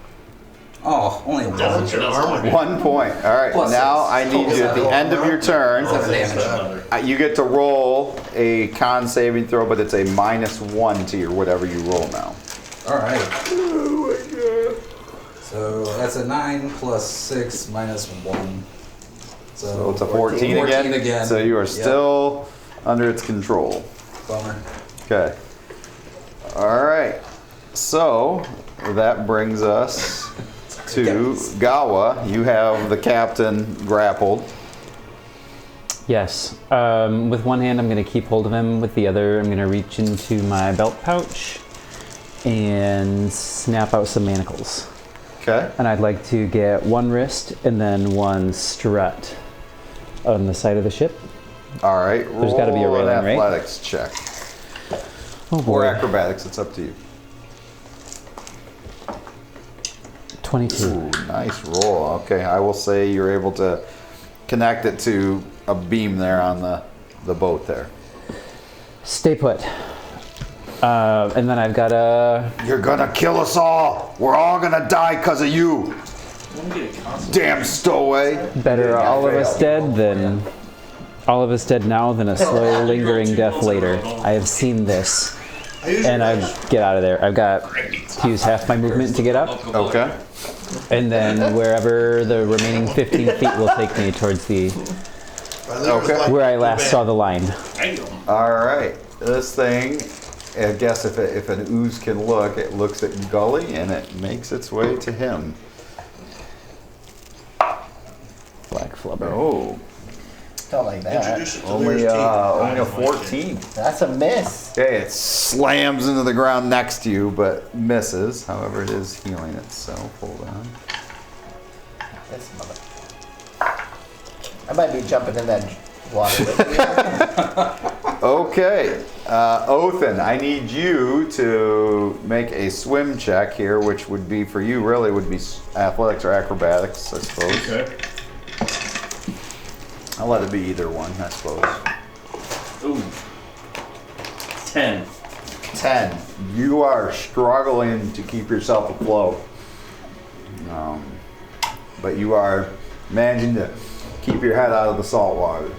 Oh, only a 1. Doesn't your armor? 1 point. All right. Plus now six. I need you at the end of your turn. 7 damage. You get to roll a con saving throw, but it's a -1 to your whatever you roll now. All right. Oh my god. So that's a 9 plus 6 minus 1. So it's a 14 14 again. So you are Yep. still under its control. Bummer. Okay. All right. So that brings us to Gawa. You have the captain grappled. Yes. With one hand, I'm going to keep hold of him. With the other, I'm going to reach into my belt pouch and snap out some manacles. Okay. And I'd like to get one wrist and then one strut on the side of the ship. All right. There's gotta be a roll an railing, right? athletics check. Oh Or boy. acrobatics. It's up to you. 22. Ooh, nice roll. Okay, I will say you're able to connect it to a beam there on the boat there. Stay put. And then I've got a... You're gonna kill us all. We're all gonna die because of you. Damn stowaway. Better all of us dead than... All of us dead now than a slow, lingering death later. I have seen this. And I get out of there. I've got to use half my movement to get up. Okay. And then wherever the remaining 15 feet will take me towards the... Okay. Where I last saw the line. All right. This thing, I guess if an ooze can look, it looks at Gully and it makes its way to him. Black flubber. Oh, Don't like that. Introduce it to only their team. a 14. That's a miss. Okay, it slams into the ground next to you, but misses. However, it is healing itself. Hold on. This mother. I might be jumping in that water with you. Okay, Othin, I need you to make a swim check here, which would be for you really would be athletics or acrobatics, I suppose. Okay. I'll let it be either one, I suppose. Ooh. 10. 10. You are struggling to keep yourself afloat. But you are managing to keep your head out of the salt water.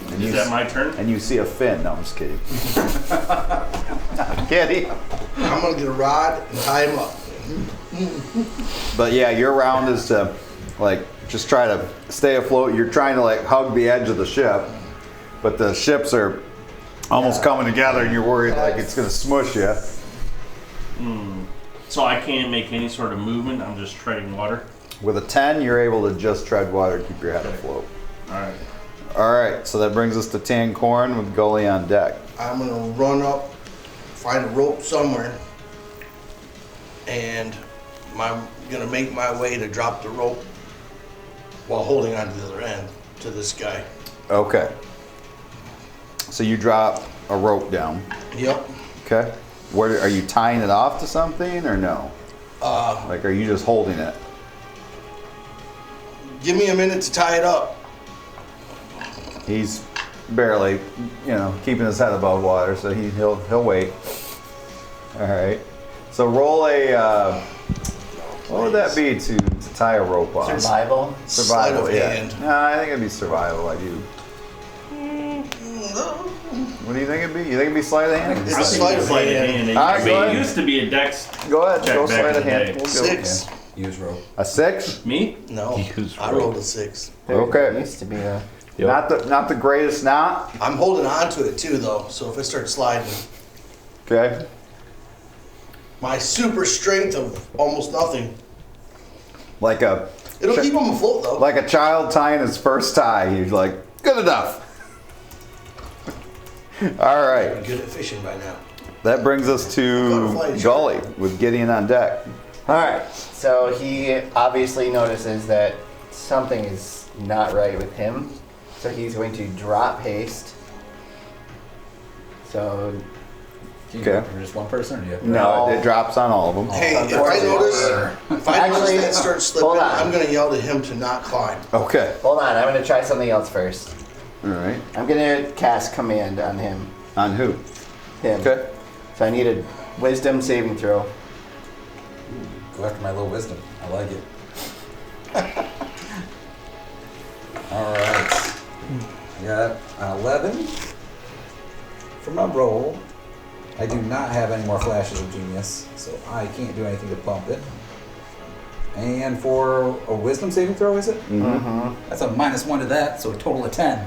And Is that my turn? And you see a fin. No, I'm just kidding. I'm kidding. I'm gonna get a rod and tie him up. But yeah, your round is to like just try to stay afloat. You're trying to like hug the edge of the ship, but the ships are almost coming together, and you're worried like it's gonna smush you. So I can't make any sort of movement. I'm just treading water. With a 10, you're able to just tread water, keep your head afloat. All right. All right, so that brings us to Tan Corn with Gully on deck. I'm gonna run up, find a rope somewhere, and I'm gonna make my way to drop the rope while holding on to the other end to this guy. Okay. So you drop a rope down. Yep. Okay. Where are you tying it off to something or no? Like, are you just holding it? Give me a minute to tie it up. He's barely, keeping his head above water, so he'll wait. All right. So roll a. What would that be to tie a rope off? Survival. Survival. Sleight of Yeah. hand. No, I think it'd be survival. I do. What do you think it'd be? You think it'd be sleight of hand? It's a sleight of hand. All right, go It ahead. used to be a dex. Go ahead. Check Go back sleight in of the hand. day. We'll go, 6. Use rope. yeah. A 6? Me? No, Use I rope. rolled a 6. Okay. Used to be a. Yep. Not the greatest knot. I'm holding on to it too, though. So if it starts sliding, Okay. my super strength of almost nothing. Like a It'll keep him afloat, though. like a child tying his first tie. He's like, good enough. All right. I'm good at fishing by now. That brings us to Butterfly Gully with Gideon on deck. All right. So he obviously notices that something is not right with him. So he's going to drop haste. So Can you Okay. do it for just one person, or do you have to? No, it drops on all of them. Hey, if I notice Actually, that starts slipping, hold on. I'm gonna yell to him to not climb. Okay. hold on, I'm going to try something else first. All right. I'm going to cast command on him. On who? Him. Okay. So I need a wisdom saving throw. Go after my little wisdom. I like it. All right. I got an 11 for my roll. I do not have any more flashes of genius, so I can't do anything to bump it. And for a wisdom saving throw, is it? Mm-hmm. That's a -1 to that, so a total of 10.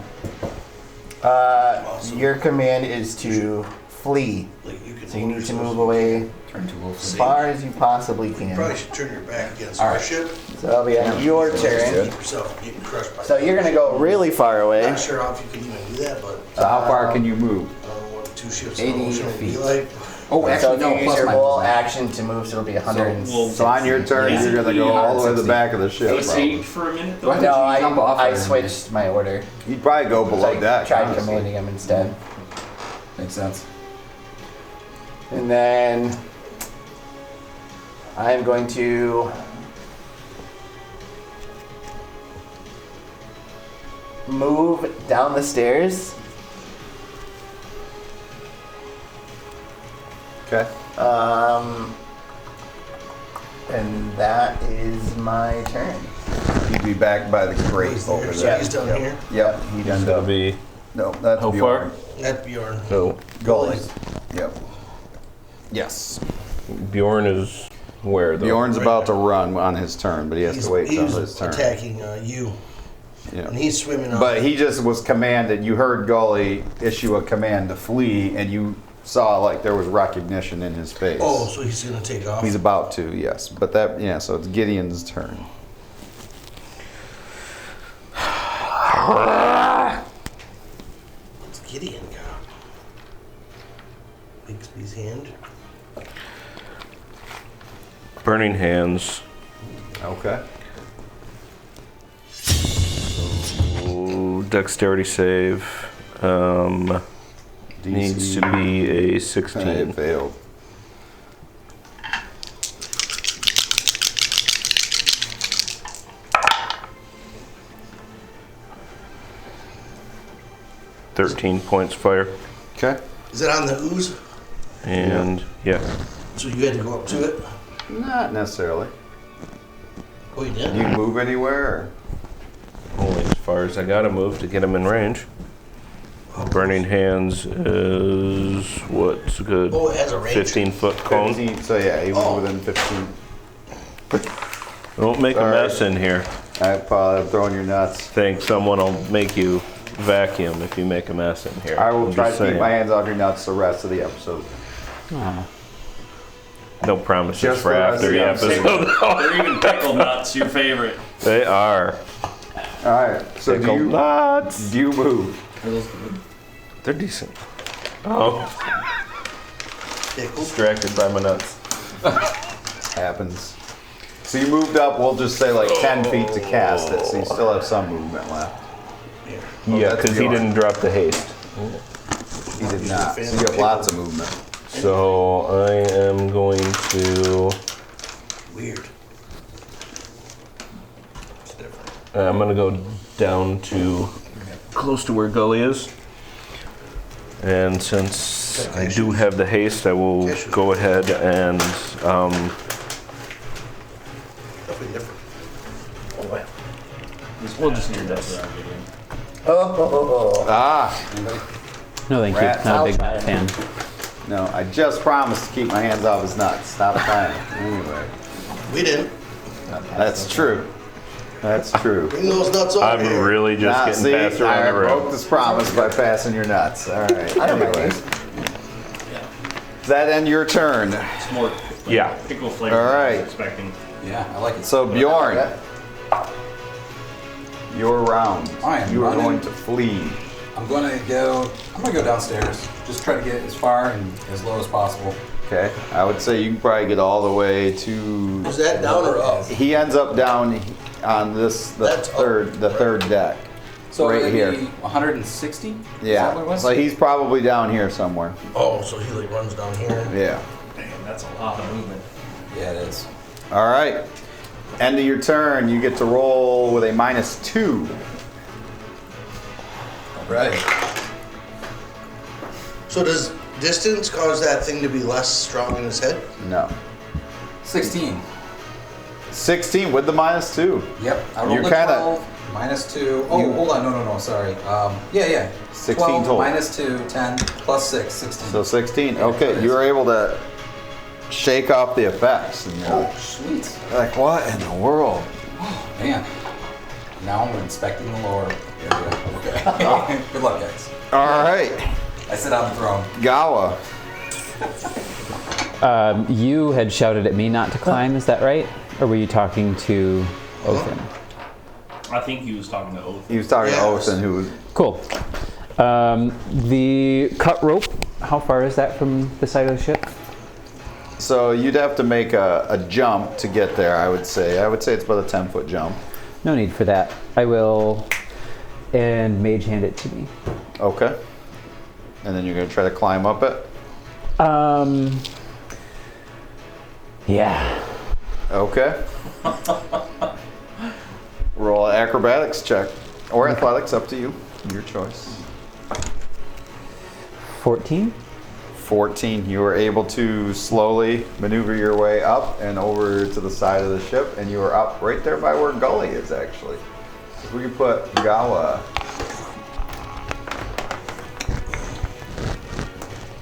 Your command is to flee. Like you can So you hold need to yourself move away Turn to a wolf. as far as you possibly You can. probably should turn your back against All our right. ship. So that'll be on your turn. Keep yourself from getting crushed by. So you're going to go really far away. Not sure if you can even do that, but So how far can you move? I don't know what 2 ships 80 in motion would be feet. like. Oh, So actually, if no, you use plus your my full wisdom. action to move, so it'll be 100. So on your turn, you're gonna go all the way to the back of the ship. I Probably. saved for a minute Do I though. have No, to jump off I or- switched my order. You'd probably go So below I deck. tried honestly. commanding him instead. Makes sense. And then I'm going to move down the stairs. Okay. And that is my turn. He'd be back by the Gr8 over So there. he's down here. Yep. He'd It's end gonna up. be No, that's how Bjorn. far? That's Bjorn. So Gully. Yep. Yes. Bjorn is where though? Bjorn's about to run on his turn, but he has He's, to wait till he's his turn. attacking you, Yeah. and he's swimming up. But he just was commanded. You heard Gully issue a command to flee, and you saw like there was recognition in his face. Oh, so he's gonna take off. He's about to, yes. But that, yeah. So it's Gideon's turn. It's Gideon got. Bixby's hand. Burning hands. Okay. Ooh, dexterity save. Needs to be a 16. It failed. 13 points fire. Okay. Is it on the ooze? And yeah. So you had to go up to it? Not necessarily. Oh, you did? You move anywhere? Or? Only as far as I gotta move to get him in range. Burning Hands is what's good? Oh, it has a range. 15-foot cone. 15, so yeah, he was within 15. Don't make a Sorry. mess in here. I'm throwing your nuts. Think someone will make you vacuum if you make a mess in here. I will I'm try to just keep saying. my hands off your nuts the rest of the episode. Aw. No promises Just for the rest after of the the episode. They're even pickle nuts, your favorite. They are. All right. So Pickle nuts. do you move? They're decent. Oh, Pickles? distracted by my nuts. Happens. So you moved up. We'll just say like 10 feet to cast it. So you still have some movement left. Yeah, that's because he Bjorn. didn't drop the haste. He did not. So you have lots of movement. So I am going to. Weird. It's different. I'm gonna go down to close to where Gully is. And since I do have the haste, I will go ahead and Definitely different. We'll just need this. Ah. No, thank you. Rats. Not a I'll big try it. fan. No, I just promised to keep my hands off his nuts. Stop trying. Anyway. We didn't. That's true. That's true. Bring those nuts over I'm here. really just Nah, getting see, passed I around the broke room. this promise by passing your nuts. All right. I don't mind Anyways. these. Does that end your turn? It's more Yeah. pickle flavor All than I right. was expecting. Yeah, I like it. So Bjorn, your round. I am You are running. going to flee. I'm gonna go downstairs. Just try to get as far and as low as possible. Okay. I would say you can probably get all the way to. Is that down or up? He ends up down on this That's up, the third deck. So Right it'd here. be 160? Is that what it Yeah. was? So he's probably down here somewhere. Oh, so he like runs down here. Yeah. Man, that's a lot of movement. Yeah, it is. All right. End of your turn. You get to roll with a -2. Right. So does distance cause that thing to be less strong in his head? No. 16. 16 with the -2. Yep. I rolled You're a kinda- 12, -2. Oh, hold on. No. Sorry. Yeah. 16 12, total. -2, 10, plus 6, 16. So 16. Okay, you were able to shake off the effects. And you're Oh, sweet. like, what in the world? Man. Now I'm inspecting the lower area. Okay. Good luck, guys. All right, I sit on the throne. Gawa. You had shouted at me not to climb, is that right? Or were you talking to Othin? I think he was talking to Oath. He was talking Yeah. to Othin, who was. Cool. The cut rope, how far is that from the side of the ship? So you'd have to make a jump to get there, I would say. I would say it's about a 10-foot jump. No need for that. I will, and mage hand it to me. Okay. And then you're going to try to climb up it? Yeah. Okay. Roll an acrobatics check. Or athletics, up to you. Your choice. 14? 14. You were able to slowly maneuver your way up and over to the side of the ship, and you were up right there by where Gully is, actually. If we could put Gawa.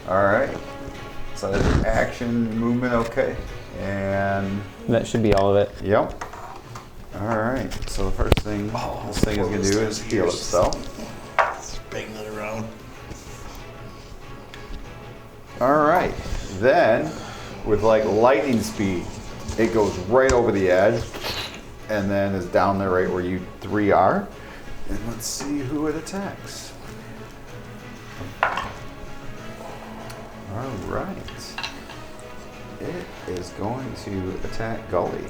All right. So that's your action, movement, okay. And That should be all of it. yep. All right. So the first thing this thing is going to do is heal itself. Banging it around. All right. Then, with like lightning speed, it goes right over the edge, and then is down there right where you three are. And let's see who it attacks. All right. It is going to attack Gully.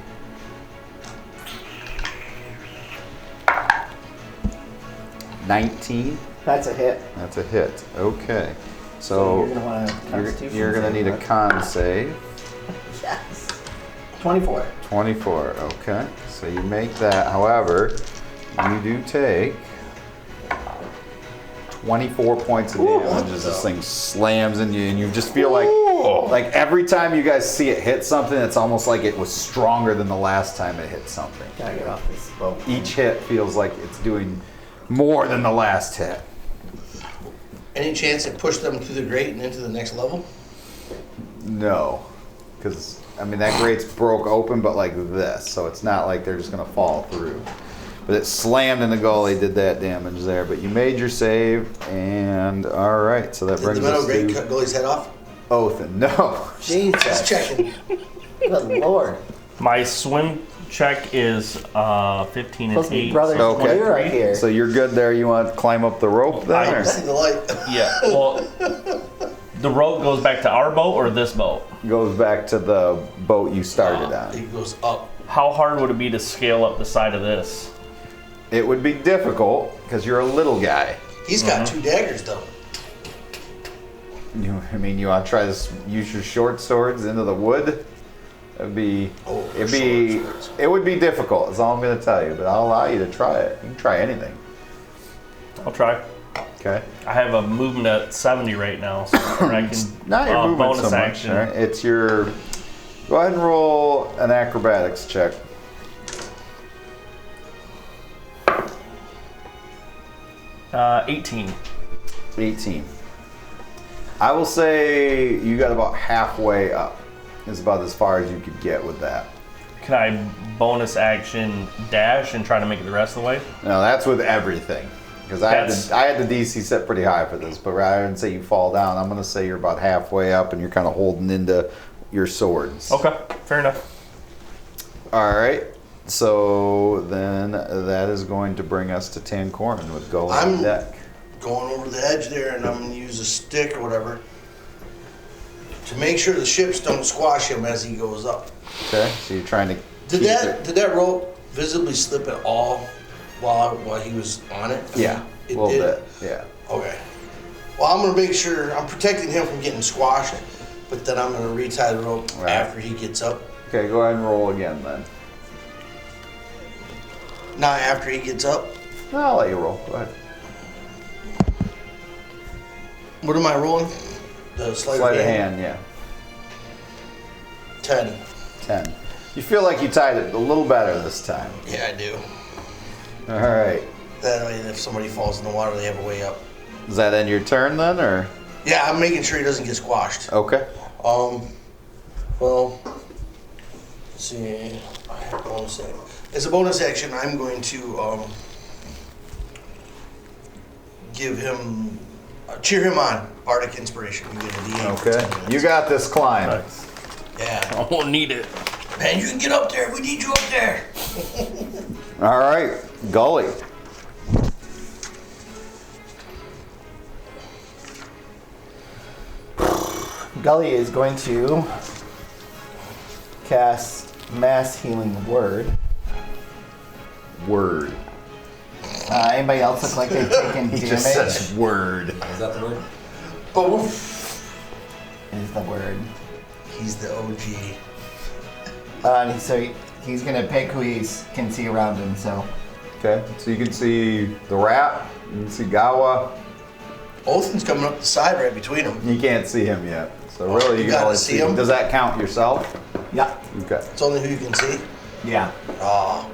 $19. That's a hit. That's a hit. Okay. So So you're gonna want a Constitution you're gonna save, need a right? con save. Yes. 24. 24. Okay. So you make that. However, you do take 24 points of damage as this thing slams into you, and you just feel like every time you guys see it hit something, it's almost like it was stronger than the last time it hit something. Gotta get off this boat. Each hit feels like it's doing more than the last hit. Any chance it pushed them through the grate and into the next level? No, because I mean that grate's broke open, but like this, so it's not like they're just gonna fall through. But it slammed in the gully, did that damage there. But you made your save, and all right, so that Did brings the metal us grate to cut Gully's head off? Othin. No, Jesus. Just checking. Good lord. My swim check is 15 and Supposed to be 8. brothers so- Okay. clear right here. so you're good there. You want to climb up the rope then? I or- See the light. Yeah. Well, the rope goes back to our boat or this boat? Goes back to the boat you started on. It goes up. How hard would it be to scale up the side of this? It would be difficult because you're a little guy. He's got 2 daggers though. I mean, you want to try to use your short swords into the wood? It'd be, it would be difficult. That's all I'm going to tell you. But I'll allow you to try it. You can try anything. I'll try. Okay. I have a movement at 70 right now, so I can Not your movement bonus so much. action. All right? It's your. Go ahead and roll an acrobatics check. Uh, 18. 18. I will say you got about halfway up. It's about as far as you could get with that. Can I bonus action dash and try to make it the rest of the way? No, that's with everything. Because I had the DC set pretty high for this, but rather than say you fall down, I'm going to say you're about halfway up and you're kind of holding into your swords. Okay, fair enough. All right. So then that is going to bring us to Tancorin with Go on I'm- deck. Going over the edge there, and I'm gonna use a stick or whatever to make sure the ships don't squash him as he goes up. Okay, so you're trying to Did keep did that rope visibly slip at all while he was on it? Yeah, It a little did? bit. Yeah. Okay. Well, I'm gonna make sure I'm protecting him from getting squashed, but then I'm gonna retie the rope Right. after he gets up. Okay, go ahead and roll again then. Not after he gets up. No, I'll let you roll. Go ahead. What am I rolling? The Sleight of hand, yeah. 10. 10. You feel like you tied it a little better this time. Yeah, I do. All right. That way, if somebody falls in the water, they have a way up. Is that end your turn then, or? Yeah, I'm making sure he doesn't get squashed. Okay. Well, let's see. I have bonus action. As a bonus action, I'm going to give him, cheer him on. Bardic inspiration. You get a D8 for 10 Okay. minutes. You got this climb. Yeah. I won't need it. Man, you can get up there. We need you up there. All right, Gully. Gully is going to cast Mass Healing Word. Word. Anybody else look like they've taken He damage? just says word. Is that the word? Boom. Is the word. He's the OG. So he's gonna pick who he can see around him. So Okay, so you can see the rat, you can see Gawa. Othin's coming up the side right between them. You can't see him yet. So Oh, really you you can gotta only see see him. him? Does that count yourself? yeah, Okay. It's only who you can see. yeah. Oh.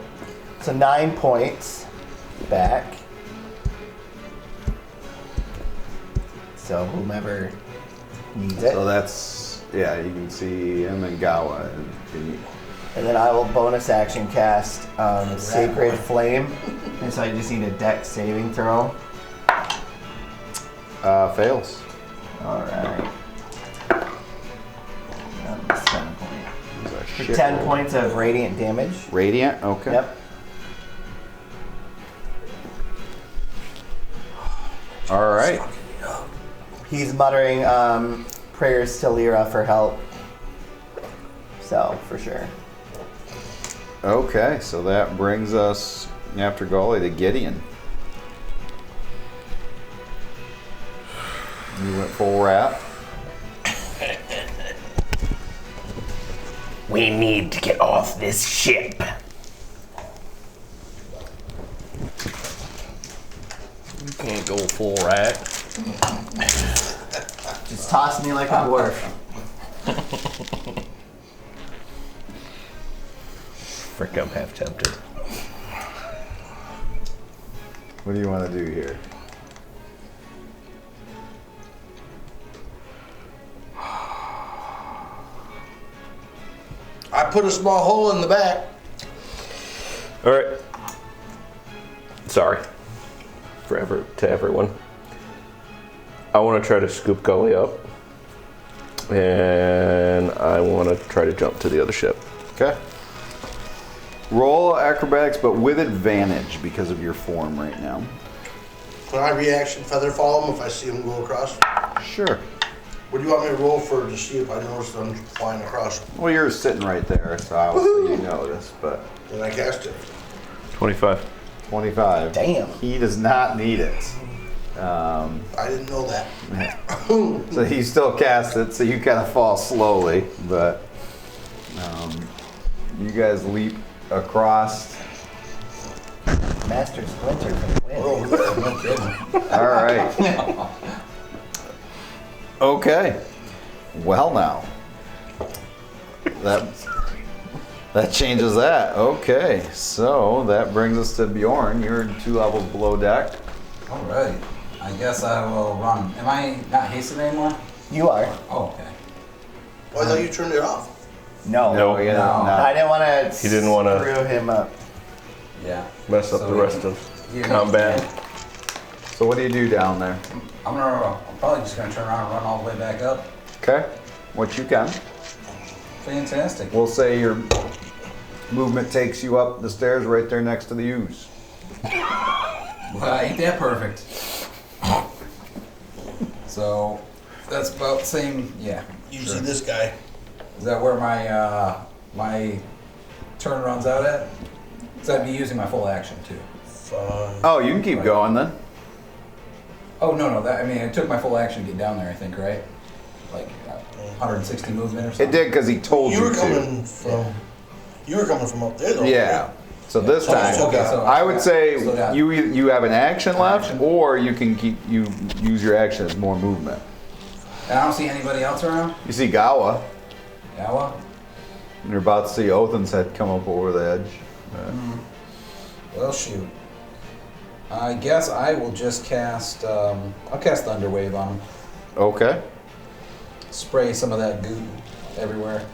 So 9 points back. So whomever needs it. So that's, yeah, you can see him and Gawa. And then I will bonus action cast Sacred Flame. And so I just need a dex saving throw. Fails. Alright. That's 10 points. He's a For shit 10 roll. points of radiant damage. Radiant, okay. Yep. All right. He's muttering prayers to Lyra for help. So, for sure. Okay, so that brings us, after Gully, to Gideon. You went full rat. We need to get off this ship. Can't go full rat. Just toss me like a dwarf. Frick, I'm half tempted. What do you want to do here? I put a small hole in the back. All right. Sorry. To everyone. I want to try to scoop Gully up. And I want to try to jump to the other ship. Okay. Roll acrobatics, but with advantage because of your form right now. Can I reaction feather fall him if I see him go across? Sure. What do you want me to roll for to see if I notice them flying across? Well, you're sitting right there, so obviously you notice, but Then I cast it. 25. 25. Damn. He does not need it. I didn't know that. So he still casts it, so you kind of fall slowly, but you guys leap across. Master Splinter for the win. Oh, no kidding. All right. Okay. Well, now that changes that. Okay, so that brings us to Bjorn. You're 2 levels below deck. All right. I guess I will run. Am I not hasted anymore? You are. Oh, okay. Well, I thought you turned it off. No. No, you no. I didn't want to He didn't wanna- screw him up. Yeah. Mess up So the rest of you- combat. So what do you do down there? I'm probably just gonna turn around and run all the way back up. Okay. What you can. Fantastic. We'll say your movement takes you up the stairs right there next to the ooze. Well, ain't that perfect? So that's about the same. Yeah. You sure. see this guy. Is that where my my turn runs out at? Because I'd be using my full action too. Fine. Oh, you can keep going then. Oh no, that I mean it took my full action to get down there. I think right, like 160 movement or something. It did because he told You you were to. coming from. You were coming from up there, though. Yeah. So this time, Okay, so I would say so that- you have an action left, Action. or you can use your action as more movement. And I don't see anybody else around. You see Gawa, Yawa. and you're about to see Othin's head come up over the edge. Well, shoot. I guess I will just cast. I'll cast Thunder Wave on him. Okay. Spray some of that goo everywhere.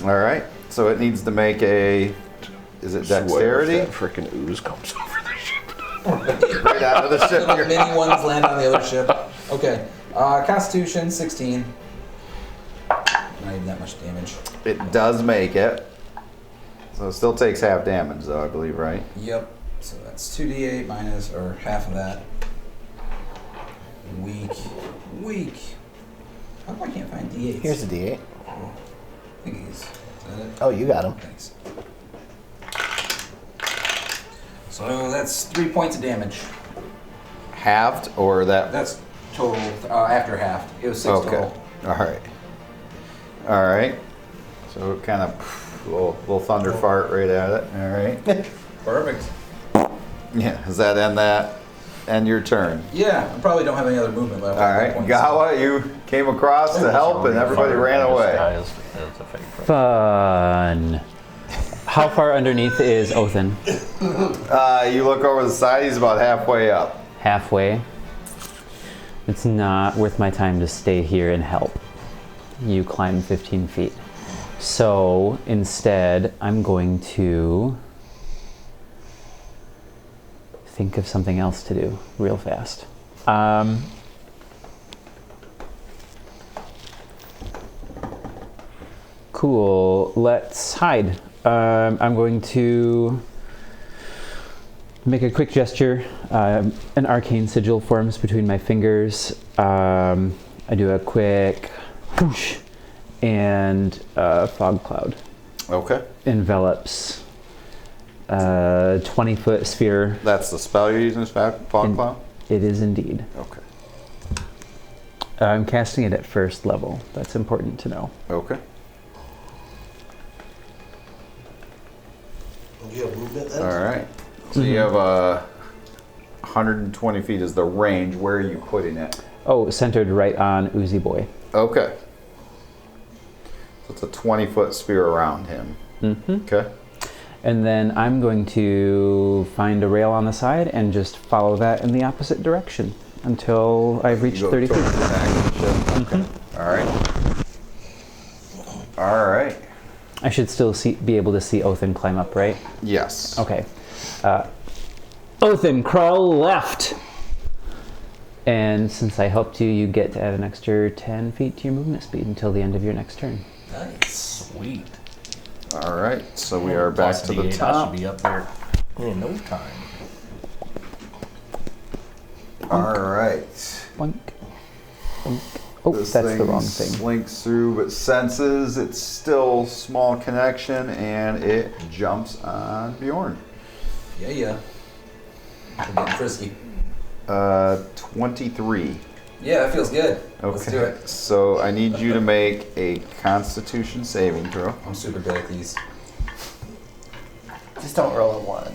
All right. So it needs to make a. Is it dexterity? That freaking ooze comes over the ship. Right out of the ship. Little mini ones land on the other ship. Okay. Constitution 16. Not even that much damage. It does make it. So it still takes half damage, though, I believe, right? Yep. So that's 2d8 minus, or half of that. Weak. How come I can't find d8s? Here's the D8. Thingies. Is that it? Oh, you got him. Thanks. So that's 3 points of damage. Halved or that? That's total after half. It was 6 Okay. total. All right. All right. So it kind of little thunder fart right at it. All right. Perfect. Yeah. Does that end that? End your turn. Yeah, I probably don't have any other movement left. All right. Gawa, you came across to help, and everybody ran away. Fun. How far underneath is Othin? You look over the side. He's about halfway up. Halfway. It's not worth my time to stay here and help. You climb 15 feet. So instead, I'm going to think of something else to do real fast. Cool. Let's hide. I'm going to make a quick gesture. An arcane sigil forms between my fingers. I do a quick whoosh, and a fog cloud Okay. envelops a 20-foot sphere. That's the spell you're using, is fog cloud? It is indeed. Okay. I'm casting it at first level. That's important to know. Okay. Do you have movement then? All right. So you have 120 feet is the range. Where are you putting it? Oh, centered right on Uzi Boy. Okay. So it's a 20-foot spear around him. Mm-hmm. Okay. And then I'm going to find a rail on the side and just follow that in the opposite direction until I've reached You go 30 feet. towards the back and shit. Okay. All right. All right. I should still be able to see Othin climb up, right? Yes. Okay. Othin, crawl left. And since I helped you, you get to add an extra 10 feet to your movement speed until the end of your next turn. Nice. Sweet. All right. So we are back Plus to the D8, I top. should be up there in no time. All right. Boink. Boink. Oh, This that's the thing wrong thing. slinks through, but senses it's still small connection, and it jumps on Bjorn. Yeah. We're getting frisky. 23. Yeah, that feels good. Okay. Let's do it. So I need you to make a Constitution saving throw. I'm super good at these. Just don't roll a 1.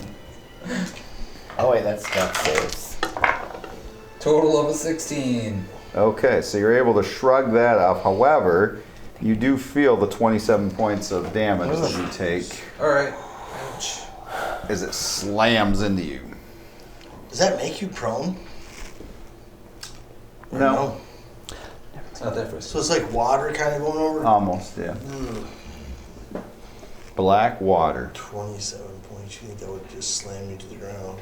Oh wait, that's death saves. Total of a 16. Okay, so you're able to shrug that off. However, you do feel the 27 points of damage that you take All right. Ouch. as it slams into you. Does that make you prone? Or No. It's not that frisky. So it's like water kind of going over? Almost, yeah. Black water. 27 points. You think that would just slam you to the ground?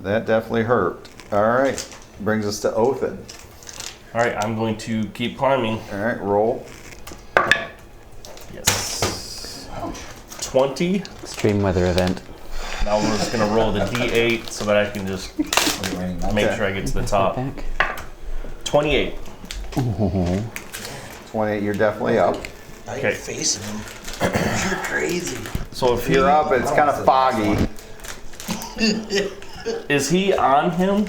That definitely hurt. All right, brings us to Othin. All right, I'm going to keep climbing. All right, roll. Yes. 20. Extreme weather event. Now we're just going to roll the D8 so that I can just make sure I get to the top. Back. 28. 28, you're definitely up. Now Okay. you're facing him. You're crazy. So if You're up, it's kind of foggy. is he on him?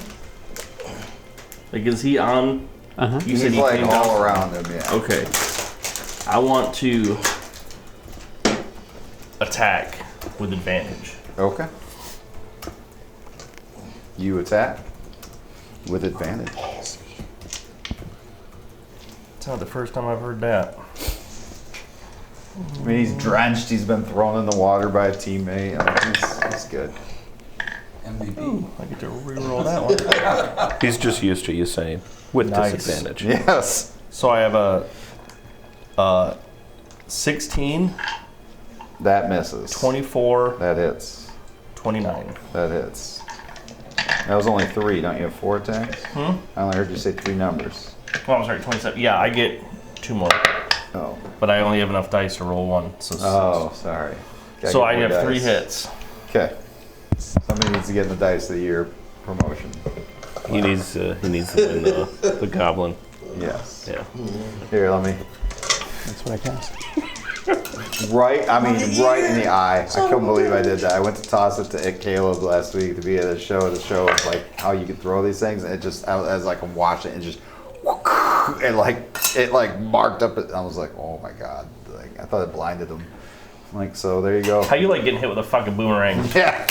Like, is he on? Uh-huh. You said He's he like came all down? around him, yeah. Okay. I want to attack with advantage. Okay. You attack with advantage. It's not the first time I've heard that. I mean, he's drenched. He's been thrown in the water by a teammate. I mean, he's good. MVP. I get to reroll that one. He's just used to you saying with Nice. disadvantage. Yes. So I have a 16, That misses. 24, That hits. 29. That hits. That was only 3. Don't you have 4 attacks? I only heard you say 3 numbers. Oh, I'm sorry, 27. Yeah, I get 2 more, Oh. but I only have enough dice to roll 1. So, Oh, sorry. Gotta so get I more have 3 dice. hits. Okay. Somebody needs to get in the Dice of the Year promotion. He needs to win the goblin. Yes. Yeah. Here, let me. That's what I cast. Right in the eye. I couldn't believe I did that. I went to toss it to Caleb last week to be at a show. The show of like how you could throw these things, and it just as like I'm watching it, just it like marked up. I was like, oh my god! Like I thought it blinded him. Like so, there you go. How you like getting hit with a fucking boomerang? Yeah.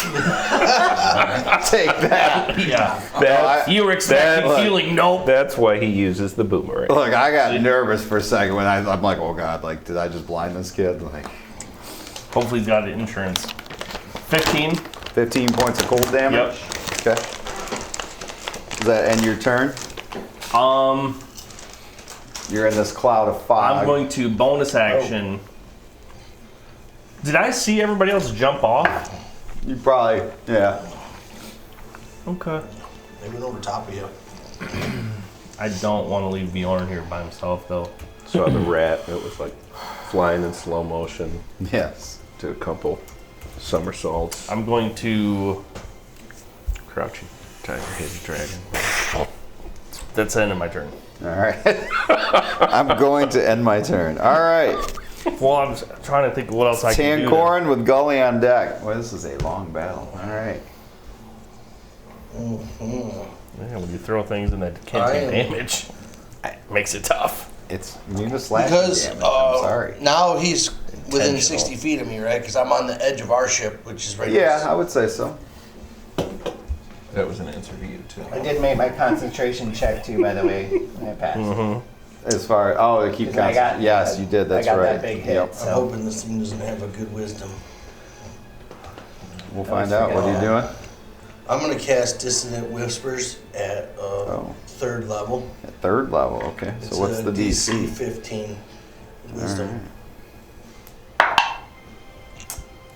Take that. Yeah. You were expecting feeling nope. That's why he uses the boomerang. Look, I got nervous for a second when I'm like, oh god, like did I just blind this kid? Like Hopefully he's got insurance. 15. 15 points of cold damage. Yep. Okay. Does that end your turn? You're in this cloud of fog. I'm going to bonus action. Did I see everybody else jump off? You probably, yeah. Okay. They went over top of you. I don't want to leave Bjorn here by himself, though. Saw the rat that was like flying in slow motion Yes. to a couple somersaults. I'm going to... Crouching tiger, hidden dragon. That's the end of my turn. All right. I'm going to end my turn. All right. Well, I'm trying to think of what else I can do. Tancorin with Gully on deck. Well, this is a long battle. All right. Yeah, when you throw things in that can't take damage, it makes it tough. It's you need to slash Because damage. I'm sorry. now he's within Intentional. 60 feet of me, right? Because I'm on the edge of our ship, which is right Yeah, I would say so. That was an answer to you too. I did make my concentration check too, by the way. And I passed. As far to keep 'Cause I got- yes, you did. That's I got right. that big hit. Yep. I'm So hoping this thing doesn't have a good wisdom. We'll find out. What are you doing? I'm gonna cast Dissonant Whispers at 3rd level. At 3rd level. Okay. It's So what's a the DC? 15 wisdom.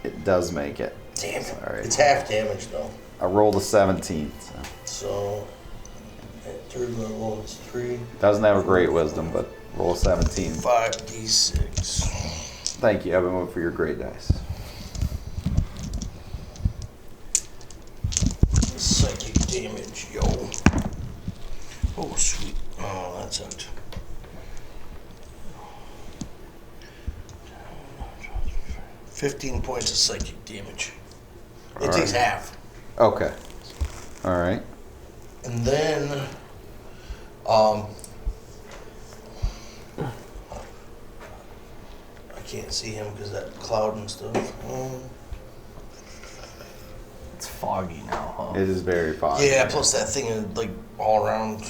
It does make it. Damn it. Sorry. It's half damage though. I rolled a 17. So. So at 3rd level it's 3. Doesn't have a great wisdom, but roll a 17. 5d6. Thank you, Evan, for your great dice. Psychic damage, yo. Oh sweet. Oh, that sucked. $15 points of psychic damage. It takes half. Okay. All right. And then, I can't see him because that cloud and stuff. It's foggy now, huh? It is very foggy. Yeah, plus that thing is like all around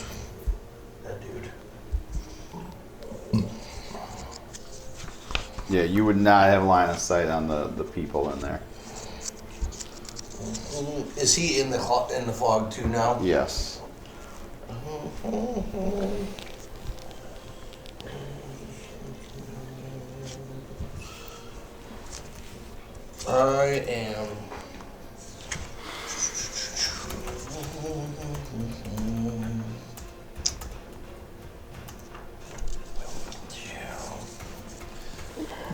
that dude. Yeah, you would not have line of sight on the people in there. Is he in the fog too now? Yes. I am.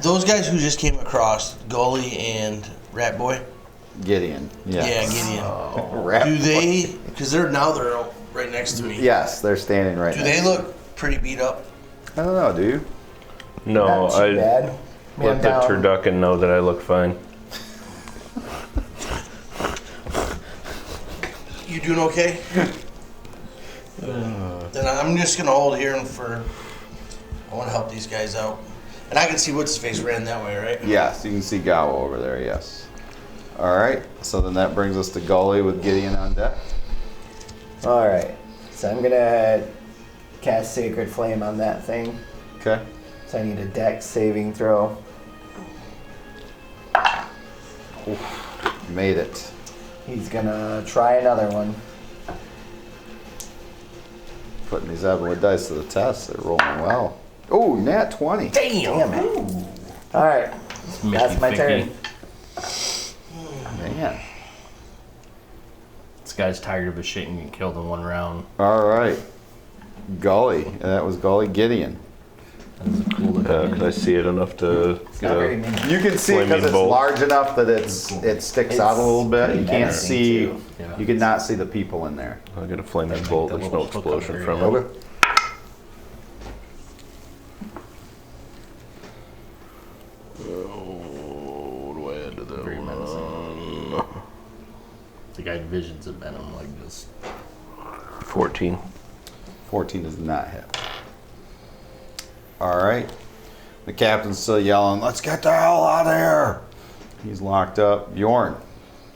Those guys who just came across, Gully and Rat Boy. Gideon. Yes. Yeah, Gideon. Rat Do boy. they? Because they're right next to me. Yes, they're standing right Do next they to you. look pretty beat up? I don't know, do you? No, not too I bad. let the turducken know that I look fine. You doing okay? Then I'm just gonna hold here I want to help these guys out. And I can see what's his face ran that way, right? Yes, you can see Gawa over there, yes. All right, so then that brings us to Gully with Gideon on deck. All right. So I'm gonna cast Sacred Flame on that thing. Okay. So I need a Dex saving throw. Made it. He's gonna try another one. Putting these Evanwood dice to the test. They're rolling well. Oh, nat 20. Damn it. All right. That's my turn. Man. This guy's tired of his shit and getting killed in one round. All right. Gully. And that was Gully Gideon. Could I see it enough to get Not very a... many. You can see it because Flaming it's bolt. large enough that it sticks out a little bit. You can't menacing, see. too. Yeah. You cannot see the people in there. I'll get a flaming bolt. the There's no little hook on explosion there, from yeah. it. Okay. What do I add to that Very one? The guy visions of venom like this. 14. 14 does not hit. All right. The captain's still yelling, "Let's get the hell out of here!" He's locked up. Bjorn.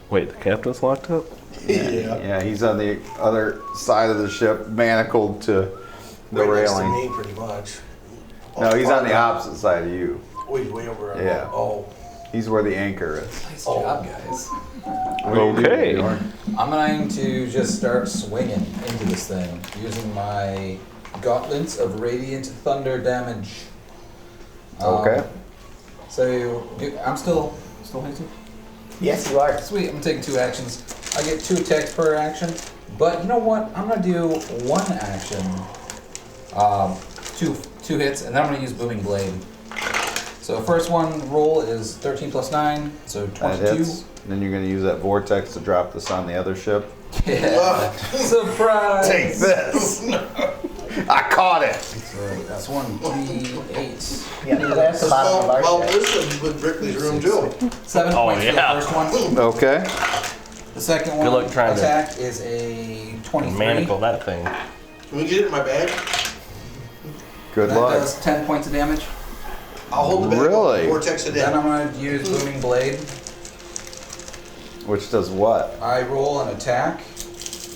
Wait, the captain's locked up? Yeah, he's on the other side of the ship, manacled to the Right next to railing. me, pretty much. No, he's on the opposite side of you. Oh, he's way over. Yeah. Oh. He's where the anchor is. Nice job, guys. What do you do, Okay. Bjorn? I'm going to just start swinging into this thing using my gauntlets of radiant thunder damage. Okay. I'm still hitting. Yes, you are. Sweet. I'm taking 2 actions. I get 2 attacks per action, but you know what? I'm gonna do 1 action, two hits, and then I'm gonna use booming blade. So first one roll is 13 plus 9, so That 22. hits. Then you're going to use that vortex to drop this on the other ship. Yeah. Surprise! Take this. I caught it. So that's 1d8. Yeah, that's the bottom of our Well, ship. this is with Brickley's room too. 7 Oh, points yeah. for the first one. Okay. The second one luck trying to- attack is a 23. Manacle that thing. Can we get it in my bag? Good That luck. does 10 points of damage. I'll hold the bag. Really? Vortex it Then in. I'm going to use booming blade. Which does what? I roll an attack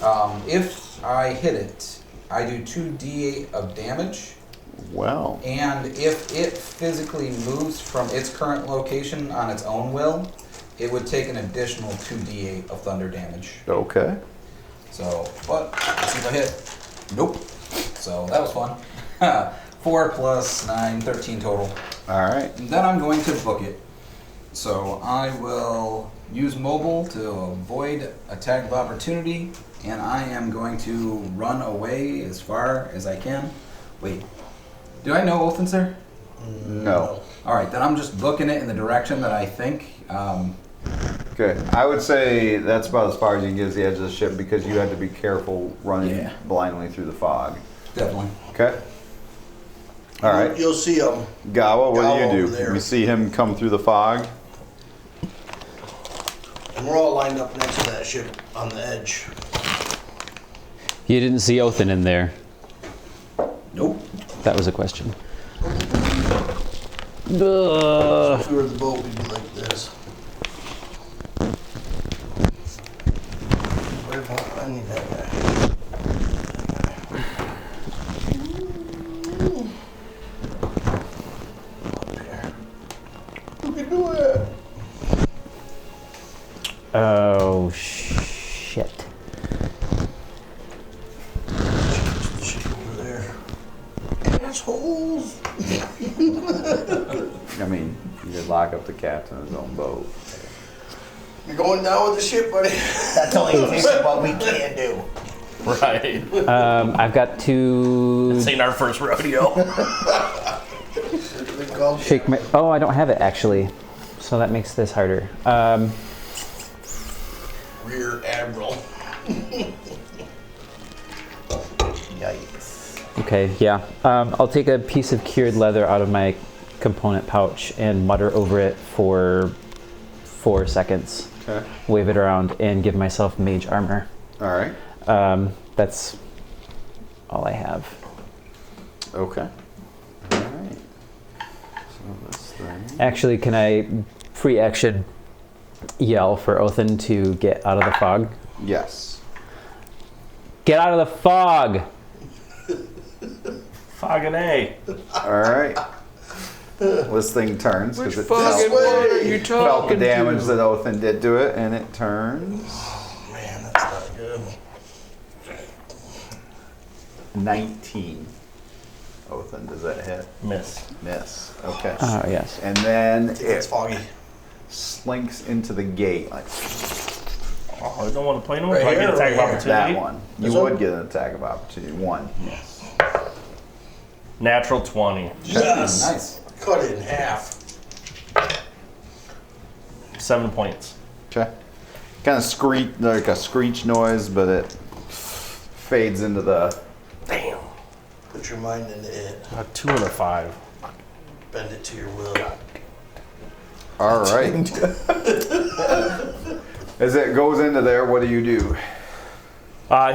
If I hit it, I do 2d8 of damage. Well, And if it physically moves from its current location on its own will, it would take an additional 2d8 of thunder damage. okay. So, but let's see if I hit. Nope. So that was fun. 4 plus 9, 13 total. All right. And then I'm going to book it. So I will use mobile to avoid attack of opportunity, and I am going to run away as far as I can. Wait, do I know Othin, sir? No. All right, then I'm just booking it in the direction that I think. Okay. I would say that's about as far as you can get to the edge of the ship because you have to be careful running Yeah. blindly through the fog. Definitely. Okay. All right. You'll see them. Gawa, what Gawa do you over do? there. You see him come through the fog? And we're all lined up next to that ship on the edge. You didn't see Othin in there. Nope. That was a question. If we were the boat, we'd be like this. Where about? I need that guy. Up there. Who can do it? Oh, shit. The ship over there. Assholes. I mean, you could lock up the captain of his own boat. You're going down with the ship, buddy. That's only what we can do. Right. I've got to This ain't our first rodeo. shake my. Oh, I don't have it actually, so that makes this harder. Rear Admiral. Yikes. Okay, yeah. I'll take a piece of cured leather out of my component pouch and mutter over it for 4 seconds. Okay. Wave it around and give myself mage armor. All right. That's all I have. Okay. All right. So this thing. Actually, can I free action yell for Othin to get out of the fog? Yes. Get out of the fog! Fogging A. All right. This thing turns because it fucking felt, what are you felt the talking damage to? that Othin did to it, and it turns. Man, that's not good. 19. Othin, does that hit? Miss. Miss. Okay. Oh, yes. And then It's it foggy. slinks into the gate like Oh, I don't want to play no more. Right Do I get here, attack of right here. opportunity? that one. You This would one? get an attack of opportunity. 1. Yes. Natural 20. Yes. Nice. Cut it in half. 7 points. Okay. Kind of screech, like a screech noise, but it fades into the. Damn. Put your mind into it. A 2 and a 5. Bend it to your will. All right. As it goes into there, what do you do?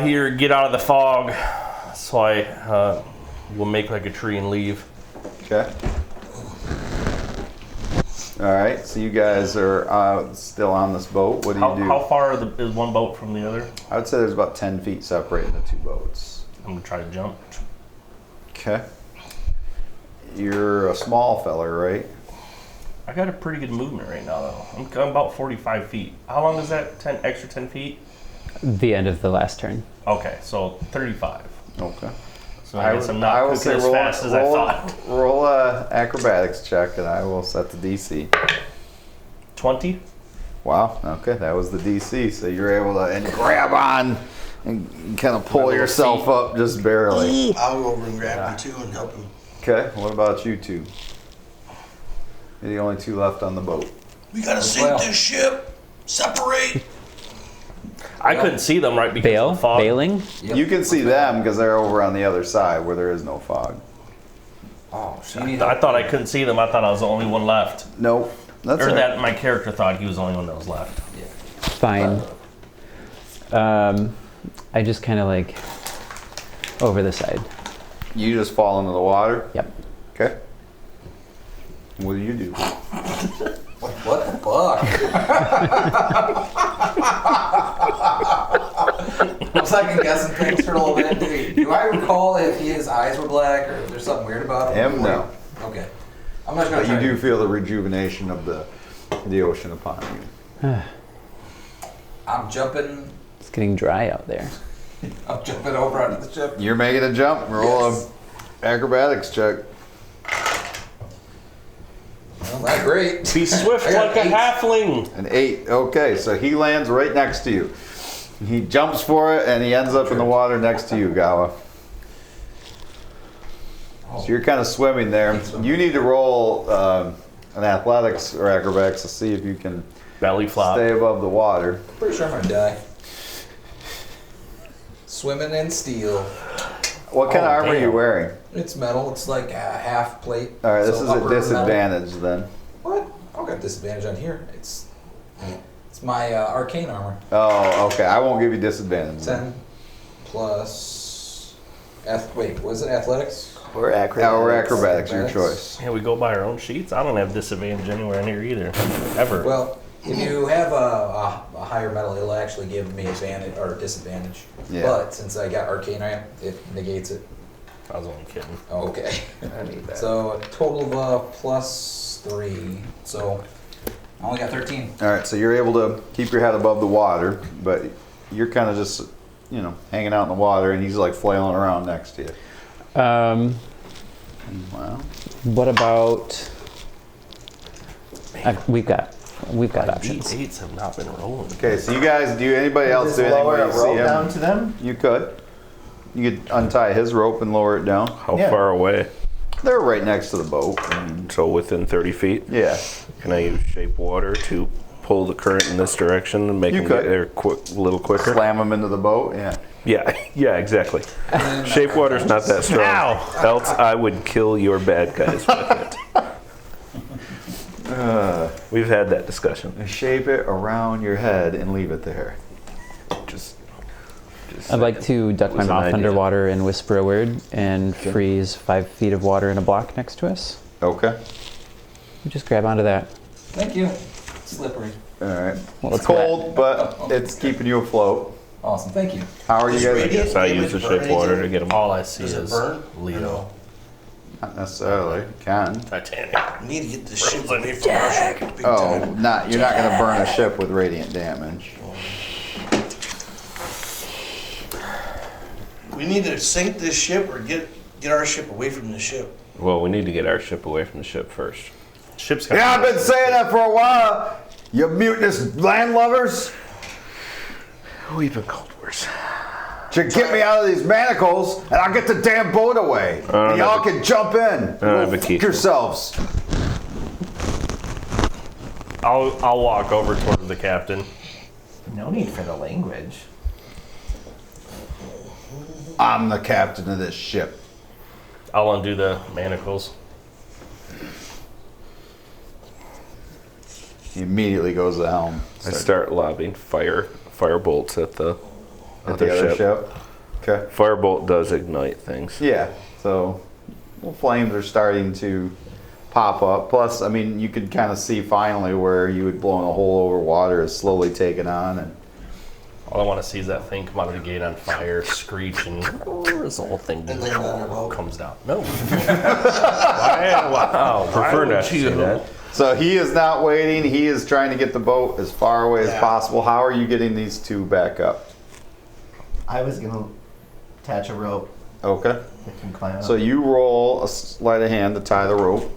Here, get out of the fog. So I will make like a tree and leave. Okay. All right. So you guys are still on this boat. What do you do? How far is one boat from the other? I would say there's about 10 feet separating the two boats. I'm gonna try to jump. Okay. You're a small feller, right? I got a pretty good movement right now, though. I'm about 45 feet. How long is that? 10 extra 10 feet? The end of the last turn. Okay, so 35. Okay. So I guess I'm not will cooking as fast as I thought. Roll a acrobatics check, and I will set the DC. 20. Wow. Okay, that was the DC. So you're able to and grab on and kind of pull little yourself feet. up just barely. I'll go over and grab him too and help him. Okay. What about you two? You're the only two left on the boat. We gotta sink Well. this ship. Separate. I couldn't see them right because of the fog. Bailing? Yep. You can see them because they're over on the other side where there is no fog. Oh, so you need I thought I couldn't see them. I thought I was the only one left. Nope. That's Or all right. that my character thought he was the only one that was left. Fine. I just kind of like over the side. You just fall into the water. Yep. Okay. What do you do? What the fuck? I'm second guessing things for a little bit. Do I recall if his eyes were black or if there's something weird about him? No. Okay. I'm not gonna But try you do feel the rejuvenation of the ocean upon you. I'm jumping. It's getting dry out there. I'm jumping over onto the ship. You're making a jump. Roll Yes. a acrobatics check. Well, not great. Be swift I got like a 8. halfling. An 8. Okay, so he lands right next to you. He jumps for it, and he ends up in the water next to you, Gawa. So you're kind of swimming there. You need to roll an athletics or acrobatics to see if you can Belly flop. stay above the water. Pretty sure I'm gonna die. Swimming in steel. What kind of armor are you damn. wearing? It's metal. It's like a half plate. All right, this so is a upper metal. disadvantage then. What? I don't got disadvantage on here. It's my arcane armor. Oh, okay. I won't give you disadvantage. 10 plus. Wait, was it athletics? Or Or acrobatics, your choice. Yeah, we go by our own sheets. I don't have disadvantage anywhere in here either, ever. Well, if you have a higher metal, it'll actually give me advantage or disadvantage. Yeah. But since I got arcane armor, it negates it. I was only kidding. Okay. I need that. So a total of +3. So I only got 13. All right, so you're able to keep your head above the water, but you're kind of just, hanging out in the water, and he's like flailing around next to you. Wow. What about? We've got options. These 8s have not been rolling. Okay, so you guys, anybody else Just do anything lower where a you see rope him? down to them. You could. You could untie his rope and lower it down. How Yeah. far away? They're right next to the boat. So within 30 feet? Yeah. Can I use shape water to pull the current in this direction and make You them could. get there a little quicker? Slam them into the boat. Yeah. Yeah, exactly. Shape water's not that strong. Ow. Else I would kill your bad guys with it. We've had that discussion. Shape it around your head and leave it there. Just I'd like to duck my Was an mouth idea. underwater and whisper a word and freeze 5 feet of water in a block next to us. Okay. Just grab onto that. Thank you. Slippery. All right. Well, It's cold, but it's keeping you afloat. Awesome. Thank you. How are you Does guys? radiant Yes, I damage use the burn shape water to anything? get them. All I see Does it is burn? Leo. Not necessarily. You can. Titanic. We need to get this ship away from our ship. Big Oh, time. you're not going to burn a ship with radiant damage. We need to sink this ship or get our ship away from the ship. Well, we need to get our ship away from the ship first. Ship's got Yeah, I've been saying that for a while. You mutinous landlubbers. We've been called worse. Should get me out of these manacles, and I'll get the damn boat away. And y'all can jump in. have a Go key. fuck yourselves. I'll walk over towards the captain. No need for the language. I'm the captain of this ship. I'll undo the manacles. He immediately goes to the helm. I start lobbing fire bolts at the At the other ship. Okay. Firebolt does ignite things. Yeah. So, flames are starting to pop up. Plus, I mean, you could kind of see finally where you had blown a hole over water is slowly taking on, and All I want to see is that thing come out of the gate on fire, screech, and this whole thing And then on our boat. comes down. No. Wow. Prefer Why not would to you? say that. so he is not waiting. He is trying to get the boat as far away as Yeah. possible. How are you getting these two back up? I was gonna attach a rope Okay. that can climb up. So you roll a sleight of hand to tie the rope.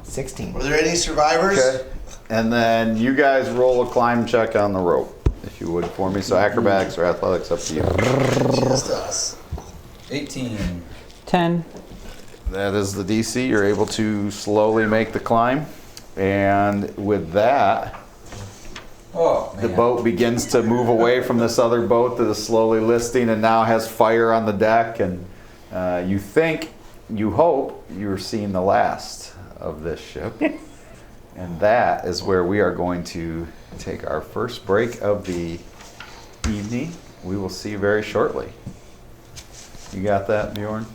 16. Were there any survivors? Okay. And then you guys roll a climb check on the rope, if you would, for me. So acrobatics or athletics, up to you. Just us. 18. 10. That is the DC. You're able to slowly make the climb. And with that, Oh, man. the boat begins to move away from this other boat that is slowly listing and now has fire on the deck. And you hope you're seeing the last of this ship. And that is where we are going to take our first break of the evening. We will see you very shortly. You got that, Bjorn?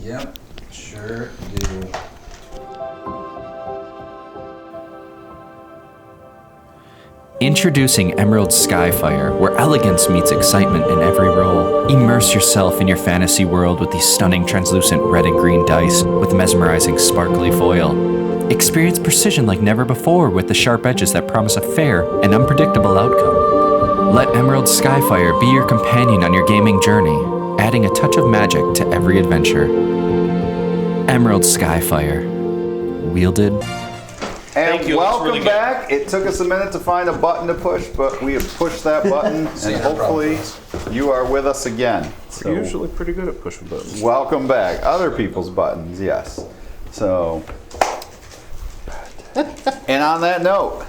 Yep, sure do. Introducing Emerald Skyfire, where elegance meets excitement in every roll. Immerse yourself in your fantasy world with these stunning translucent red and green dice with mesmerizing sparkly foil. Experience precision like never before with the sharp edges that promise a fair and unpredictable outcome. Let Emerald Skyfire be your companion on your gaming journey, adding a touch of magic to every adventure. Emerald Skyfire. Wielded. And Thank you, welcome really good. back. It took us a minute to find a button to push, but we have pushed that button, and hopefully you are with us again. So We're usually pretty good at pushing buttons. welcome back. Other people's buttons, yes. So, and on that note,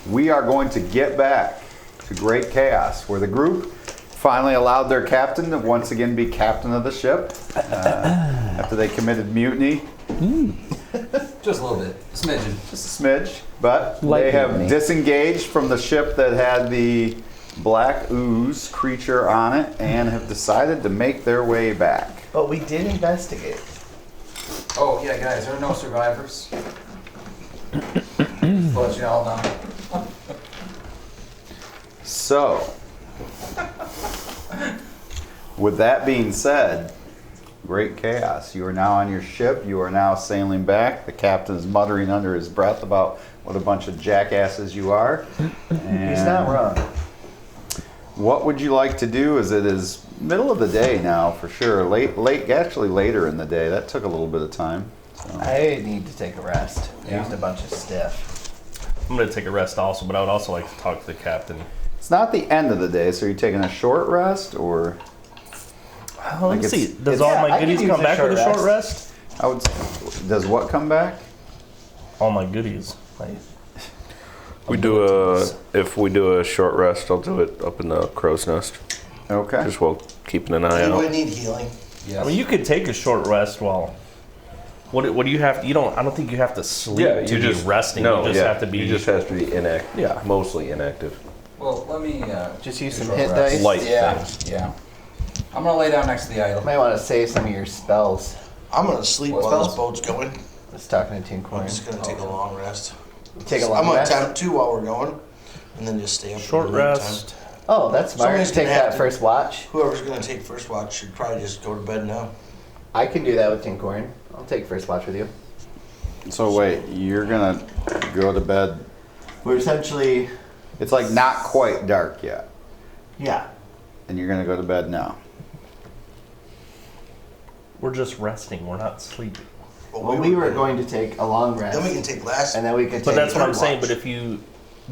we are going to get back to Great Chaos, where the group finally allowed their captain to once again be captain of the ship after they committed mutiny. Just a little bit. Smidgen. Just a smidge, but Light they have mutiny. disengaged from the ship that had the black ooze creature on it and have decided to make their way back. But we did investigate. Oh, yeah, guys, there are no survivors. Let you all know. So, with that being said, Great Chaos, you are now on your ship. You are now sailing back. The captain is muttering under his breath about what a bunch of jackasses you are. And He's not wrong. what would you like to do? As it is middle of the day now, for sure. Actually later in the day. That took a little bit of time. So. I need to take a rest. Yeah. Used a bunch of stiff. I'm gonna take a rest also, but I would also like to talk to the captain. It's not the end of the day, so you're taking a short rest, or Let me it's- see. Does it's- all Yeah, my I could goodies use come a back short with a short rest. rest? I would. Does what come back? All my goodies. Like, If we do a short rest, I'll do it up in the crow's nest. Okay. Just while keeping an eye Anybody out. need healing? Yes. I mean, you could take a short rest while. What do you have? You don't. I don't think you have to sleep to be resting. No, you just have to be. You just have to be inactive. Yeah. Mostly inactive. Well, let me Just use some short hit rest. dice. Light Yeah, things. yeah. I'm gonna lay down next to the idol. Might want to save some of your spells. I'm gonna sleep What while spells? this boat's going. I was talking to Tin I'm Coin. just gonna take a long rest. Take a I'm long gonna rest. attempt to while we're going, and then just stay up. Short in the meantime. rest. Oh, that's smart. Somebody's Take gonna have that to- first watch. Whoever's gonna take first watch should probably just go to bed now. I can do that with Tin Coin. I'll take first watch with you. So wait, you're gonna go to bed. We're essentially, It's like not quite dark yet, yeah. and you're gonna go to bed now. We're just resting. We're not sleeping. Well, we were going to take a long rest. Then we can take last. and then we could But take that's what I'm third saying. watch. But if you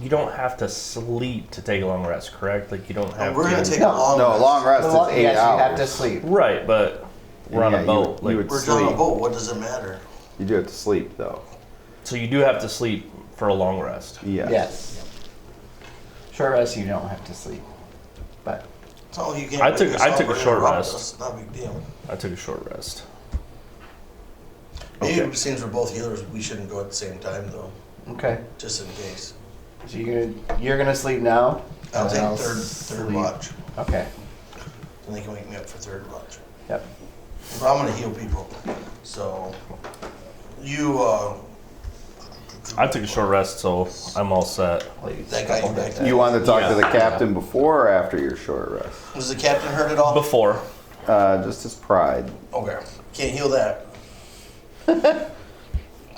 don't have to sleep to take a long rest, correct? Like you don't have we're gonna to. take No. a long No, rest. a long rest The is lo- 8 yes, hours. you have to sleep. Right, but we're on Yeah, a you boat. would- like, you would We're on a sleep. boat. What does it matter? You do have to sleep though. so you do have to sleep for a long rest. Yes. Yes. Short rest, you don't have to sleep. But It's not like you can't. I wake took- us I up took a or short interrupt rest. us. Not a big deal. I took a short rest. Maybe Okay. since we're both healers, we shouldn't go at the same time though, okay. just in case. So you're gonna sleep now. I'll and take then third sleep. watch, Okay. and they can wake me up for third watch. Yep. But I'm gonna heal people, so you I took a short rest, so I'm all set. that got you back. To You wanted to talk to the Yeah. captain before or after your short rest? Was the captain hurt at all? Before. Just his pride. Okay, can't heal that.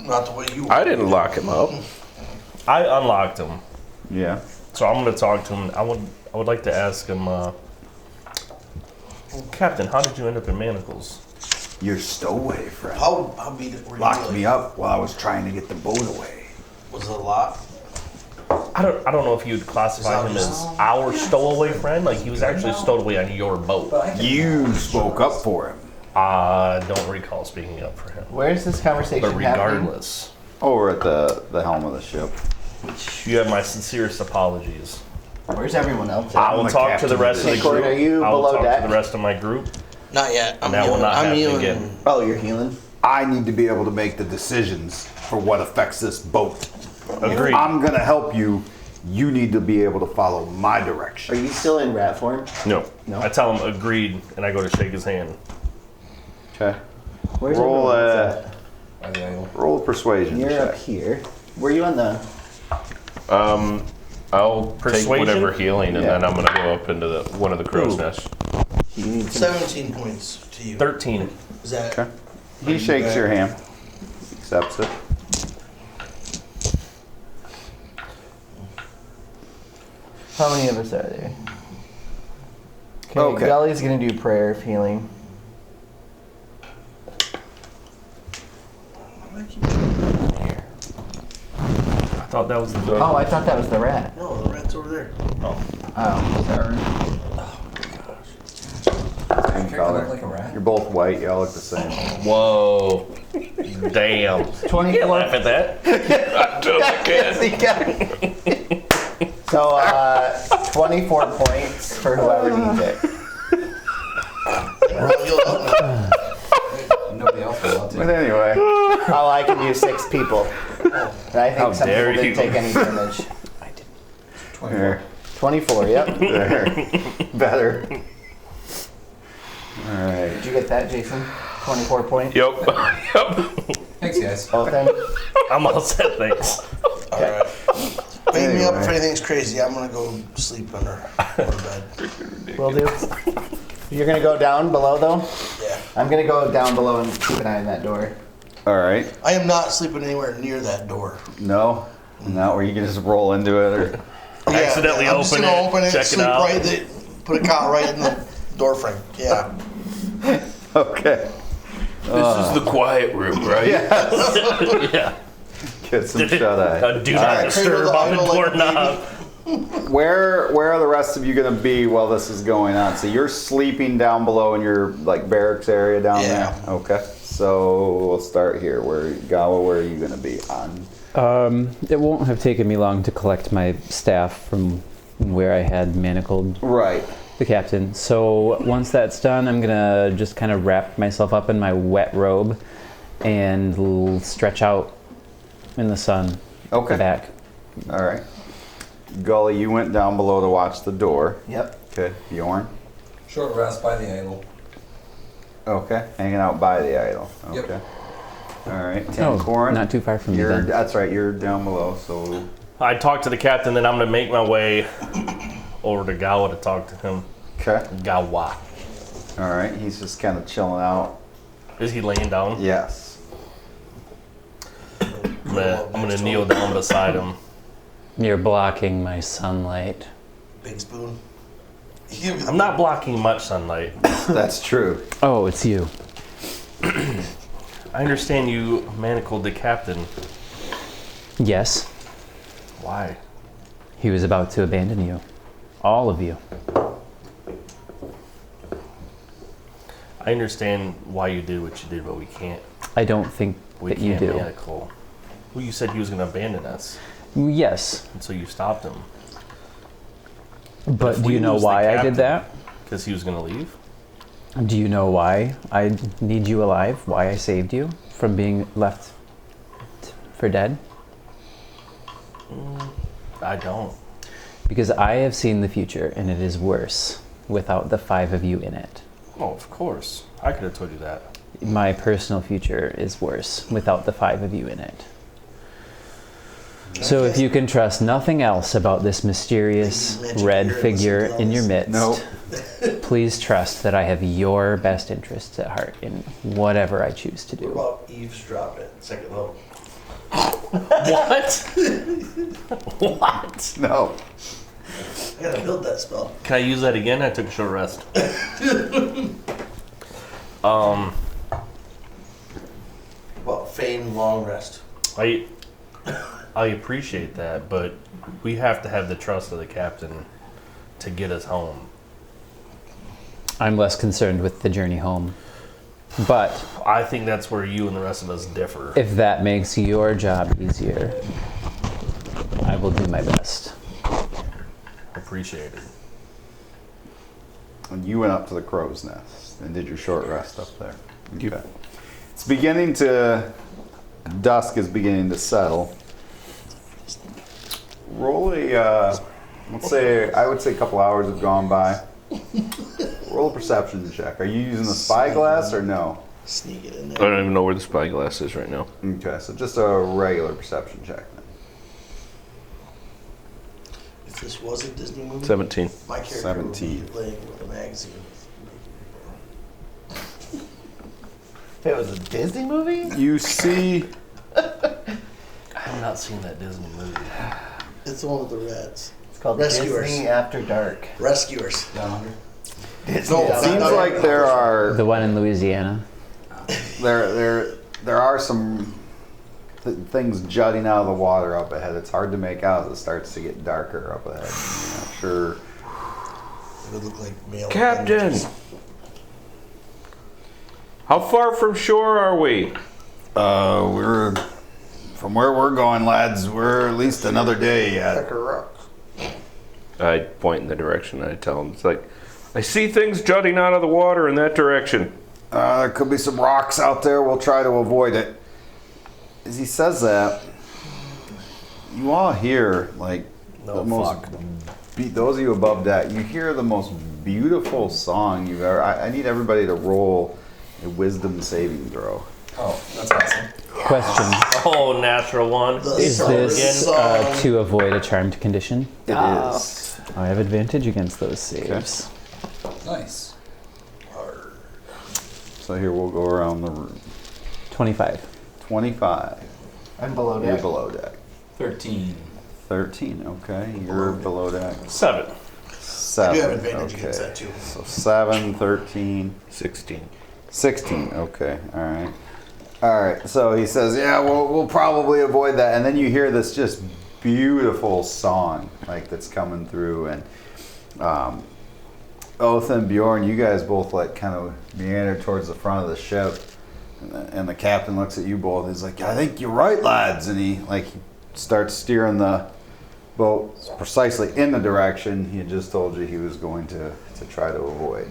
Not the way you. I didn't lock him up. I unlocked him, Yeah. so I'm gonna talk to him. I would like to ask him, Captain, how did you end up in manacles? Your stowaway friend How beat it? Were you locked like- me up while I was trying to get the boat away. Was it a lot? I don't know if you'd classify him as our stowaway friend. Like he was actually stowed away on your boat. You spoke up for him. I don't recall speaking up for him. Where is this conversation But happening? regardless, Over at the helm of the ship. you have my sincerest apologies. Where's everyone else? I At? will the talk to captain the of rest of the the ship. group. Are you I will below talk deck? to the rest of my group. Not yet. I'm That will healing. not I'm happen healing. again. Oh, you're healing. I need to be able to make the decisions for what affects this boat. Agreed. If I'm gonna help you, you need to be able to follow my Are direction. you still in rat form? No. No? I tell him agreed, and I go to shake his hand. Okay. Where's Roll everyone a else roll a persuasion at? You're check. up here. Were you on the? I'll take Persuasion? whatever healing, and Yeah. then I'm gonna go up into one of the crow's Ooh. nests. 17 points to you. 13. Is that? Okay. He shakes your hand. Accepts it. How many of us are there? Okay. Gully's gonna do prayer of healing. I thought that was the door. Oh, I thought that was the rat. No, the rat's over there. Oh, sorry. Same Look color. like a rat. You're both white. Y'all look the same. Whoa. Damn. 24. Laugh at that. I totally can. So, 24 points for whoever needs it. We're all healed up now. Nobody else will take But anyway, Oh, I can use 6 people. And I How think some dare people didn't you. take any damage. 24. there, 24, yep. there, better. All right. Did you get that, Jason? 24 points? Yep. Yep. Thanks, guys. Both in? I'm all set, thanks. All right. Wake me up if Anyway. anything's crazy. I'm gonna go sleep under bed. Will do. You're gonna go down below, though? Yeah. I'm gonna go down below and keep an eye on that door. All right. I am not sleeping anywhere near that door. No, not where you can just roll into it, or Accidentally I'm just open gonna it, open it, check it sleep out. right there, put a cot right in the door frame. Yeah. okay. This is the quiet room, right? Yeah. Get some shut eye. Do not disturb on the doorknob. Where are the rest of you gonna be while this is going on? So you're sleeping down below in your like barracks area down Yeah. there. Okay. So we'll start here. Where are you gonna be on? It won't have taken me long to collect my staff from where I had manacled Right. the captain. So once that's done, I'm gonna just kind of wrap myself up in my wet robe and stretch out in the sun. Okay. The back. All right. Gully, you went down below to watch the door. Yep. Okay. Bjorn. Short rest by the idol. Okay. Hanging out by the idol. Yep. Okay. All right. Tim Oh, Corin. not too far from you You're, then. that's right. You're down below. So I talked to the captain, then I'm gonna make my way over to Gawa to talk to him. okay. Gawa. All right. He's just kind of chilling out. Is he laying down? Yes. I'm gonna kneel down beside him. You're blocking my sunlight. Big spoon. I'm not blocking much sunlight. That's true. Oh, it's you. I understand you manacled the captain. Yes, Why? he was about to abandon you. All of you. I understand why you did what you did, but we can't. I don't think We that you can't do. manacle. Well, you said he was gonna abandon us, Yes, and so you stopped him but if do we you know lose the why I captain- did that? because he was gonna leave. Do you know why I need you alive? Why I saved you from being left for dead? I don't. Because I have seen the future, and it is worse without the 5 of you in it. Oh, of course. I could have told you that. My personal future is worse without the 5 of you in it. So if you can trust nothing else about this mysterious Maybe magic red here and figure listen to in your all midst, Nope. please trust that I have your best interests at heart in whatever I choose to What do. about eavesdropping at second level? What? What? No. I gotta build that spell. Can I use that again? I took a short rest. Well, feign long rest. I appreciate that, but we have to have the trust of the captain to get us home. I'm less concerned with the journey home. But I think that's where you and the rest of us differ. if that makes your job easier, I will do my best. Appreciate it. And you went up to the crow's nest and did your short rest up there. Okay. It's beginning to, dusk is beginning to settle. Roll a, I would say a couple hours have gone by. Roll a perception check. Are you using the spyglass or no? Sneak it in I there. don't even know where the spyglass is right now. Okay, so just a regular perception check then. This was a Disney movie? 17. My character 17. would be laying with a magazine. If it was a Disney movie? You see, I have not seen that Disney movie. It's the one with the rats. It's called Rescuers. Disney After Dark. Rescuers. Down under. Disney No, After it seems Dark. like there are The one in Louisiana. there are some things jutting out of the water up ahead. It's hard to make out as it starts to get darker up ahead. I'm not sure. It would look like male. Captain! images. How far from shore are we? We're from where we're going, lads. We're at least another day yet. Pecker Rock. I point in the direction. I tell him, it's like, I see things jutting out of the water in that direction. There could be some rocks out there. We'll try to avoid it. As he says that, you all hear like the most. Those of you above deck, you hear the most beautiful song you've ever. I need everybody to roll a wisdom saving throw. Oh, that's awesome. Question: Oh, natural one. Is this song. to avoid a charmed condition? It is. I have advantage against those saves. Nice. So here we'll go around the room. 25. 25. I'm below You're deck. below deck. 13. 13. Okay. You're below deck. 7. 7. You have advantage okay. against that too. So 7, 13, 16. 16. Okay. All right. All right. So he says, "Yeah, we'll probably avoid that." And then you hear this just beautiful song like that's coming through, and Oath and Bjorn, you guys both like kind of meander towards the front of the ship, and the captain looks at you both. He's like, "I think you're right, lads," and he starts steering the boat precisely in the direction he had just told you he was going to try to avoid.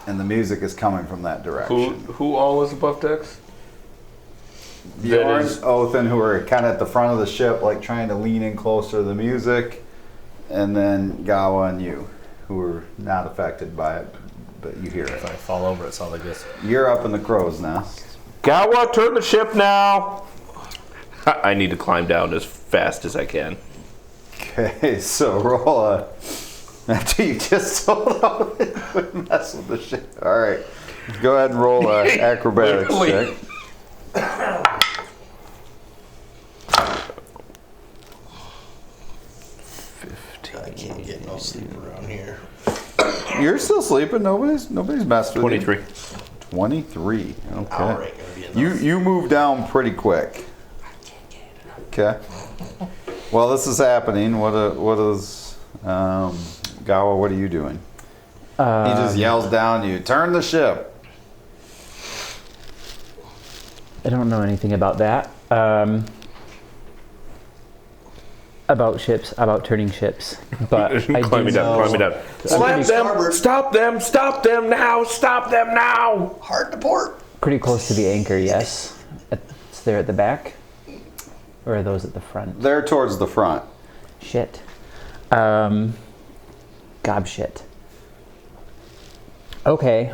And the music is coming from that direction. Who all is above decks? Bjorn, That is- Othen, who are kind of at the front of the ship, like trying to lean in closer to the music, and then Gawa and you, who are not affected by it, but you hear If I it. fall over, it sounds like this. You're up in the crow's nest. Gawa, turn the ship now! I need to climb down as fast as I can. Okay, so roll a. After you just sold out and mess with the ship. All right, go ahead and roll an acrobatics check. I can't get no sleep around here. You're still sleeping. Nobody's messed with 23. you. 23. Hour Okay. ain't gonna be enough. You move down pretty quick. Okay. While this is happening, what is Gawa? What are you doing? He just yells down to you, "Turn the ship." I don't know anything about that. About ships, about turning ships. But I Climb me do down, know climb me down. Slap them! Stop them! Stop them now! Stop them now! Hard to port. pretty close to the anchor, yes. It's there at the back? Or are those at the front? They're towards the front. Shit. Gob shit. Okay.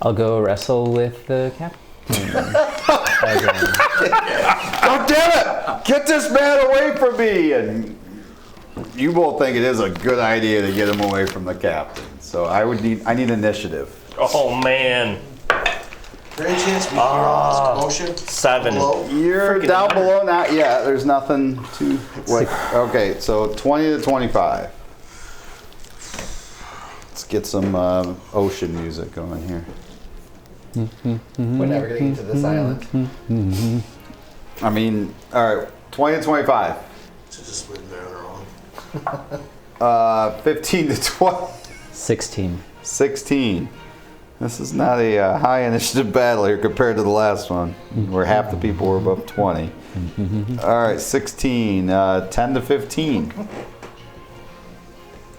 I'll go wrestle with the captain. Oh, damn it! Get this man away from me! And you both think it is a good idea to get him away from the captain. So I need initiative. Oh man. There any chance we can hear this commotion? 7. Below? You're down below, not yet. There's nothing to. Wait. Okay, so 20 to 25. Let's get some ocean music going here. We're never gonna get to this island. I mean, all right, 20 to 25. It's just been there wrong. 15 to 20. 16. 16. This is not a high initiative battle here compared to the last one, where half the people were above 20. All right, 16. 10 to 15.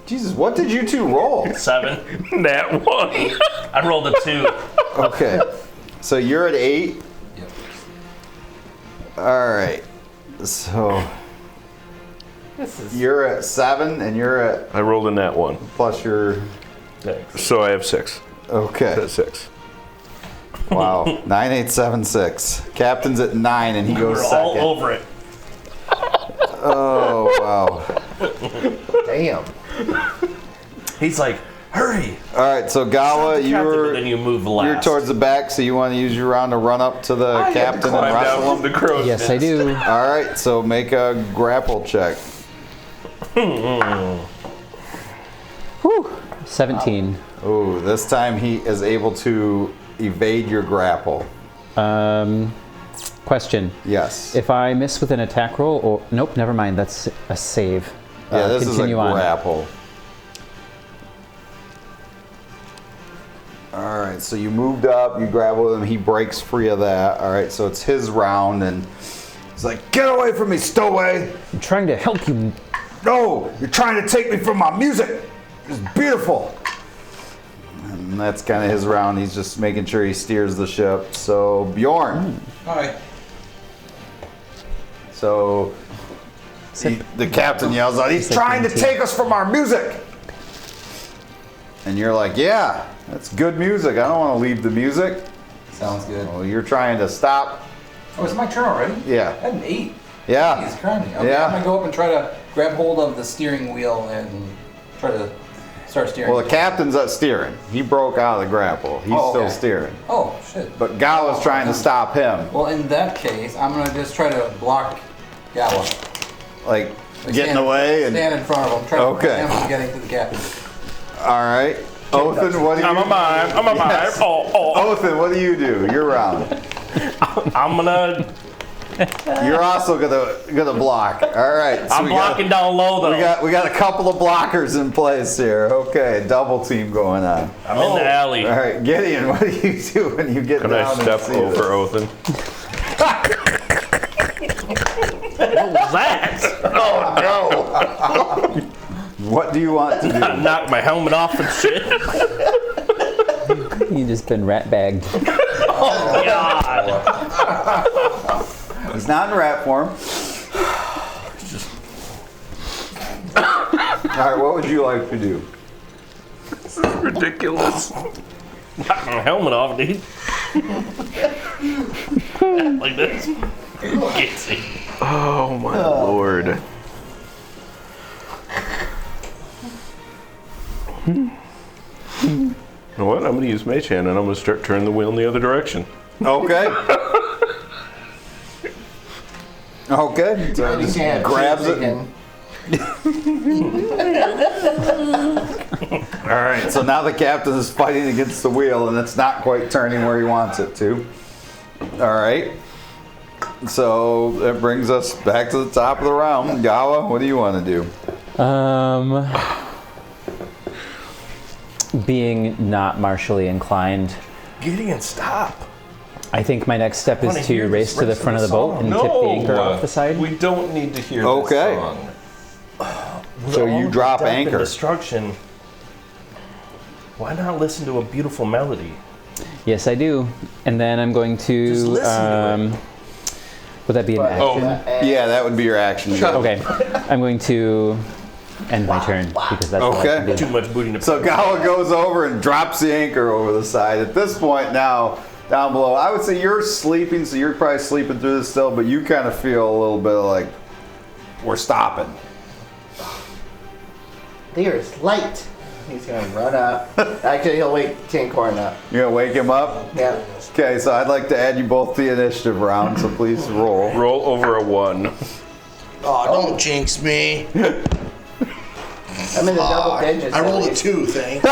Jesus, what did you two roll? 7. That one. I rolled a 2. Okay, so you're at 8. Yep. All right, so you're at 7, and you're at I rolled in that one. plus your. So I have 6. Okay. That's 6. Wow. 9876. Captain's at 9, and he goes We're second. all over it. Oh, wow. Damn. He's like, hurry. All right, so Gawa, Then you move last. you're towards the back, so you want to use your round to run up to the captain and wrestle him? the crow's Yes, I do. All right, so make a grapple check. Whew. 17. Ooh, this time he is able to evade your grapple. Question. Yes. If I miss with an attack roll, or nope, never mind. That's a save. Yeah, this is a continue on. grapple. All right, so you moved up, you grapple him, he breaks free of that. All right, so it's his round, and he's like, "Get away from me, stowaway!" I'm trying to help you. No, you're trying to take me from my music. It's beautiful. And that's kind of his round. He's just making sure he steers the ship. So Bjorn. All right. So the captain yells out, "He's trying to take us from our music!" And you're like, "Yeah, that's good music. I don't want to leave the music." Sounds good. Well, you're trying to stop. Oh, it's my turn already? Yeah. I had an 8. Yeah. Jeez, crying. Okay, Yeah. I'm going to go up and try to grab hold of the steering wheel and try to start steering. Well, the captain's up steering. He broke out of the grapple. He's still steering. Oh, shit. But Gawa's trying to stop him. Well, in that case, I'm going to just try to block Gawa. Like getting stand, away and. stand in front of him, try to Okay. prevent him from getting to the captain. All right. Othin, what do you do? I'm a mime. Yes. Othin, what do you do? You're round. I'm gonna. You're also gonna block. All right. So I'm blocking down low though. We got a couple of blockers in place here. Okay, double team going on. I'm in the alley. All right, Gideon, what do you do when you get Can down I and step see over this? Othin? What was that? Oh no! What do you want to do? I knocked my helmet off and shit. You just been rat bagged. Oh God! He's not in rat form. All right, what would you like to do? This is ridiculous. Knocked my helmet off, dude. Like this. Gets it. Oh my lord. You know what? I'm going to use Mage Hand and I'm going to start turning the wheel in the other direction. Okay. Okay. So he just grabs it. All right. So now the captain is fighting against the wheel, and it's not quite turning where he wants it to. All right. So that brings us back to the top of the round. Gawa, what do you want to do? Being not martially inclined, Gideon, stop. I think my next step wanna is hear to this race to the rest front of of the the boat song. and tip the anchor off the side. We don't need to hear Okay. this song. So With all you the drop death and anchor. destruction. Why not listen to a beautiful melody? Yes, I do. And then I'm going to. Just listen to it. Would that be an action? Yeah, that would be your action. Okay. I'm going to end my turn because that's all I Okay. can do. Too much booty to So Gawa goes over and drops the anchor over the side. At this point now, down below, I would say you're sleeping, so you're probably sleeping through this still, but you kind of feel a little bit like we're stopping. There's light. He's gonna run up. Actually, he'll wake Tinkorn up. You gonna wake him up? Yeah. Okay, so I'd like to add you both to the initiative round, so please roll. Roll over a 1. Oh, don't jinx me. I'm in the double digits. I rolled at a least. 2, thanks.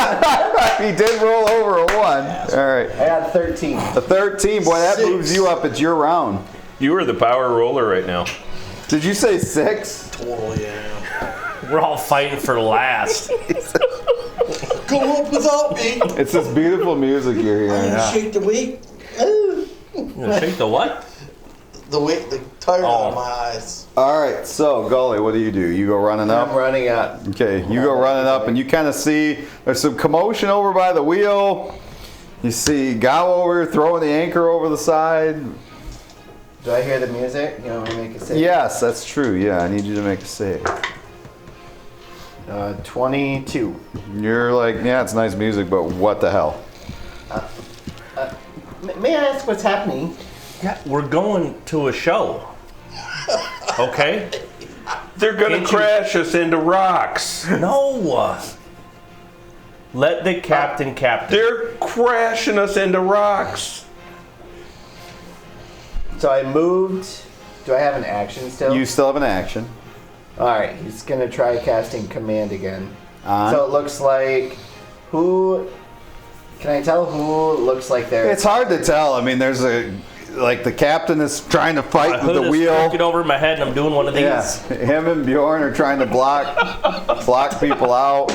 He did roll over a 1. All right. I got 13. A 13, boy, that 6. moves you up. It's your round. You are the power roller right now. Did you say 6? Total, yeah. We're all fighting for last. Go up without me. It's this beautiful music you're I'm hearing. gonna shake the weight. You gonna shake the what? The weight, the tire out of Oh. my eyes. All right, so Gully, what do? You go running up? I'm running up. Okay, you go running up, and you kind of see there's some commotion over by the wheel. You see Gawa over here throwing the anchor over the side. Do I hear the music? You want me to make a save? Yes, that's true. Yeah, I need you to make a save. 22. You're like, yeah, it's nice music, but what the hell? May I ask what's happening? Yeah, we're going to a show. Okay? They're gonna Can't you- crash us into rocks. No. Let the captain. They're crashing us into rocks. So I moved. Do I have an action still? You still have an action. All right, he's gonna try casting command again. On. So it looks like who? Can I tell who looks like they're? It's hard to tell. I mean, there's the captain is trying to fight My with hood the is wheel. crooked over my head, and I'm doing one of these. Yeah, him and Bjorn are trying to block people out.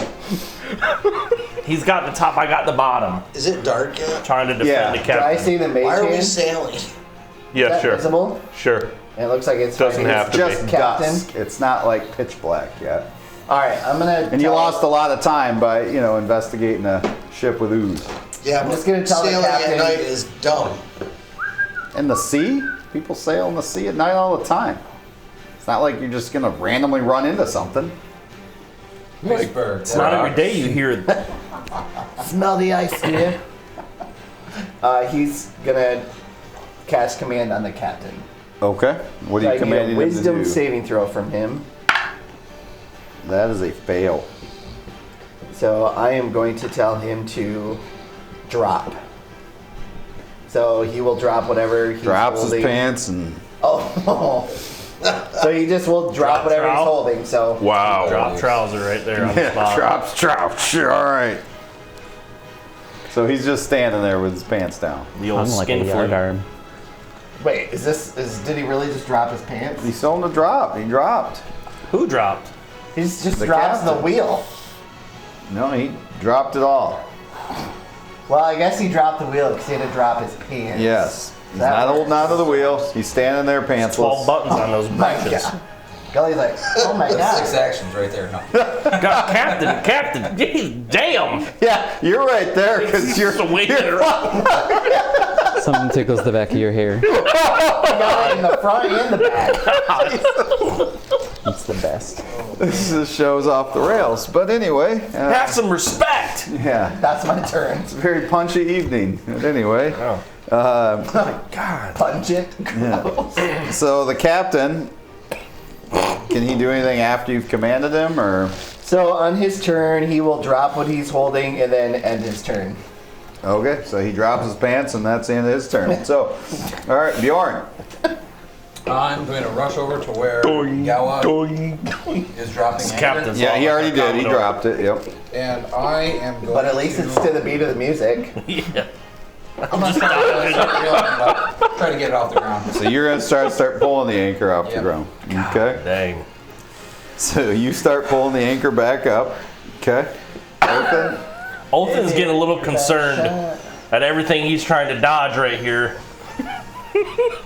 He's got the top. I got the bottom. Is it dark yet? Trying to defend Yeah. the Do I captain. see the mage Why are we hand? sailing? Yeah, Is that sure. visible? Sure. And it looks like it's Doesn't it's have to just be. captain. Dusk. It's not like pitch black yet. All right, I'm gonna. And you lost a lot of time by investigating a ship with ooze. Yeah, I'm just gonna tell the sailing captain- at night is dumb. In the sea? People sail in the sea at night all the time. It's not like you're just gonna randomly run into something. Iceberg. It's not every day you hear. Smell the ice here. He's gonna cast command on the captain. Okay. What So are I you need a commanding him to wisdom do? saving throw from him. That is a fail. So I am going to tell him to drop. So he will drop whatever he's Drops his holding. pants and Oh. So he just will drop whatever he's trowel? holding. So Wow. Drop trouser right there on the spot. drops. All right. So he's just standing there with his pants down. The old Hung like a skin yard flip. arm. wait, did he really just drop his pants? He's told him to drop. He dropped. Who dropped? He just The drops the captain. wheel. No, he dropped it all. Well, I guess he dropped the wheel because he had to drop his pants. Yes. He's That not works. holding onto the wheel. He's standing there 12 pantsless. buttons on those My bunches. God. Gully's like, oh my That's 6 God. actions right there. No. God, captain, jeez, damn. Yeah, you're right there because you're the way Something tickles the back of your hair. Got it in the front and the back. It's the best. This just shows off the rails. But anyway, Have some respect. yeah, That's my turn. it's a very punchy evening. But anyway, Oh. God. Pungent. Gross. so the captain, can he do anything after you've commanded him, or? So on his turn, he will drop what he's holding and then end his turn. Okay, so he drops his pants and that's the end of his turn. So, all right, Bjorn. I'm going to rush over to where Gawa is dropping anchor, captain's Yeah, he already did. He dropped it. Yep. and I am going But at least it's to the beat of the music. Yeah. I'm not trying to get it off the ground. So you're gonna start pulling the anchor off the Yep. ground. Okay. Dang. So you start pulling the anchor back up. Okay. Open. Olthan's getting a little concerned at everything he's trying to dodge right here.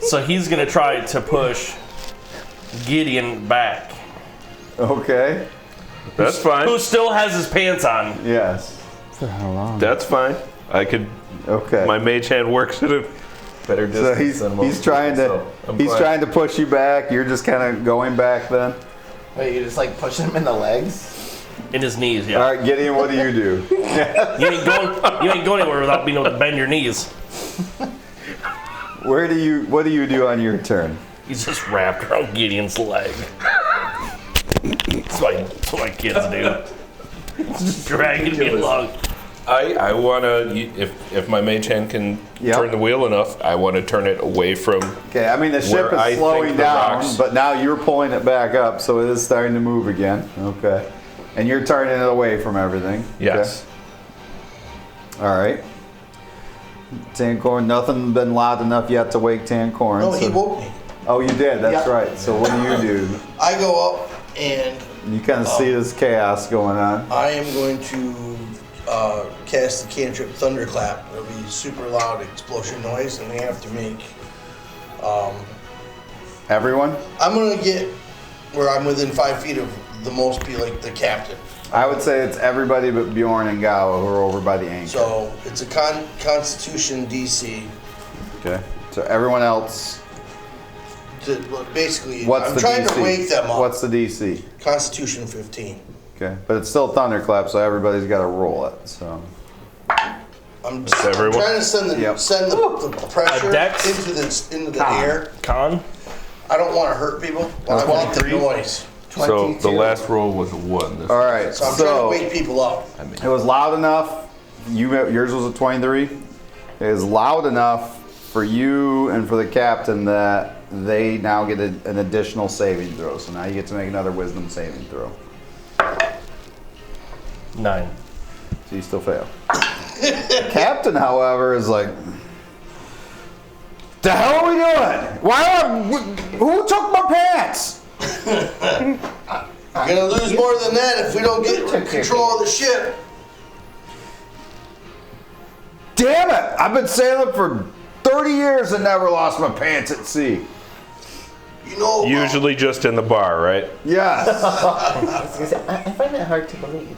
So he's going to try to push Gideon back. Okay. That's fine. Who still has his pants on. Yes. For how long? That's fine. I could. Okay. My mage hand works at a better so distance than most he's trying to people, so I'm he's fine. trying to push you back. You're just kind of going back then. Wait, you just like pushing him in the legs? In his knees, yeah. All right, Gideon. What do you do? You ain't going anywhere without being able to bend your knees. What do you do on your turn? He's just wrapped around Gideon's leg. That's what my kids do. Just dragging me along. I want to, if my mage hand can Yep. turn the wheel enough, I want to turn it away from. Okay. I mean the ship Where I is think slowing the down, rocks- but now you're pulling it back up, so it is starting to move again. Okay. And you're turning it away from everything. Yes. Okay. All right. Tancorn, nothing been loud enough yet to wake Tancorn. No, he so- woke me. Oh, you did. That's Yeah. right. So what do you do? I go up and You kind of see this chaos going on. I am going to cast the cantrip Thunderclap. It'll be super loud explosion noise, and they have to make. Everyone? I'm gonna get where I'm within 5 feet of the most be like the captain. I would say it's everybody but Bjorn and Gawa who are over by the anchor. So it's a Constitution DC. Okay. So everyone else. Basically, What's I'm the trying DC? to wake them up. What's the DC? Constitution 15. Okay. But it's still thunderclap, so everybody's got to roll it. So. I'm everyone? trying to send the Yep. the pressure A dex? into the air. Con? I don't want to hurt people, but I want the noise. So 22. the last roll was a 1. This All right, So I'm trying to wake people up. it was loud enough. Yours was a 23. It was loud enough for you and for the captain that they now get an additional saving throw. So now you get to make another wisdom saving throw. 9. So you still fail. Captain, however, is like, the hell are we doing? Who took my pants? We're gonna lose more than that if we don't get control of the ship. Damn it! I've been sailing for 30 years and never lost my pants at sea. You know. Usually just in the bar, right? Yes. I find that hard to believe.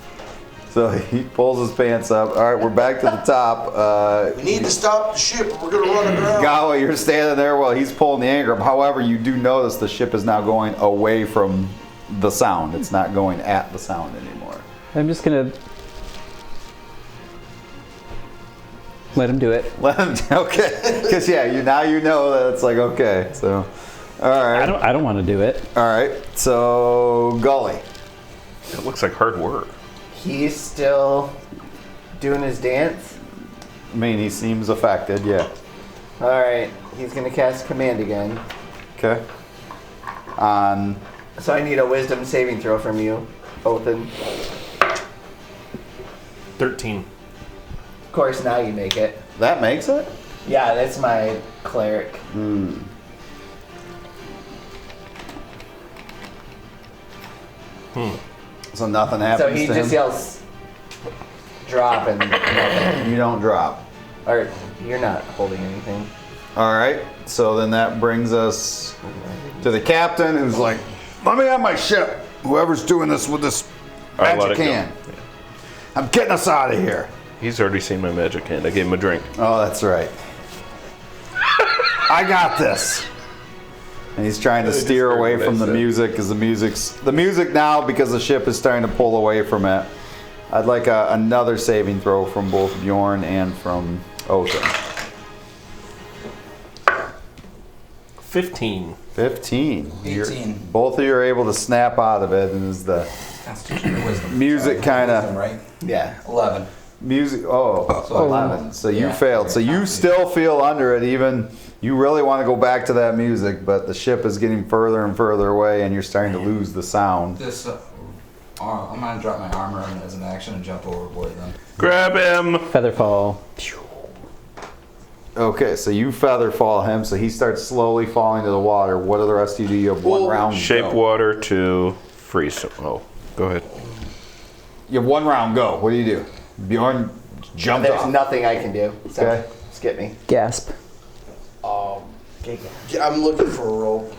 So he pulls his pants up. All right, we're back to the top. We need to stop the ship or we're gonna run aground. Gawa, you're standing there while he's pulling the anchor up. However, you do notice the ship is now going away from the sound. It's not going at the sound anymore. I'm just gonna let him do it. Let him. Okay. Because now you know that it's like okay. So, all right. I don't want to do it. All right. So Gully. It looks like hard work. He's still doing his dance. I mean, he seems affected. Yeah. All right, he's gonna cast command again. Okay. On. So I need a wisdom saving throw from you, Othin. 13. Of course, now you make it. That makes it. Yeah, that's my cleric. So nothing happens. So he to just him? yells, "Drop!" and nothing. You don't drop. Or you're not holding anything. All right. So then that brings us to the captain, who's like, "Let me have my ship. Whoever's doing this with this I let magic it go. hand. I'm getting us out of here." He's already seen my magic hand. I gave him a drink. Oh, that's right. I got this. And he's trying to steer away from the music because the music now, because the ship is starting to pull away from it. I'd like another saving throw from both Bjorn and from Othin. 15. 15. 18. Both of you are able to snap out of it, and as the Constitution or wisdom? music kind Wisdom, of right? Yeah. 11. music. Oh, So 11. So you yeah. failed. So you still feel under it, even. You really want to go back to that music, but the ship is getting further and further away, and you're starting to lose the sound. This, I'm gonna drop my armor as an action and jump overboard then. Grab him! Featherfall. Okay, so you feather fall him, so he starts slowly falling to the water. What do the rest of you do? You have one round. Shape go. water to freeze him. Oh, go ahead. You have one round. Go. What do you do? Bjorn jumped There's off. nothing I can do. So Okay. skip me. Gasp. Yeah, I'm looking for a rope.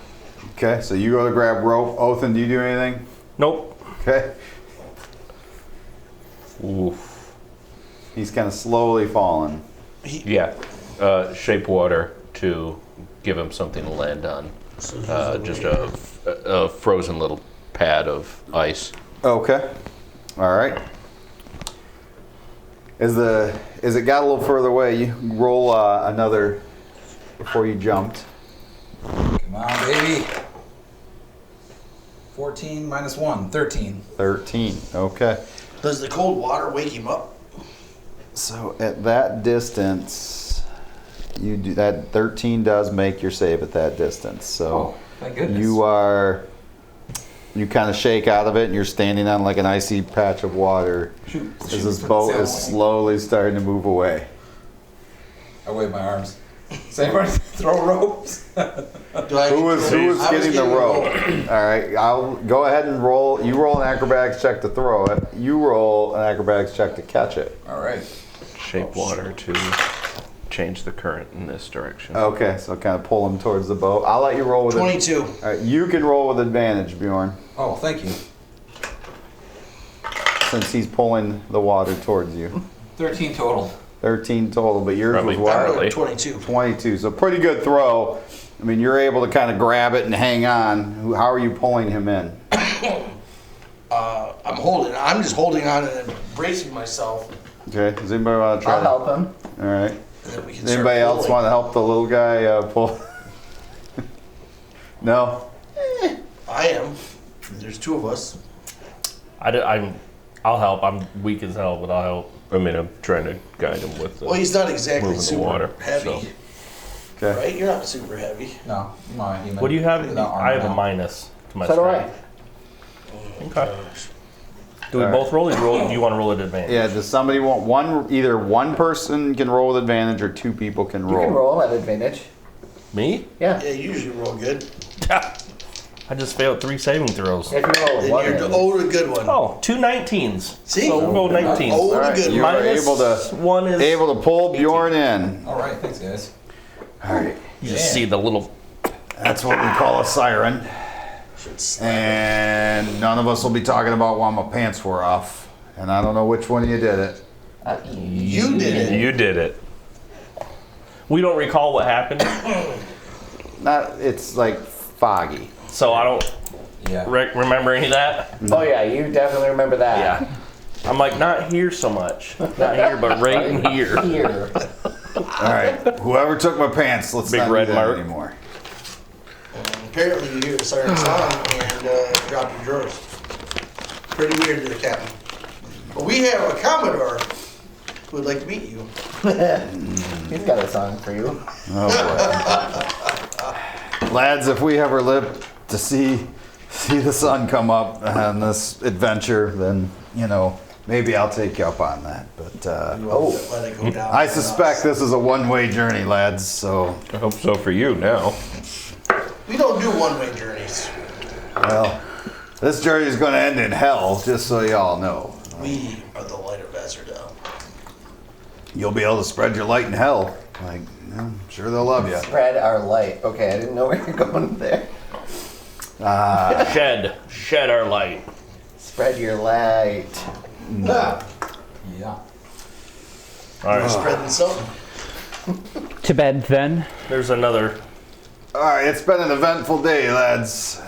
Okay, so you go to grab rope. Othin, do you do anything? Nope. Okay. Oof. He's kind of slowly falling. Yeah. Shape water to give him something to land on. Just a frozen little pad of ice. Okay. All right. As it got a little further away, you roll another before you jumped. Come on, baby. 14 minus 1, 13. 13. Okay. Does the cold water wake him up? So at that distance, you do that. 13 does make your save at that distance. So Oh, thank goodness. you kind of shake out of it, and you're standing on like an icy patch of water Shoot. as this boat is slowly starting to move away. I wave my arms. Does anyone throw ropes? Who was getting the rope? All right, I'll go ahead and roll. You roll an acrobatics check to throw it. You roll an acrobatics check to catch it. All right. Shape water to change the current in this direction. Okay, so kind of pull him towards the boat. I'll let you roll with 22. All right, you can roll with advantage, Bjorn, Oh, thank you. since he's pulling the water towards you. 13 total. 13 total, but yours Probably was what? barely. 22. 22. So pretty good throw. I mean, you're able to kind of grab it and hang on. How are you pulling him in? I'm just holding on and bracing myself. Okay. Does anybody want to try? I'll help him. All right. And then we can Does anybody start else pulling. want to help the little guy pull? No. I am. there's two of us. I'll help. I'm weak as hell, but I'll help. I mean, I'm trying to guide him with the Well, he's not exactly moving the super water, heavy, so. Okay. right? You're not super heavy. No, I'm not a human. What do you have? Without armor I have a now. minus to my So do I. strength. Okay. Do we both roll? Or do you want to roll at advantage? Yeah, does somebody want one? Either one person can roll with advantage or two people can You roll. can roll at advantage. Me? Yeah. Yeah, you usually roll good. I just failed 3 saving throws. If you roll Then one, you're a good one. Oh, 2 19s. See? So we'll go 19s. Oh, All right, good you one. are Minus able to 1 is. able to pull Bjorn in. All right, thanks, guys. All right, You just Yeah. see the little. that's what we call a siren. And none of us will be talking about why my pants were off. And I don't know which one of you did it. You did it. You did it. We don't recall what happened, It's like foggy. so I don't Yeah. remember any of that. Oh yeah, you definitely remember that. Yeah. I'm like, not here so much. Not here, but right in here. Here. All right, whoever took my pants, let's Big not red do that mark. anymore. Apparently you hear the siren song and drop your drawers. Pretty weird to the captain. But we have a Commodore who would like to meet you. He's got a song for you. Oh boy. Lads, if we ever live to see the sun come up on this adventure, then, you know, maybe I'll take you up on that. But Let it go down. I suspect this is a one-way journey, lads, so, I hope so for you now. We don't do one-way journeys. well, this journey is going to end in hell, just so y'all know. We are the light of Azardel. You'll be able to spread your light in hell. Like, I'm sure they'll love you. Spread our light. Okay, I didn't know where you're going there. Shed our light. Spread your light. Yeah. All right. Spreading something. To bed then. There's another. All right, it's been an eventful day, lads.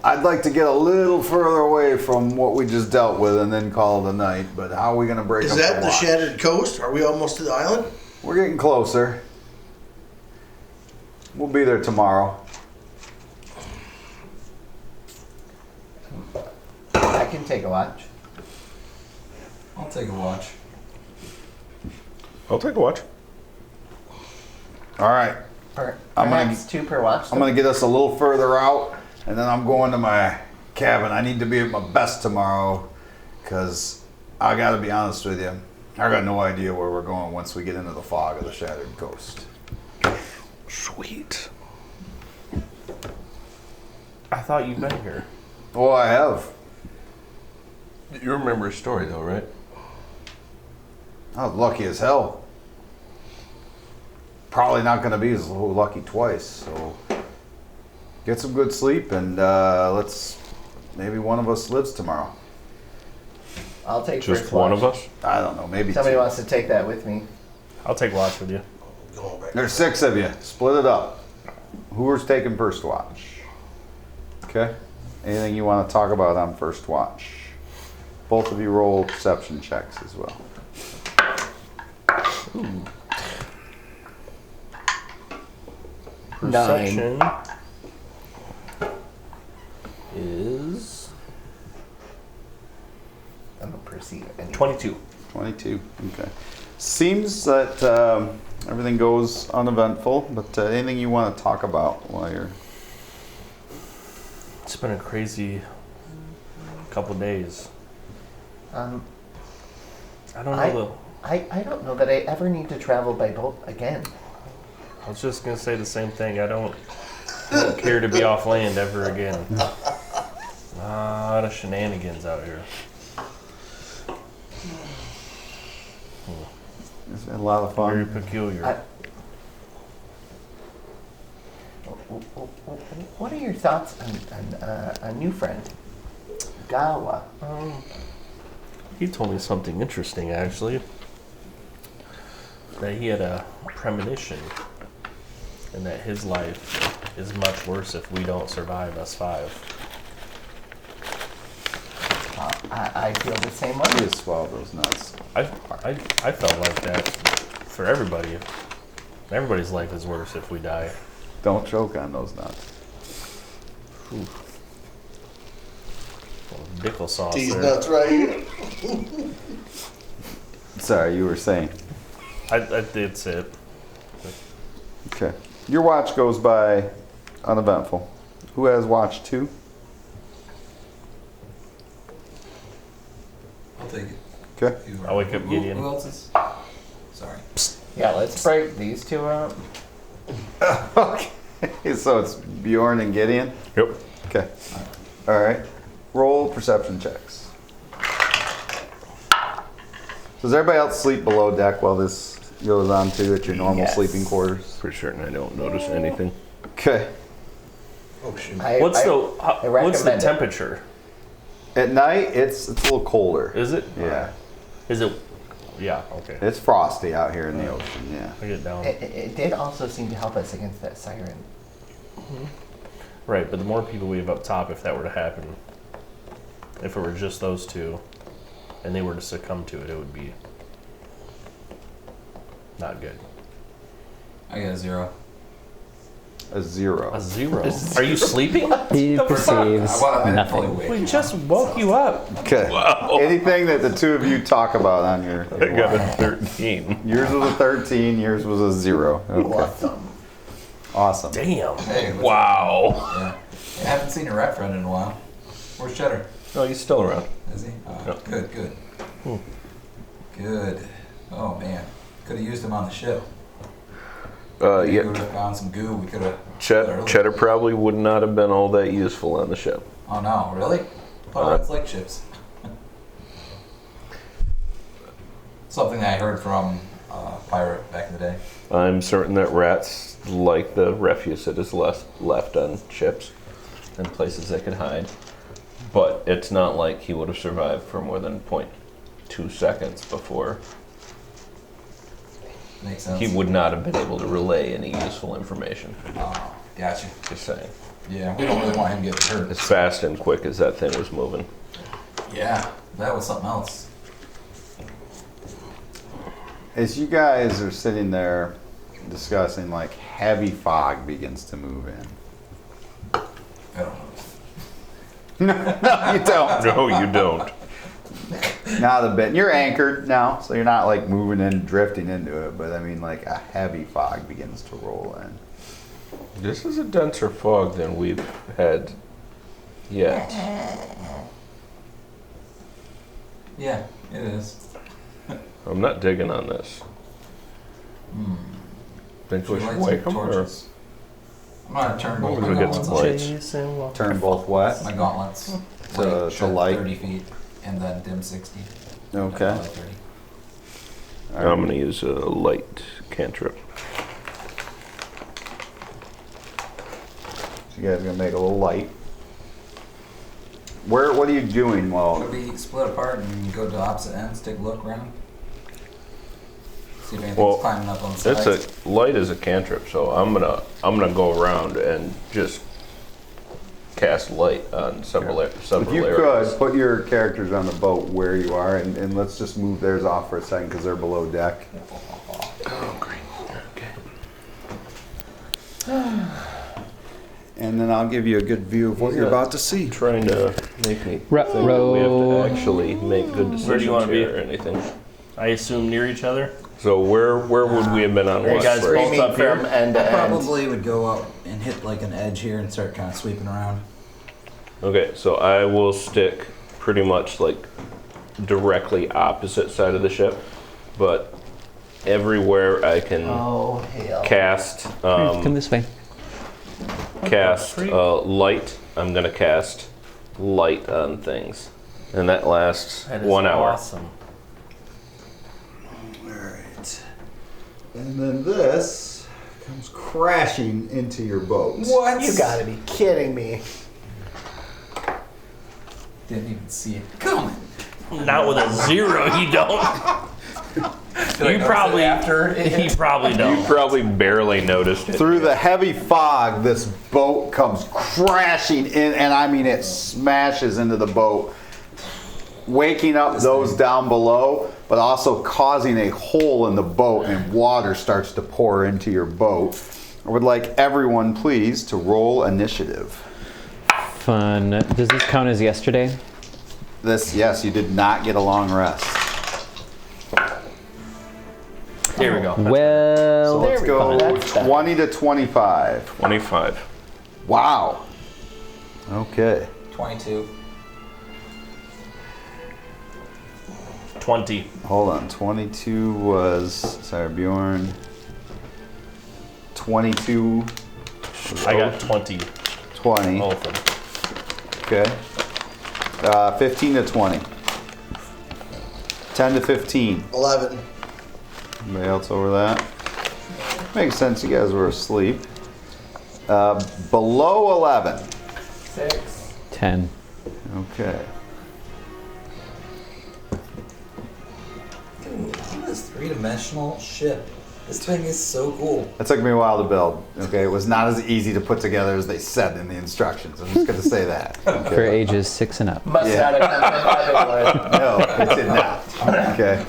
I'd like to get a little further away from what we just dealt with and then call it a night, but how are we going to break Is up that the watch? Shattered Coast? Are we almost to the island? We're getting closer. We'll be there tomorrow. I can take a watch. I'll take a watch. I'll take a watch. All right. I'm gonna- Perhaps 2 per watch. I'm going to get us a little further out, and then I'm going to my cabin. I need to be at my best tomorrow, because I got to be honest with you. I got no idea where we're going once we get into the fog of the Shattered Coast. Sweet. I thought you'd been here. Oh, I have. You remember a story though, right? I was lucky as hell. Probably not going to be as lucky twice, so get some good sleep, and let's, maybe one of us lives tomorrow. I'll take Just first one watch. of us? I don't know, maybe Somebody two. wants to take that with me. I'll take watch with you. Going back. There's 6 of you. Split it up. Who's taking first watch? Okay. Anything you want to talk about on first watch? Both of you roll perception checks as well. Perception is I don't perceive any. 22. 22. Okay. Seems that everything goes uneventful, but anything you want to talk about while you're... It's been a crazy couple days. Um, I don't know. I don't know that I ever need to travel by boat again. I was just gonna say the same thing. I don't care to be off land ever again. A lot of shenanigans out here. It's been a lot of Very fun. peculiar. What are your thoughts on a new friend, Gawa? He told me something interesting, actually. That he had a premonition, and that his life is much worse if we don't survive us 5. I feel the same way. You just swallow those nuts. I felt like that for everybody. Everybody's life is worse if we die. Don't choke on those nuts. Pickle sauce Cheese there. nuts right here. Sorry, you were saying. I did say it. Okay. Your watch goes by uneventful. Who has watch 2? I'll take it. Okay. I'll wake up Gideon. Who else is? Sorry. Yeah, let's break these two up. Okay. So it's Bjorn and Gideon? Yep. Okay. All right. Roll perception checks. So does everybody else sleep below deck while this goes on too at your normal Yes. sleeping quarters? For certain I don't notice anything. Okay. Oh shoot. What's the recommend it. temperature? At night, it's a little colder. Is it? Yeah. Is it? Yeah. Okay. It's frosty out here in the ocean. Yeah. I get down. It did also seem to help us against that siren. Right, but the more people we have up top, if that were to happen, if it were just those two, and they were to succumb to it, it would be not good. I got a 0. A 0. A 0. Are you sleeping? He perceives I nothing. We just woke you up. Okay. Anything that the two of you talk about on your I got a 13. yours was a 13, yours was a 0. Okay. Awesome. Damn. Hey, what's Wow. up? Yeah. I haven't seen a rep friend in a while. Where's Cheddar? No, he's still around. Is he? Yep. Good, good. Good. Oh man. Could have used him on the ship. We Yeah. could have found some goo. We could have. Cheddar probably would not have been all that useful on the ship. Oh no, really? Oh, it's like ships. Something that I heard from Pirate back in the day. I'm certain that rats like the refuse that is left on ships and places they can hide. But it's not like he would have survived for more than 0.2 seconds before. Makes sense. He would not have been able to relay any useful information. Oh, gotcha. Just saying. Yeah, we don't really want him getting hurt. As fast and quick as that thing was moving. Yeah, that was something else. As you guys are sitting there discussing, like, heavy fog begins to move in. I don't know. No, you don't. No, you don't. Not a bit. You're anchored now, so you're not like moving in, drifting into it. But I mean, like a heavy fog begins to roll in. This is a denser fog than we've had yet. Yeah, it is. I'm not digging on this. Think we should wake him or? torches. I'm gonna turn both We'll my get gauntlets some on. lights. Turn both what? My gauntlets. To shed light. 30 feet and then dim 60. Okay. Probably 30. I'm going to use a light cantrip. So you guys are gonna make a little light. What are you doing while? Could we split apart and go to opposite ends, take a look around? See if anything's Well, climbing up on the sides. It's a light is a cantrip, so I'm gonna go around and just cast light on several If you areas. could, put your characters on the boat where you are, and let's just move theirs off for a second because they're below deck. Oh, great. And then I'll give you a good view of what you're about to see. Trying to make me think that we Ruh-roh. have to actually make good decisions Where do you wanna be? here or anything. I assume near each other. So where would we have been on Are you watch guys first? both up here? From end to I end. probably would go up and hit like an edge here and start kind of sweeping around. Okay, so I will stick pretty much like directly opposite side of the ship, but everywhere I can Oh hell. cast Come this way. light, I'm gonna cast light on things, and that lasts That is 1 hour. awesome. Alright. And then this comes crashing into your boat. What? You gotta be kidding me. Didn't even see it coming. Not with a 0, you don't. You probably He probably You don't. probably barely noticed it. Through the heavy fog, this boat comes crashing in, and I mean it smashes into the boat, waking up those down below, but also causing a hole in the boat, and water starts to pour into your boat. I would like everyone, please, to roll initiative. Fun. Does this count as yesterday? This, yes, you did not get a long rest. Here we go. Well, So let's there we go That's better. 20 to 25. 25. Wow. Okay. 22. 20. Hold on. 22 was, sorry, Bjorn. 22. I got 20. 20. Both of them. Okay. 15 to 20. 10 to 15. 11. Anybody else over that? Makes sense. You guys were asleep. Below 11. 6. 10. Okay. Dude, look at this 3-dimensional ship. This thing is so cool. It took me a while to build. Okay, it was not as easy to put together as they said in the instructions. I'm just going to say that. Okay. For ages 6 and up. Must Yeah. not have come from No, it did not. Okay.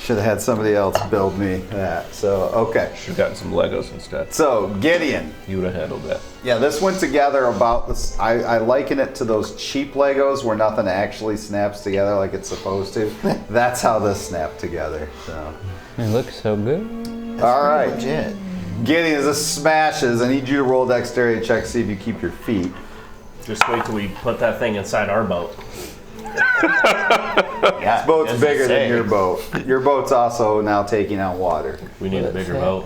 Should have had somebody else build me that. So, okay. Should have gotten some Legos instead. So, Gideon. You would have handled that. Yeah, this went together about this. I liken it to those cheap Legos where nothing actually snaps together like it's supposed to. That's how this snapped together. So, It looks so good. all right. legit. Gideon, as this smashes, I need you to roll dexterity check, see if you keep your feet. Just wait till we put that thing inside our boat. This boat's as bigger you than say. your boat. Your boat's also now taking out water. We need a bigger boat.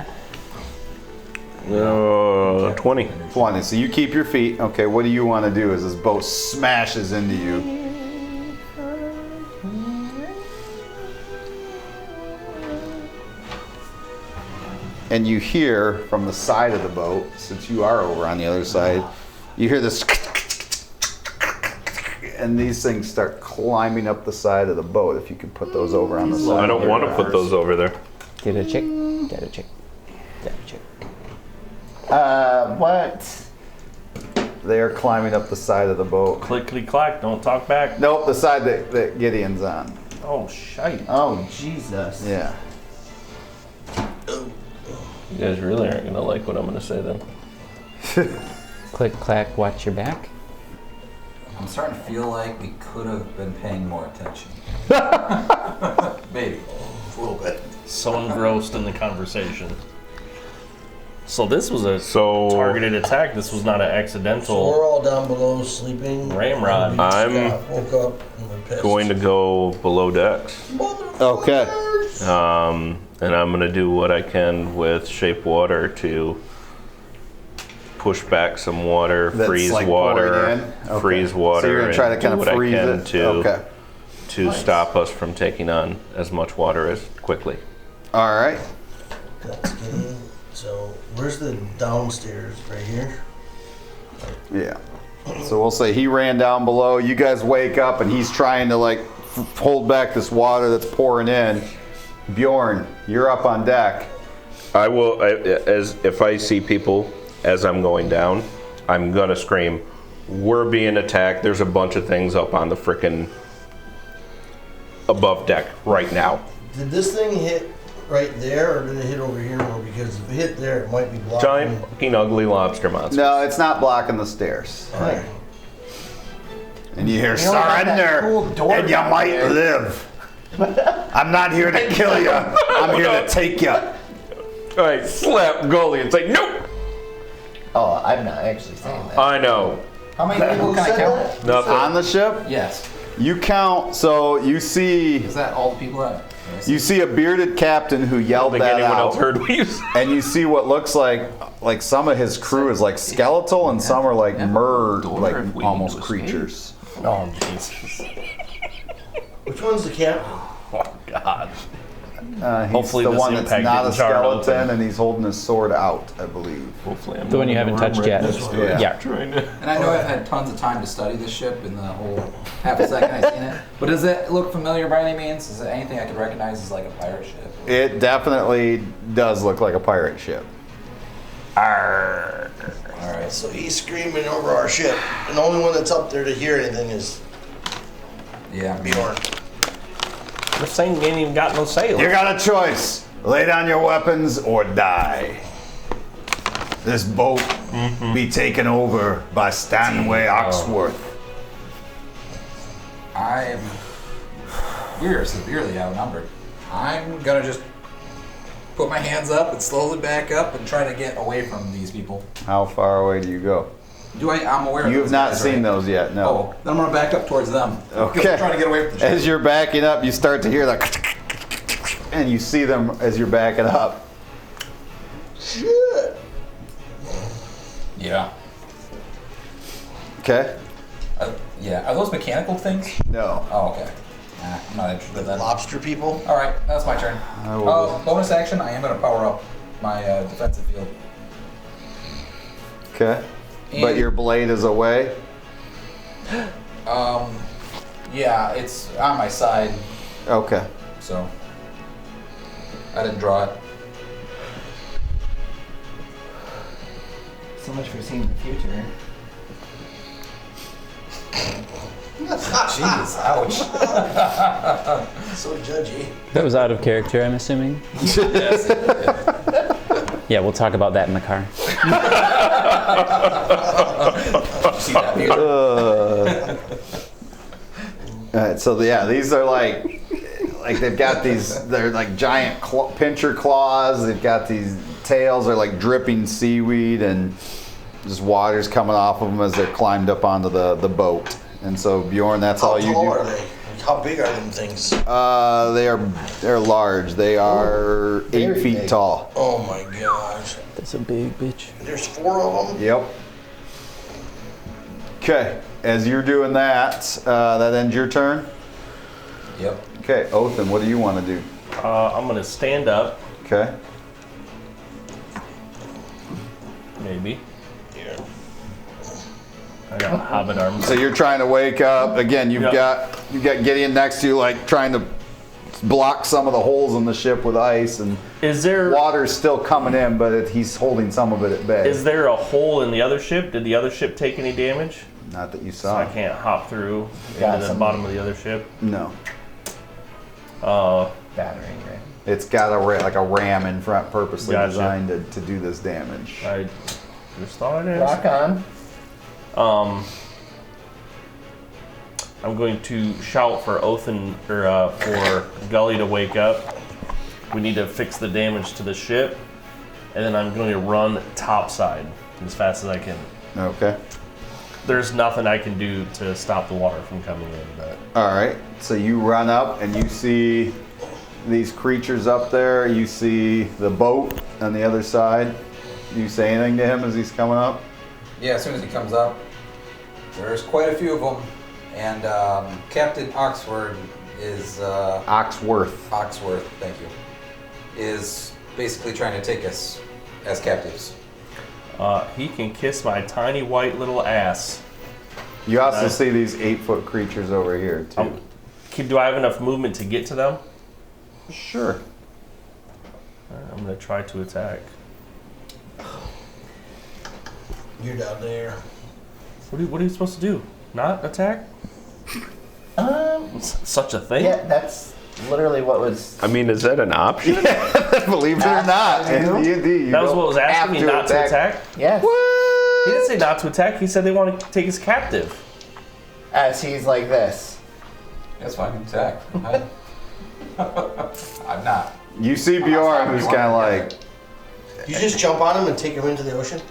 20. 20. So you keep your feet. Okay, what do you want to do as this boat smashes into you? And you hear from the side of the boat, since you are over on the other side, you hear this, and these things start climbing up the side of the boat. If you could put those over on the side. I don't want to put those over there. Get a chick. Get a chick. Get a chick. What? They are climbing up the side of the boat. Clickety clack, don't talk back. Nope, the side that Gideon's on. Oh, shite. Oh, Jesus. Yeah. You guys really aren't going to like what I'm going to say then. Click, clack, watch your back. I'm starting to feel like we could have been paying more attention. Maybe. A little bit. So engrossed in the conversation. So this was a So- targeted attack. This was not an So accidental. we're all down below sleeping. Ramrod. We just I'm got woke up and we're pissed. Going to go below decks. Okay. And I'm going to do what I can with shape water to push back some water, That's freeze like water, pouring in? Okay. freeze water, So you're gonna try to and kind do of what freeze I can it? to Okay. stop us from taking on as much water as quickly. All right. That's good. So where's the downstairs? Right here? Yeah. So we'll say he ran down below. You guys wake up and he's trying to like hold back this water that's pouring in. Bjorn, you're up on deck. I will, as if I see people as I'm going down, I'm gonna scream, "We're being attacked! There's a bunch of things up on the frickin' above deck right now." Did this thing hit right there, or did it hit over here more? Because if it hit there, it might be blocking. Giant, fucking ugly lobster monster. No, it's not blocking the stairs. All right. And you hear You don't have that surrender, cool door and you down might there." live. I'm not here to kill you. I'm here to take you. I slap goalie and say, "Nope." Oh, I'm not actually saying that. I know. How many people can I count? Nothing. On the ship, Yes. you count. So you see Is that all the people that? you see a bearded captain who I don't yelled think that anyone else out. heard what you said. And you see what looks like some of his crew is like skeletal and some are like like if we almost need to escape. creatures. Oh, Jesus. Which one's the captain? Oh, God. He's Hopefully the this one that's impact not a didn't jar open. skeleton and he's holding his sword out, I believe. Hopefully I'm The one not you in haven't room touched right yet. next to it. Yeah. Trying to- And I know I've had tons of time to study this ship in the whole half a second I've seen it. But does it look familiar by any means? Is it anything I could recognize as like a pirate ship? It definitely does look like a pirate ship. Alright. So he's screaming over our ship, and the only one that's up there to hear anything is Yeah. Bjorn. This thing ain't even got no sail. You got a choice. Lay down your weapons or die. This boat be taken over by Stanway Oxworth. We're severely outnumbered. I'm gonna just put my hands up and slowly back up and try to get away from these people. How far away do you go? I'm aware of You have those not guys, seen right? those yet, no. Oh, then I'm gonna back up towards them. Okay. I'm trying to get away from the As you're backing up, you start to hear that, and you see them as you're backing up. Shit. Yeah. Okay? Yeah. Are those mechanical things? No. Oh, okay. Nah, I'm not interested in that. Lobster people. All right, that's my turn. Bonus action, I am going to power up my defensive field. Okay. But your blade is away? Yeah, it's on my side, Okay. so I didn't draw it. So much for seeing the future. Jeez, ouch. So judgy. That was out of character, I'm assuming. Yes. Yeah, we'll talk about that in the car. See that view? Alright, so yeah, these are like they've got these, they're like giant pincher claws. They've got these tails are like dripping seaweed, and just water's coming off of them as they're climbed up onto the boat. And so Bjorn, that's all you do. How tall are they? How big are them things? They're large. They are 8 Very feet big. tall. Oh my gosh. That's a big bitch. There's 4 of them? Yep. Okay, as you're doing that, that ends your turn. Yep. Okay, Othin, what do you want to do? I'm gonna stand up, Okay. maybe. I got hobbit arms. So you're trying to wake up again. You've Yep. got Gideon next to you, like trying to block some of the holes in the ship with ice, and Is there water's still coming in, but he's holding some of it at bay. is there a hole in the other ship? Did the other ship take any damage? Not that you So saw. I can't hop through Got into the some- bottom of the other ship. No, Battering ram. it's got like a ram in front, purposely Gotcha. designed to do this damage. I just thought it is. Rock on. I'm going to shout for Othin or for Gully to wake up. We need to fix the damage to the ship, and then I'm going to run topside as fast as I can. Okay. There's nothing I can do to stop the water from coming in, but All right. So you run up and you see these creatures up there. You see the boat on the other side. Do you say anything to him as he's coming up? Yeah, as soon as he comes up, there's quite a few of them, and Captain Oxford is Oxworth. thank you, is basically trying to take us as captives. he can kiss my tiny white little ass. You also Nice. see these 8-foot creatures over here too. Do I have enough movement to get to them? Sure. I'm going to try to attack. You're down there. What are you supposed to do? Not attack? Such a thing? Yeah, that's literally what was. I mean, is that an option? Believe it or not, in D&D, you That was don't what was asking me, have not to attack? Yes. He didn't say not to attack. He said they want to take us captive. As he's like this. That's fine, attack. I'm not. You see Bjorn, who's kind of like, You just jump on him and take him into the ocean?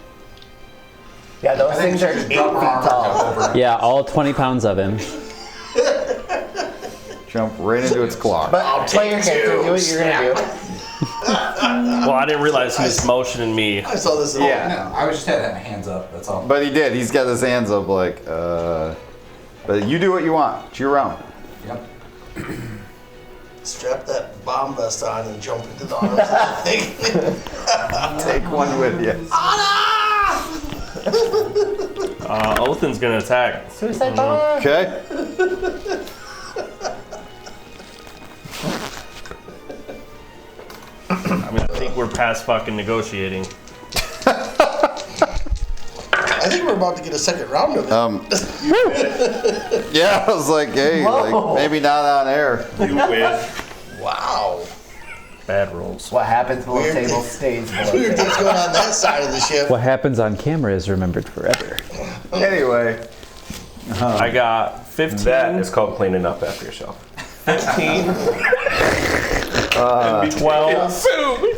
Yeah, those I think things we are should 8 just feet drop our armor tall. over. Yeah, all 20 pounds of him. jump right into its claw. But play your character, do what you're gonna do. Well, I didn't realize he was motioning me. I saw this. Yeah. No, I was just had my hands up, that's all. But he did. He's got his hands up like, But you do what you want. It's your round. Yep. Strap that bomb vest on and jump into the arms of the thing. Take one with you. Othin's going to attack. Suicide bomb. Okay. I mean, I think we're past fucking negotiating. I think we're about to get a second round of it. Yeah, I was like, hey, like, maybe not on air. You win. Wow. Bad rolls. What happens below Weird table thing. stays below Weird table. things going on that side of the ship. What happens on camera is remembered forever. Anyway, I got 15. That is called cleaning up after yourself. 15. 12.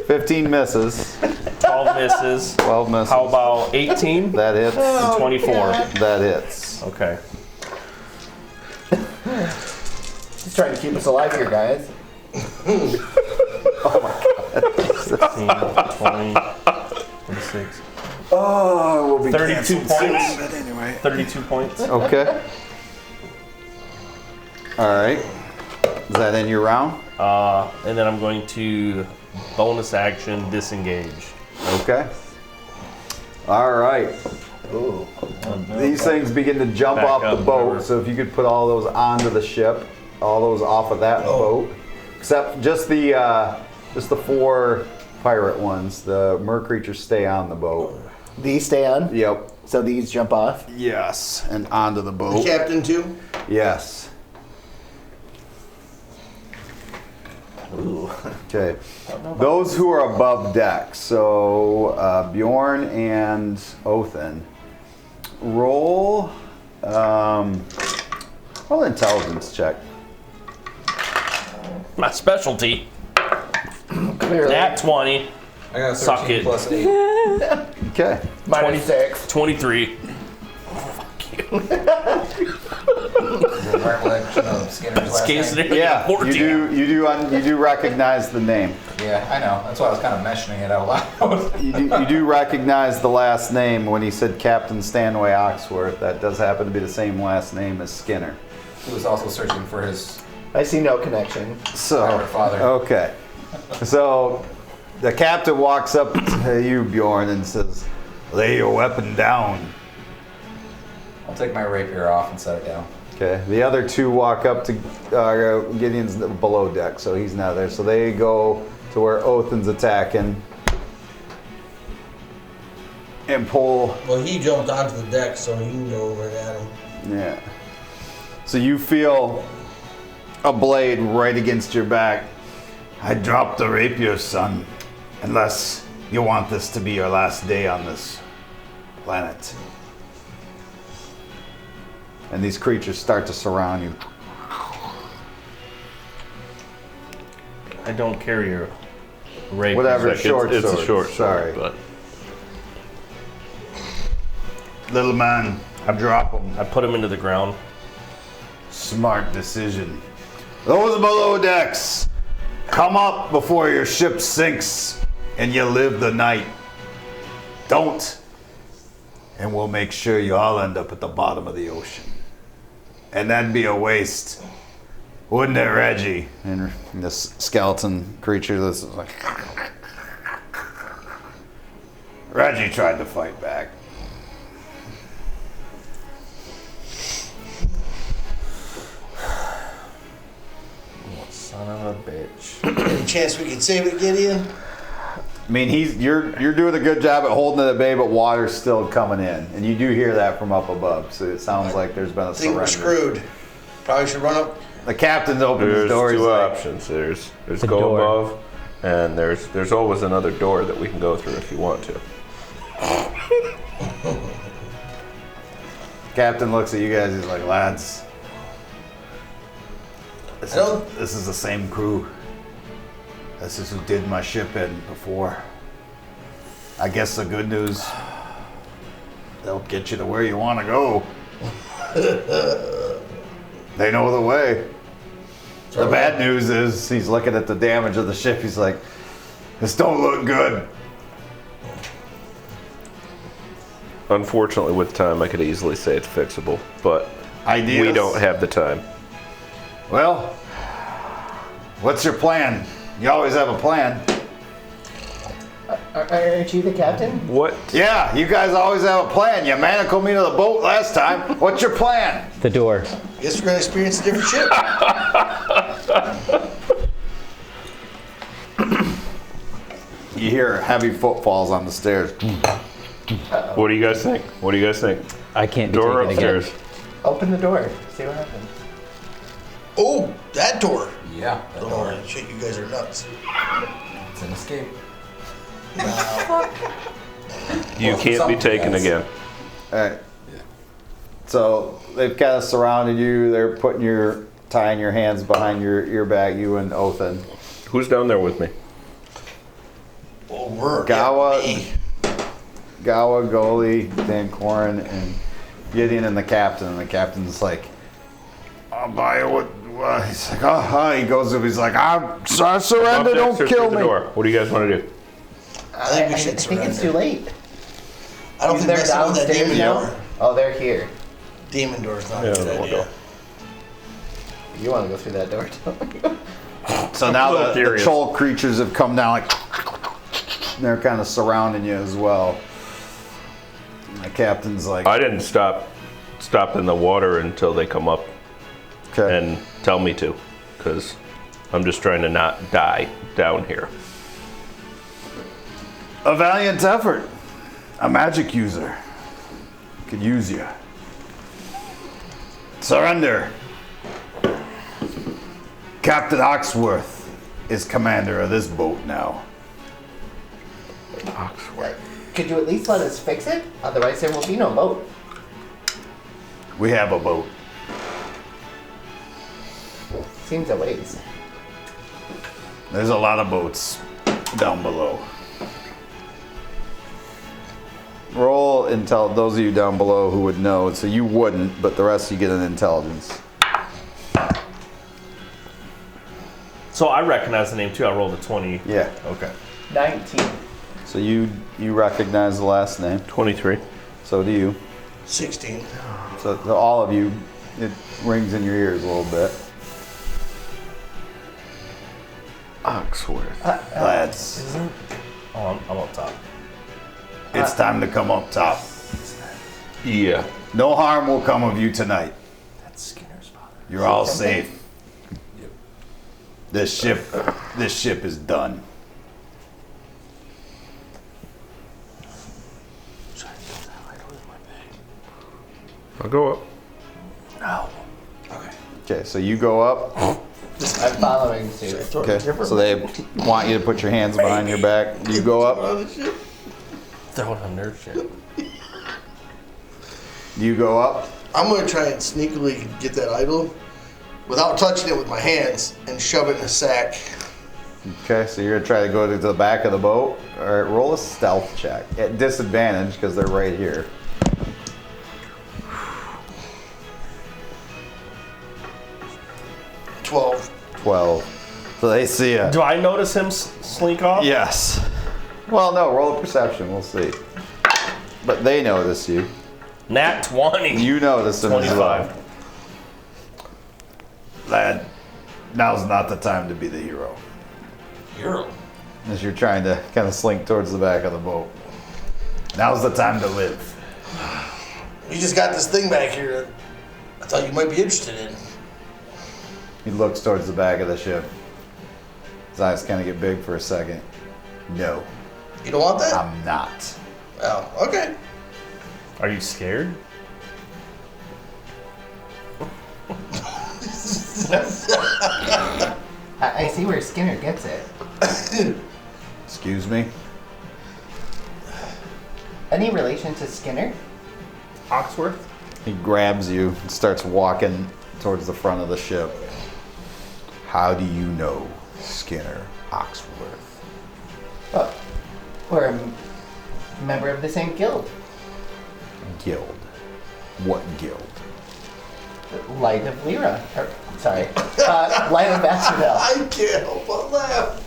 15 misses. 12 misses. 12 misses. How about 18? That hits. And 24. That hits. Okay. Just trying to keep us alive here, guys. 15, 20, 26. Oh, we'll be 32 canceled points. soon, but anyway. 32 points. Okay. All right. Is that in your round? And then I'm going to bonus action disengage. Okay. All right. Ooh. These things begin to jump Back off up, the boat. whatever. So if you could put all those onto the ship, all those off of that boat, except just the 4 pirate ones. The mer creatures stay on the boat. These stay on? Yep. So these jump off? Yes, and onto the The boat. captain too? Yes. Okay. Those who are above deck, so Bjorn and Othin, roll intelligence check. My specialty. Clearly. Nat 20. I got a 13 Suck it. plus 8. Okay. -6. 23. Recollection of Skinner's last name. Yeah, 14. you do recognize the name. Yeah, I know. That's why I was kind of mentioning it out loud. You do recognize the last name when he said Captain Stanway Oxworth. That does happen to be the same last name as Skinner. He was also searching for his I see no connection. So, pirate father. okay. So, the captain walks up to you, Bjorn, and says, "Lay your weapon down." I'll take my rapier off and set it down. Okay. The other two walk up to Gideon's below deck, so he's not there. So they go to where Othin's attacking and pull. Well, he jumped onto the deck, so you can go over at him. Yeah. So you feel a blade right against your back. I dropped the rapier, son, unless you want this to be your last day on this planet. And these creatures start to surround you. I don't carry a rapier. Whatever, It's short it's sword. a short Sorry. sword, but Little man, I drop him. I put him into the ground. Smart decision. Those below decks, come up before your ship sinks and you live the night. Don't, and we'll make sure you all end up at the bottom of the ocean. And that'd be a waste, wouldn't it, Reggie? And this skeleton creature, this is like... Reggie tried to fight back. Son of a bitch. Any chance we can save it, Gideon? I mean, you're doing a good job at holding it at bay, but water's still coming in, and you do hear that from up above. So it sounds like there's been a I think we're surrender. screwed. Probably should run up. The captain's opened his there's door. He's two like, options. There's The go door. above, and there's always another door that we can go through if you want to. Captain looks at you guys. He's like, lads, Hello? this is the same crew. This is who did my ship in before. I guess the good news, they'll get you to where you want to go. They know the way. The bad news is he's looking at the damage of the ship. He's like, this don't look good. Unfortunately, with time, I could easily say it's fixable, but Ideas? we don't have the time. Well, what's your plan? You always have a plan. Aren't you the captain? What? Yeah, you guys always have a plan. You manacled me to the boat last time. What's your plan? The door. Guess we're gonna experience a different ship. You hear heavy footfalls on the stairs. What do you guys think? What do you guys think? I can't be Door taken again. upstairs. Open the door. See what happens. Oh, that door. Yeah, that Oh, door. shit, you guys are nuts. It's an escape. You Well, can't be something taken else. again. All right. So they've kind of surrounded you. They're tying your hands behind your back, you and Othin. Who's down there with me? Well, we're Gawa, me. Goli, Dan Corin, and Gideon and the captain. And the captain's like, I'll buy you what? He's like, oh, hi. He goes up. He's like, I surrender. Don't kill me. What do you guys want to do? I think we should I think it's too surrender. late. I don't think They're messing with that downstairs demon now? door. Oh, they're here. Demon door's not Yeah, a good we'll idea. go. You want to go through that door, don't you? So now little the curious. troll creatures have come down, like, they're kind of surrounding you as well. And the captain's like, I didn't stop in the water until they come up okay. and tell me to, because I'm just trying to not die down here. A valiant effort. A magic user could use you. Surrender. Captain Oxworth is commander of this boat now. Could you at least let us fix it? Otherwise, there will be no boat. We have a boat. Seems a ways. There's a lot of boats down below. Roll intel. Those of you down below who would know, so you wouldn't, but the rest of you get an intelligence. So I recognize the name too. I rolled a 20. Yeah. Okay. 19. So you recognize the last name. 23. So do you. 16. So to all of you, it rings in your ears a little bit. Oxworth. Lads, Oh, I'm up top. it's time to come up top. Yeah. No harm will come of you tonight. That's Skinner's father. You're all safe. This ship is done. I'll go up. No. Okay, so you go up. I'm following suit. Okay, so they want you to put your hands behind your back. You go up. Throw it on nerd shit. You go up. I'm gonna try and sneakily get that idol without touching it with my hands and shove it in a sack. Okay, so you're gonna try to go to the back of the boat. All right, roll a stealth check at disadvantage because they're right here. 12. So they see you. Do I notice him slink off? Yes. Well, no, roll a perception. We'll see. But they notice you. Nat 20. You notice them as well. 25. Lad, now's not the time to be the hero. Hero. As you're trying to kind of slink towards the back of the boat. Now's the time to live. You just got this thing back here that I thought you might be interested in. He looks towards the back of the ship. His eyes kind of get big for a second. No, You don't want that? I'm not. Oh, okay. Are you scared? I see where Skinner gets it. Excuse me? Any relation to Skinner? Oxworth? He grabs you and starts walking towards the front of the ship. How do you know Skinner Oxworth? Oh, we're a member of the same guild. Guild. What guild? Light of Lyra. Sorry. Light of Bastardel. I can't help but laugh.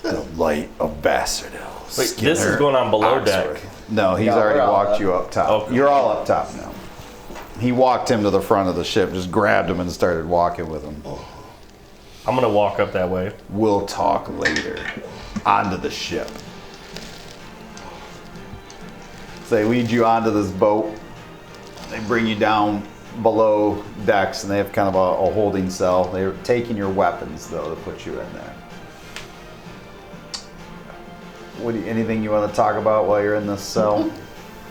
The Light of Bastardel. Wait, this is going on below deck. No, he's No, already we're all walked up. you up top. Okay. You're all up top now. He walked him to the front of the ship, just grabbed him and started walking with him. I'm gonna walk up that way. We'll talk later. Onto the ship. So they lead you onto this boat. They bring you down below decks, and they have kind of a holding cell. They're taking your weapons, though, to put you in there. Anything you want to talk about while you're in this cell?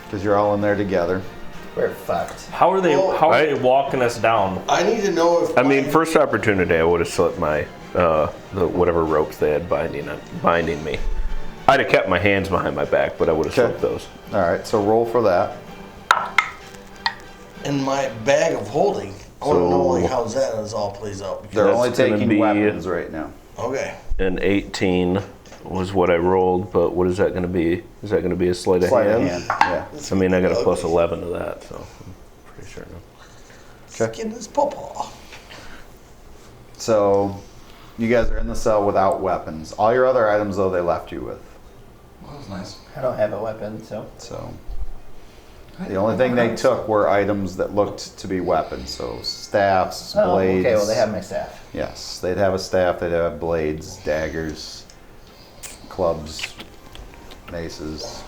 Because you're all in there together. We're fucked. How are they? Well, How are they walking us down? I need to know if I mean, first opportunity, I would have slipped my the whatever ropes they had binding me. I'd have kept my hands behind my back, but I would have Okay. slipped those. All right, so roll for that. In my bag of holding, I want to know like So- how that all plays out. They're That's only gonna taking be- weapons right now. Okay. An 18 was what I rolled, but what is that going to be? Is that going to be a sleight of Sleight of hand? hand. Yeah. I mean, I got a plus 11 to that, so I'm pretty sure no. Skin his pawpaw. So, you guys are in the cell without weapons. All your other items, though, they left you with. That was nice. I don't have a weapon, so. So, the only thing they took were items that looked to be weapons. So, staffs, Oh, blades. okay, well, they have my staff. Yes, they'd have a staff. They'd have blades, daggers, clubs, maces,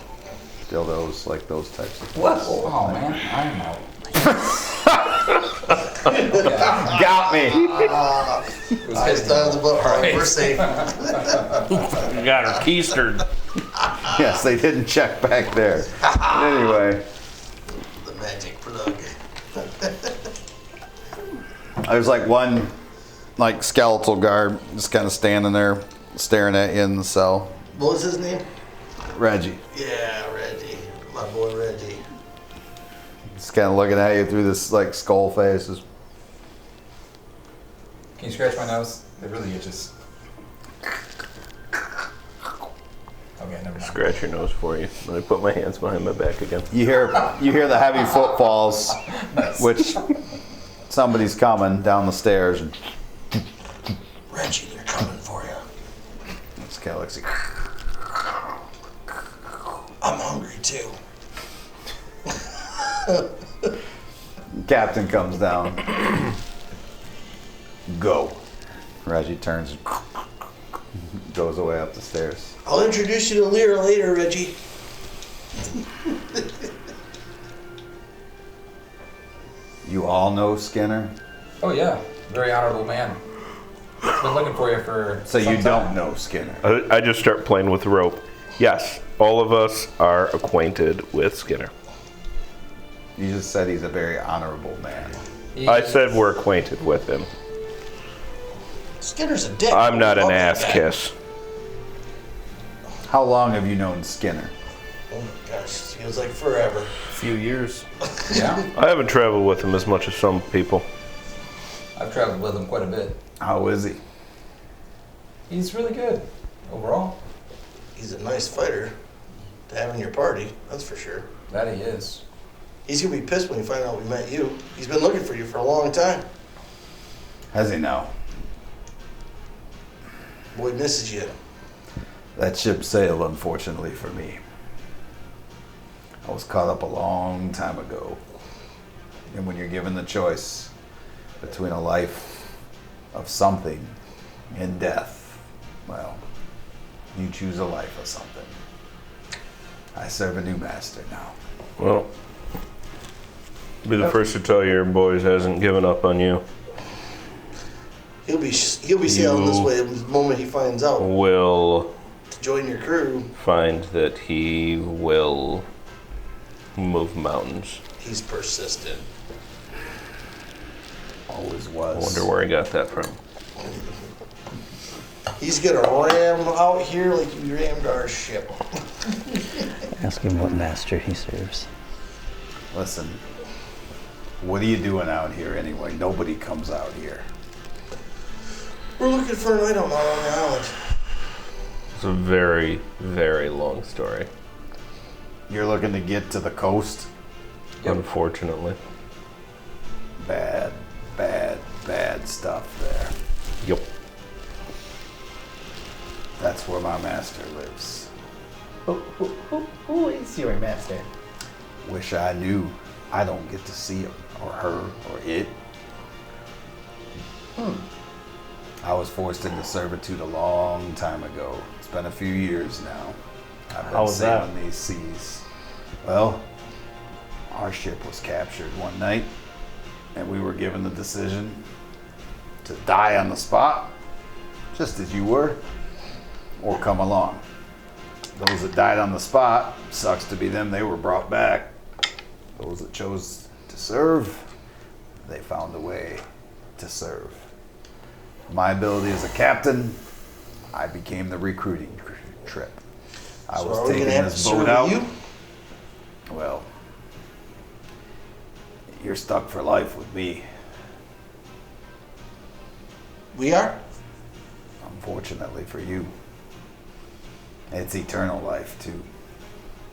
dildos, like those types of things. Oh man, I'm out. Got me. Nice times about Right. We're safe. You got her keistered. Yes, they didn't check back there. Anyway, The magic plug. there's like one, like skeletal guard, just kind of standing there, staring at you in the cell. What was his name? Reggie, Yeah, Reggie. My boy Reggie. just kind of looking at you through this like skull face. Just, Can you scratch my nose? It really itches. Okay, never mind. Scratch your nose for you. Let me put my hands behind my back again. you hear the heavy footfalls, which somebody's coming down the stairs, and Reggie, they're coming for you. it's kind of looks like, I'm hungry too. Captain comes down. Go. Reggie turns and goes away up the stairs. I'll introduce you to Lyra later, Reggie. You all know Skinner, Oh yeah, very honorable man. Been looking for you for. so some you time. don't know Skinner. I just start playing with the rope. Yes, all of us are acquainted with Skinner. You just said he's a very honorable man. I said we're acquainted with him. Skinner's a dick. I'm not an Love that ass guy. kiss. How long have you known Skinner? Oh my gosh, it feels like forever. A few years. Yeah, I haven't traveled with him as much as some people. I've traveled with him quite a bit. How is he? He's really good overall. He's a nice fighter to have in your party, that's for sure. That he is. He's gonna be pissed when he finds out we met you. He's been looking for you for a long time. Has he now? Boy misses you. That ship sailed, unfortunately for me. I was caught up a long time ago. And when you're given the choice between a life of something and death, well, you choose a life of something. I serve a new master now. Well, be the first to tell you your boys hasn't given up on you. He'll be sailing this way the moment he finds out Will to join your crew. find that he will move mountains. He's persistent. Always I was. wonder where he got that from. He's gonna ram out here like you rammed our ship. Ask him what master he serves. Listen, what are you doing out here anyway? Nobody comes out here. We're looking for an item out on the island. It's a very, very long story. You're looking to get to the coast? Unfortunately. Bad, bad, bad stuff there. Yep. That's where my master lives. Who is your master? Wish I knew. I don't get to see him, or her, or it. I was forced into servitude a long time ago. It's been a few years now. I've How been was that? sailing these seas. Well, our ship was captured one night, and we were given the decision to die on the spot, just as you were, or come along. Those that died on the spot, sucks to be them, they were brought back. Those that chose to serve, they found a way to serve. My ability as a captain, I became the recruiting trip. I So was are we taking gonna have to this serve boat out. you? Well, you're stuck for life with me. We are? Unfortunately for you. It's eternal life, too.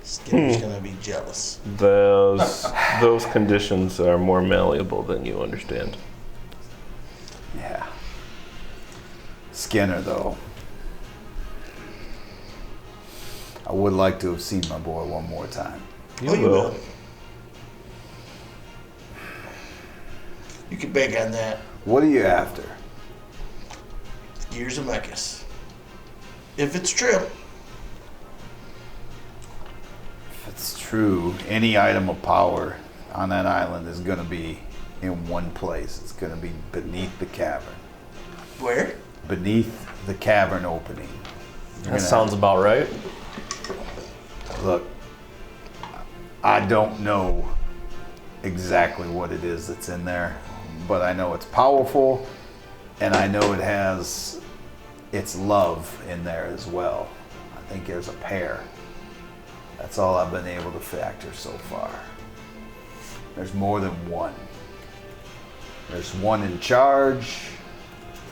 Skinner's gonna be jealous. Those conditions are more malleable than you understand. Yeah. Skinner, though. I would like to have seen my boy one more time. You will. You can bank on that. What are you after? Gears of Mechas. If it's true. If it's true, any item of power on that island is going to be in one place. It's going to be beneath the cavern. Where? Beneath the cavern opening. That sounds about right. Look, I don't know exactly what it is that's in there, but I know it's powerful, and I know it has its love in there as well. I think there's a pair. That's all I've been able to factor so far. There's more than one. There's one in charge,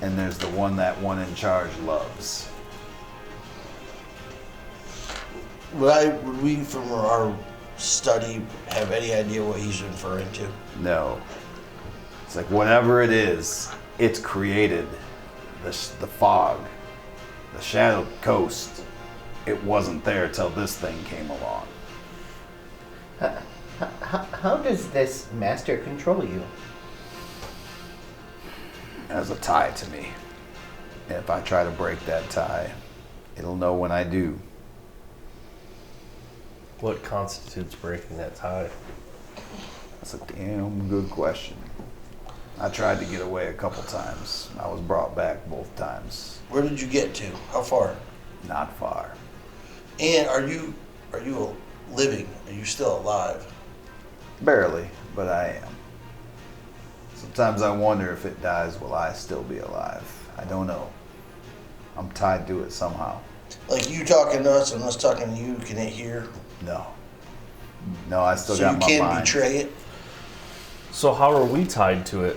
and there's the one that one in charge loves. Would we, from our study, have any idea what he's referring to? No. It's like whatever it is, it's created the fog, the shadowed coast. It wasn't there till this thing came along. How does this master control you? As a tie to me. And if I try to break that tie, it'll know when I do. What constitutes breaking that tie? That's a damn good question. I tried to get away a couple times. I was brought back both times. Where did you get to? How far? Not far. And are you living? Are you still alive? Barely, but I am. Sometimes I wonder if it dies, will I still be alive? I don't know. I'm tied to it somehow. Like you talking to us and us talking to you, can it hear? No. No, I still So got you my can't mind. betray it? So how are we tied to it?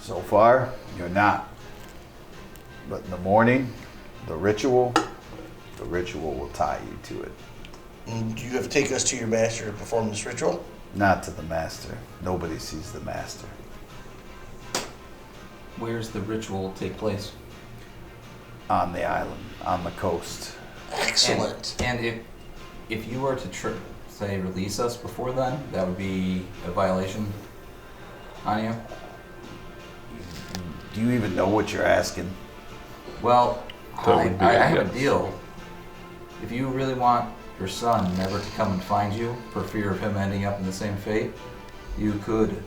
So far, you're not. But in the morning, the ritual will tie you to it. And do you have to take us to your master to perform this ritual? Not to the master. Nobody sees the master. Where's the ritual take place? On the island, on the coast. Excellent. And if you were to say release us before then, that would be a violation on you? Do you even know what you're asking? Well, That I would be have yes. a deal. If you really want your son never to come and find you for fear of him ending up in the same fate, you could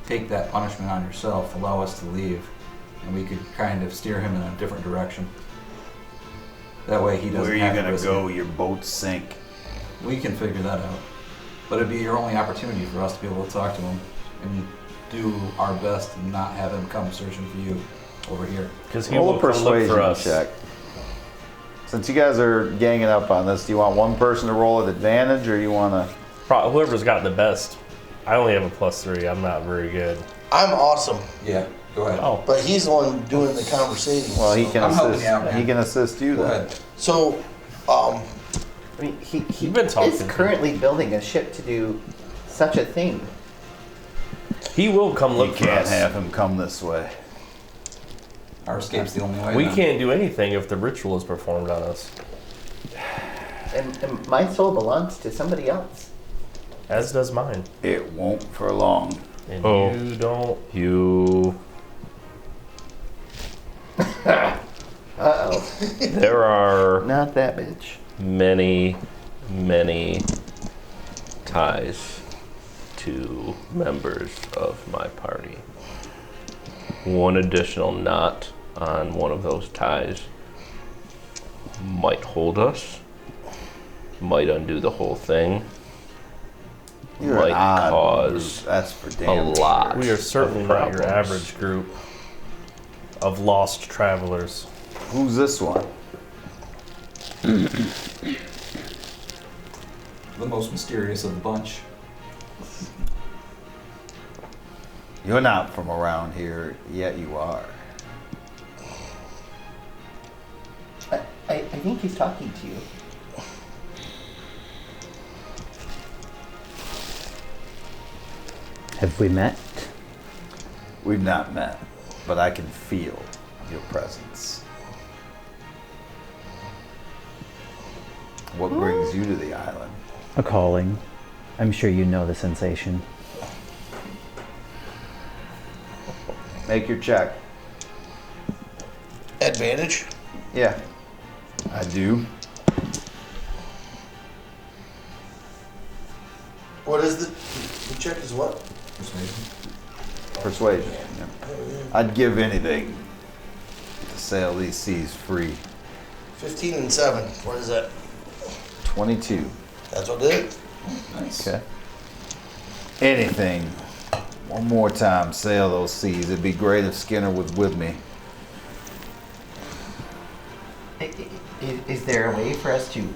take that punishment on yourself, allow us to leave, and we could kind of steer him in a different direction. That way he doesn't Where are you have to gonna risk go? it. Your boat sink. We can figure that out. But it'd be your only opportunity for us to be able to talk to him and do our best and not have him come searching for you over here. Because he Roll will a come look persuasion for us. check. Since you guys are ganging up on this, do you want one person to roll at advantage, or you want to? Whoever's got the best. I only have a +3. I'm not very good. I'm awesome, Yeah, go ahead. Oh, but he's the one doing the conversating. Well, he so- can I'm helping assist. you out, man. He can assist you Go then. ahead. So, I mean, he You've been talking is to him. currently building a ship to do such a thing. he will come look You for can't us. have him come this way. Our escape's the only way. We then. can't do anything if the ritual is performed on us. And my soul belongs to somebody else. As does mine. It won't for long. And Oh. you don't. You. Uh-oh. There are Not that bitch. many, many ties to members of my party. One additional knot on one of those ties might hold us, might undo the whole thing, You're might an odd cause group, that's for a damn lot. We are certainly of not your problems. average group of lost travelers. Who's this one? The most mysterious of the bunch. You're not from around here, yet you are. I think he's talking to you. Have we met? We've not met, but I can feel your presence. What brings you to the island? A calling. I'm sure you know the sensation. Make your check. Advantage? Yeah, I do. What is the check is what? Persuasion. Yeah. I'd give anything to sail these seas free. 15 and 7. What is that? 22. That's what it is. Nice. Okay. Anything. One more time, sail those seas. It'd be great if Skinner was with me. Is there a way for us to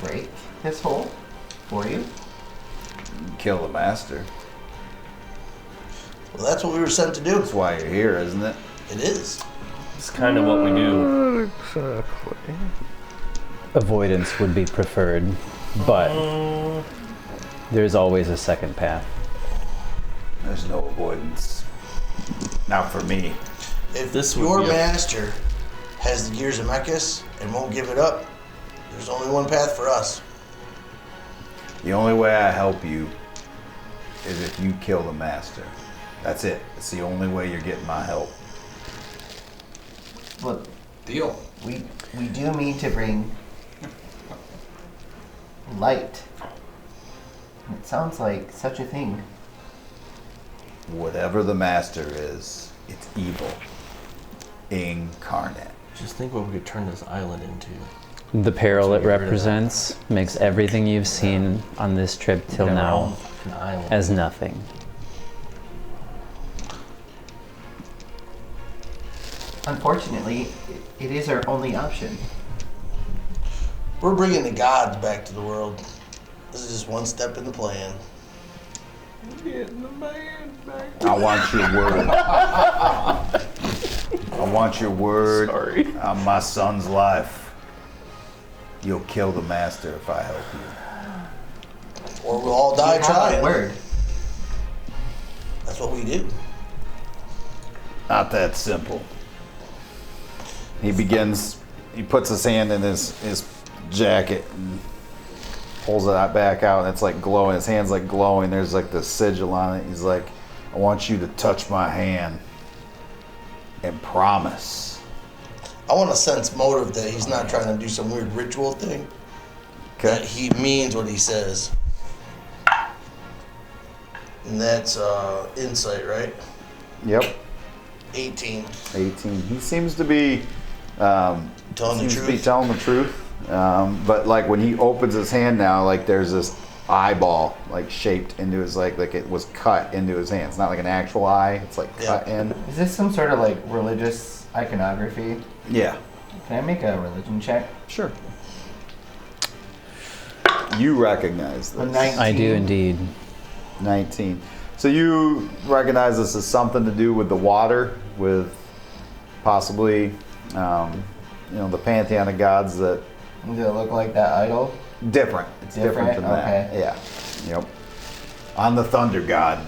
break this hole for you? Kill the master. Well, that's what we were sent to do. That's why you're here, isn't it? It is. It's kind of what we do. Avoidance would be preferred, but there's always a second path. There's no avoidance. Not for me. If This would your be a- master has the gears of Mechas and won't give it up, there's only one path for us. The only way I help you is if you kill the master. That's it. It's the only way you're getting my help. Look, Deal. we do need to bring light. It sounds like such a thing. Whatever the master is, it's evil. Incarnate. Just think what we could turn this island into. The peril it Get rid of that. represents makes everything you've seen on this trip till Get our now own fucking island. as nothing. Unfortunately, it is our only option. We're bringing the gods back to the world. This is just one step in the plan. I want your word. I want your word on my son's life. You'll kill the master if I help you. Or we'll all die You have trying. a word. That's what we do. Not that simple. He puts his hand in his jacket and pulls it back out, and it's like glowing. His hand's like glowing. There's like the sigil on it. He's like, I want you to touch my hand and promise. I want to sense motive that he's not trying to do some weird ritual thing. That Okay? he means what he says. And that's insight, right? Yep. 18. 18. He seems to be Telling the truth. telling the truth. But like when he opens his hand now, like there's this eyeball like shaped into his like it was cut into his hand. It's not like an actual eye. It's like cut in. Is this some sort of like religious iconography? Yeah. Can I make a religion check? Sure. You recognize A this. 19. I do indeed. 19. So you recognize this as something to do with the water, with possibly, the pantheon of gods that Does it look like that idol? different. It's different than that. Okay. Yeah. Yep. On the thunder god,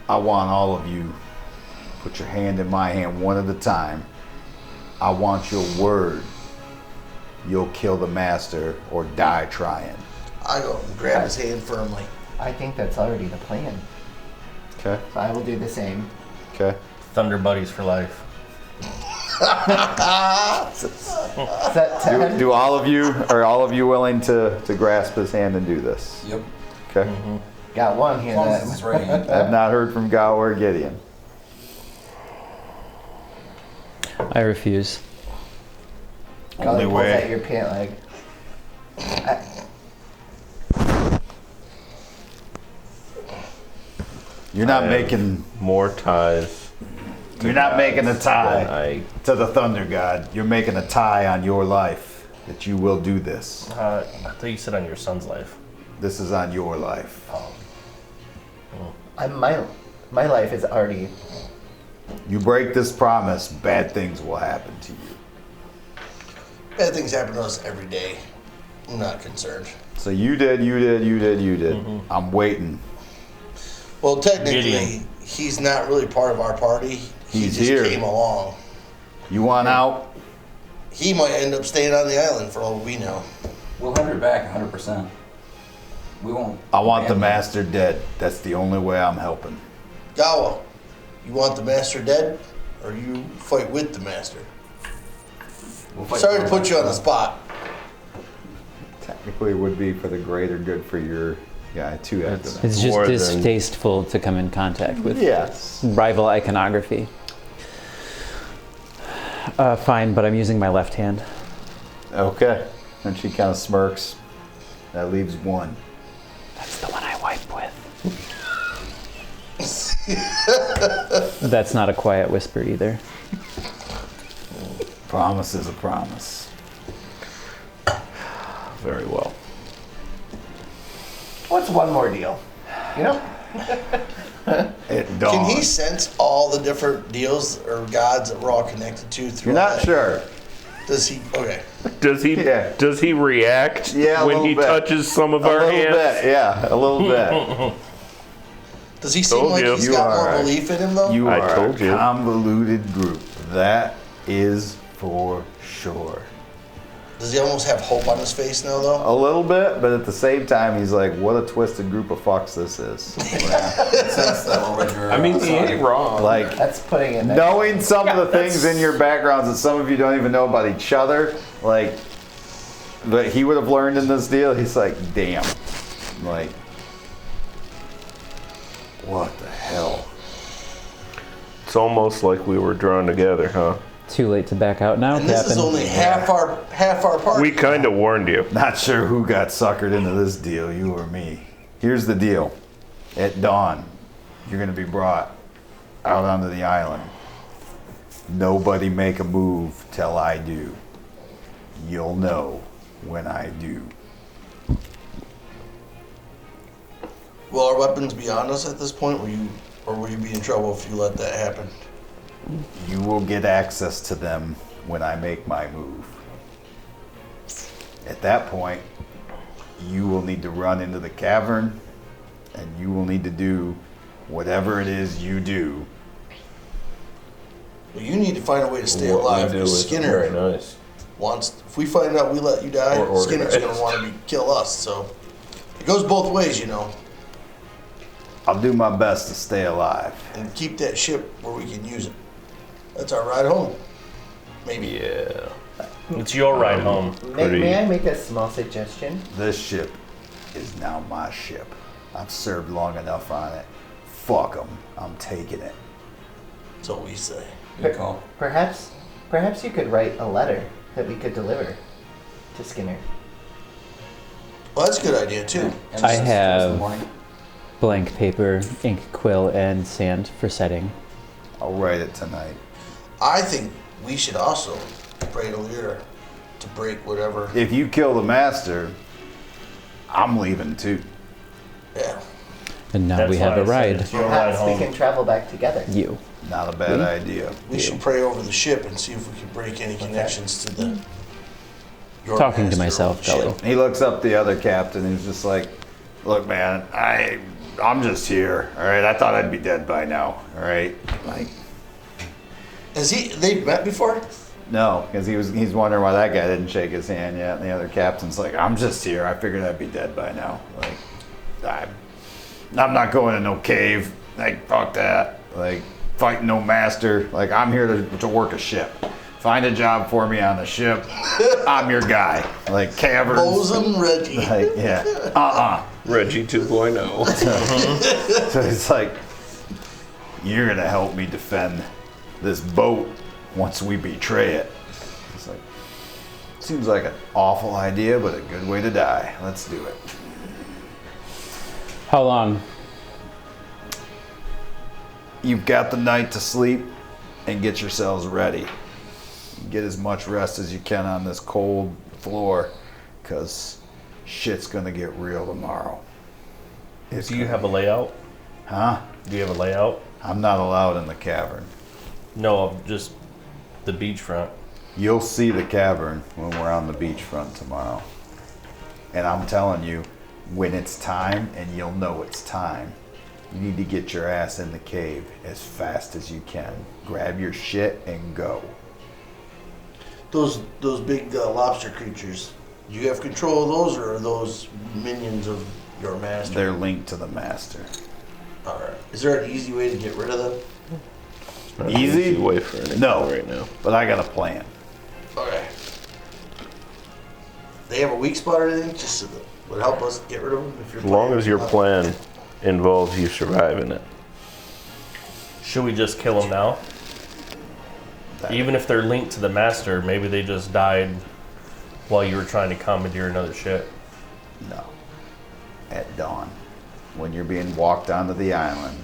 I want all of you put your hand in my hand one at a time. I want your word. You'll kill the master or die trying. I go and grab his hand firmly. I think that's already the plan. Okay. So I will do the same. Okay. Thunder buddies for life. Set 10. Do all of you willing to grasp his hand and do this? Yep. Okay. Got one As here. long as it's right hand. I have not heard from Gao or Gideon. I refuse. Only pulls at way. your pant leg. You're not making. More ties. You're not making a than tie I to the thunder god. You're making a tie on your life. that you will do this. I thought you said on your son's life. This is on your life. My life is already. You break this promise, bad things will happen to you. Bad things happen to us every day. I'm not concerned. So you did. Mm-hmm. I'm waiting. Well, technically, Gideon. he's not really part of our party. He He's just here. came along. You want out? He might end up staying on the island for all we know. We'll have your back 100%. We won't. I want the abandon master dead. That's the only way I'm helping. Gawa, you want the master dead, or you fight with the master? you. We'll fight Sorry to for put you on the ourselves. spot. Technically, it would be for the greater good for your guy too. After that. It's just More than- distasteful to come in contact with Yes. rival iconography. Fine, but I'm using my left hand. Okay. And she kind of smirks. That leaves one. That's the one I wipe with. That's not a quiet whisper either. Promise is a promise. Very well. What's one more deal? You know? It dawned. Can he sense all the different deals or gods that we're all connected to through You're not that? sure. Does he? Okay. Does he? Yeah. Does he react Yeah, a when little he bit. touches some of A our little hands? bit. Yeah, a little bit. Does he seem Told like you. he's You got are more right. belief in him though? You I are told a you. convoluted group. That is for sure. Does he almost have hope on his face now though? A little bit, but at the same time, he's like, "What a twisted group of fucks this is." Since that we're with your, I mean, he sorry. ain't wrong. Like That's putting it. knowing some of the things in your backgrounds that some of you don't even know about each other, like that he would have learned in this deal. He's like, "Damn, like what the hell?" It's almost like we were drawn together, huh? Too late to back out now, And this is Captain. only half our party. We kind of warned you. Not sure who got suckered into this deal, you or me. Here's the deal. At dawn, you're going to be brought out onto the island. Nobody make a move till I do. You'll know when I do. Will our weapons be on us at this point? Will you be in trouble if you let that happen? You will get access to them when I make my move. At that point, you will need to run into the cavern and you will need to do whatever it is you do. Well, you need to find a way to stay What we alive do because is Skinner very nice. wants. If we find out we let you die, Or Skinner's organized. going to want to kill us. So it goes both ways, you know. I'll do my best to stay alive. And keep that ship where we can use it. That's our ride home. Maybe. Yeah. It's your ride home. May I make a small suggestion? This ship is now my ship. I've served long enough on it. Fuck them. I'm taking it. That's what we say. Good call. Perhaps you could write a letter that we could deliver to Skinner. Well, that's a good idea too. And I this is have- Thursday morning. Blank paper, ink, quill, and sand for setting. I'll write it tonight. I think we should also pray to Lyra to break whatever. If you kill the master, I'm leaving too. Yeah. And now That's we have why a I said ride. it's your ride Perhaps we home. can travel back together. You. Not a bad idea. We should pray over the ship and see if we can break any connections to the. your Talking to master myself, of the ship. Gully. He looks up the other captain. He's just like, "Look, man, I'm just here. All right, I thought I'd be dead by now. All right, like." They've met before? No, because he's wondering why that guy didn't shake his hand yet, and the other captain's like, "I'm just here. I figured I'd be dead by now. Like, I'm not going to no cave. Like, fuck that. Like, fighting no master. Like, I'm here to work a ship. Find a job for me on the ship. I'm your guy. Like, caverns. Bosun Reggie. Like, yeah. Reggie 2.0. So it's like, you're gonna help me defend this boat once we betray it. It's like, seems like an awful idea, but a good way to die. Let's do it. How long? You've got the night to sleep and get yourselves ready. Get as much rest as you can on this cold, floor, because shit's gonna get real tomorrow. Do you have a layout? Huh? Do you have a layout? I'm not allowed in the cavern. No, of just the beachfront. You'll see the cavern when we're on the beachfront tomorrow. And I'm telling you, when it's time, and you'll know it's time, you need to get your ass in the cave as fast as you can. Grab your shit and go. Those big lobster creatures, do you have control of those, or are those minions of your master? They're linked to the master. All right. Is there an easy way to get rid of them? Not an Easy? way for anything No, right now. but I got a plan. Okay. They have a weak spot or anything, just so that would help us get rid of them. If you're As long playing as your with plan involves you surviving it. Should we just kill them now? Even if they're linked to the master, maybe they just died while you were trying to commandeer another ship. No. At dawn, when you're being walked onto the island,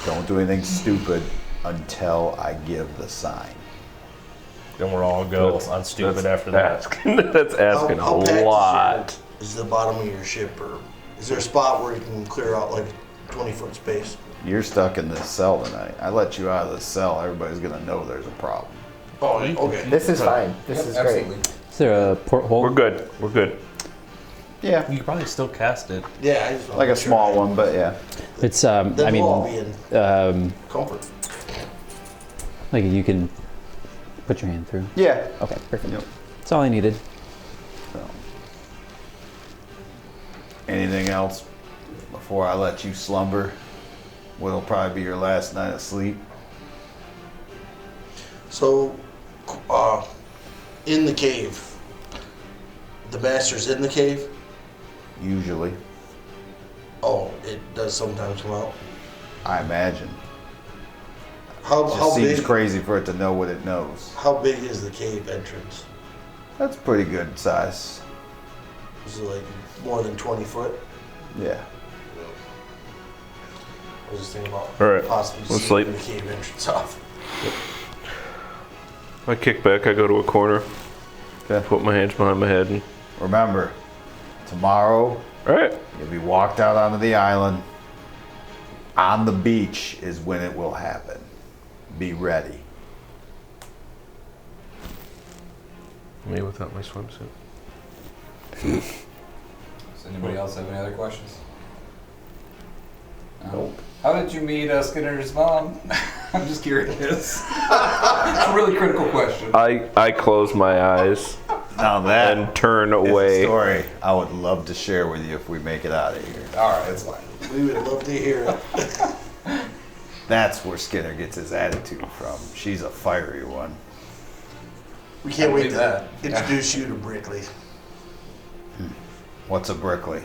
don't do anything stupid until I give the sign. Then we'll all go on stupid after that. That's asking How a packed lot. is the bottom of your ship, or is there a spot where you can clear out like 20-foot space? You're stuck in this cell tonight. I let you out of this cell, everybody's gonna know there's a problem. Oh, okay. This is fine. This is great. Absolutely. Is there a porthole? We're good. We're good. Yeah, You could probably still cast it. Yeah, I just wanna like a make sure. small one, but yeah. It's Then I we'll all be mean, in comfort. like you can put your hand through. Yeah. Okay, perfect. Yep. That's all I needed. So. Anything else before I let you slumber? What'll probably be your last night of sleep? So, in the cave, the master's in the cave. Usually, Oh, it does sometimes come out. I imagine. How Just seems big? crazy for it to know what it knows. How big is the cave entrance? That's pretty good size. Is it like more than 20 foot? Yeah. I was just thinking about All right, possibly let's seeing sleep. the cave entrance off. I kick back. I go to a corner. Okay. Put my hands behind my head. And, Remember, tomorrow all right. you'll be walked out onto the island. On the beach is when it will happen. Be ready. Me without my swimsuit. Does anybody else have any other questions? No? Nope. How did you meet Skinner's mom? I'm just curious. It's a really critical question. I close my eyes Now that and turn is a away. story I would love to share with you if we make it out of here. All right, that's fine. We would love to hear it. That's where Skinner gets his attitude from. She's a fiery one. We can't I wait believe to that. introduce you to Brickley. What's a Brickley?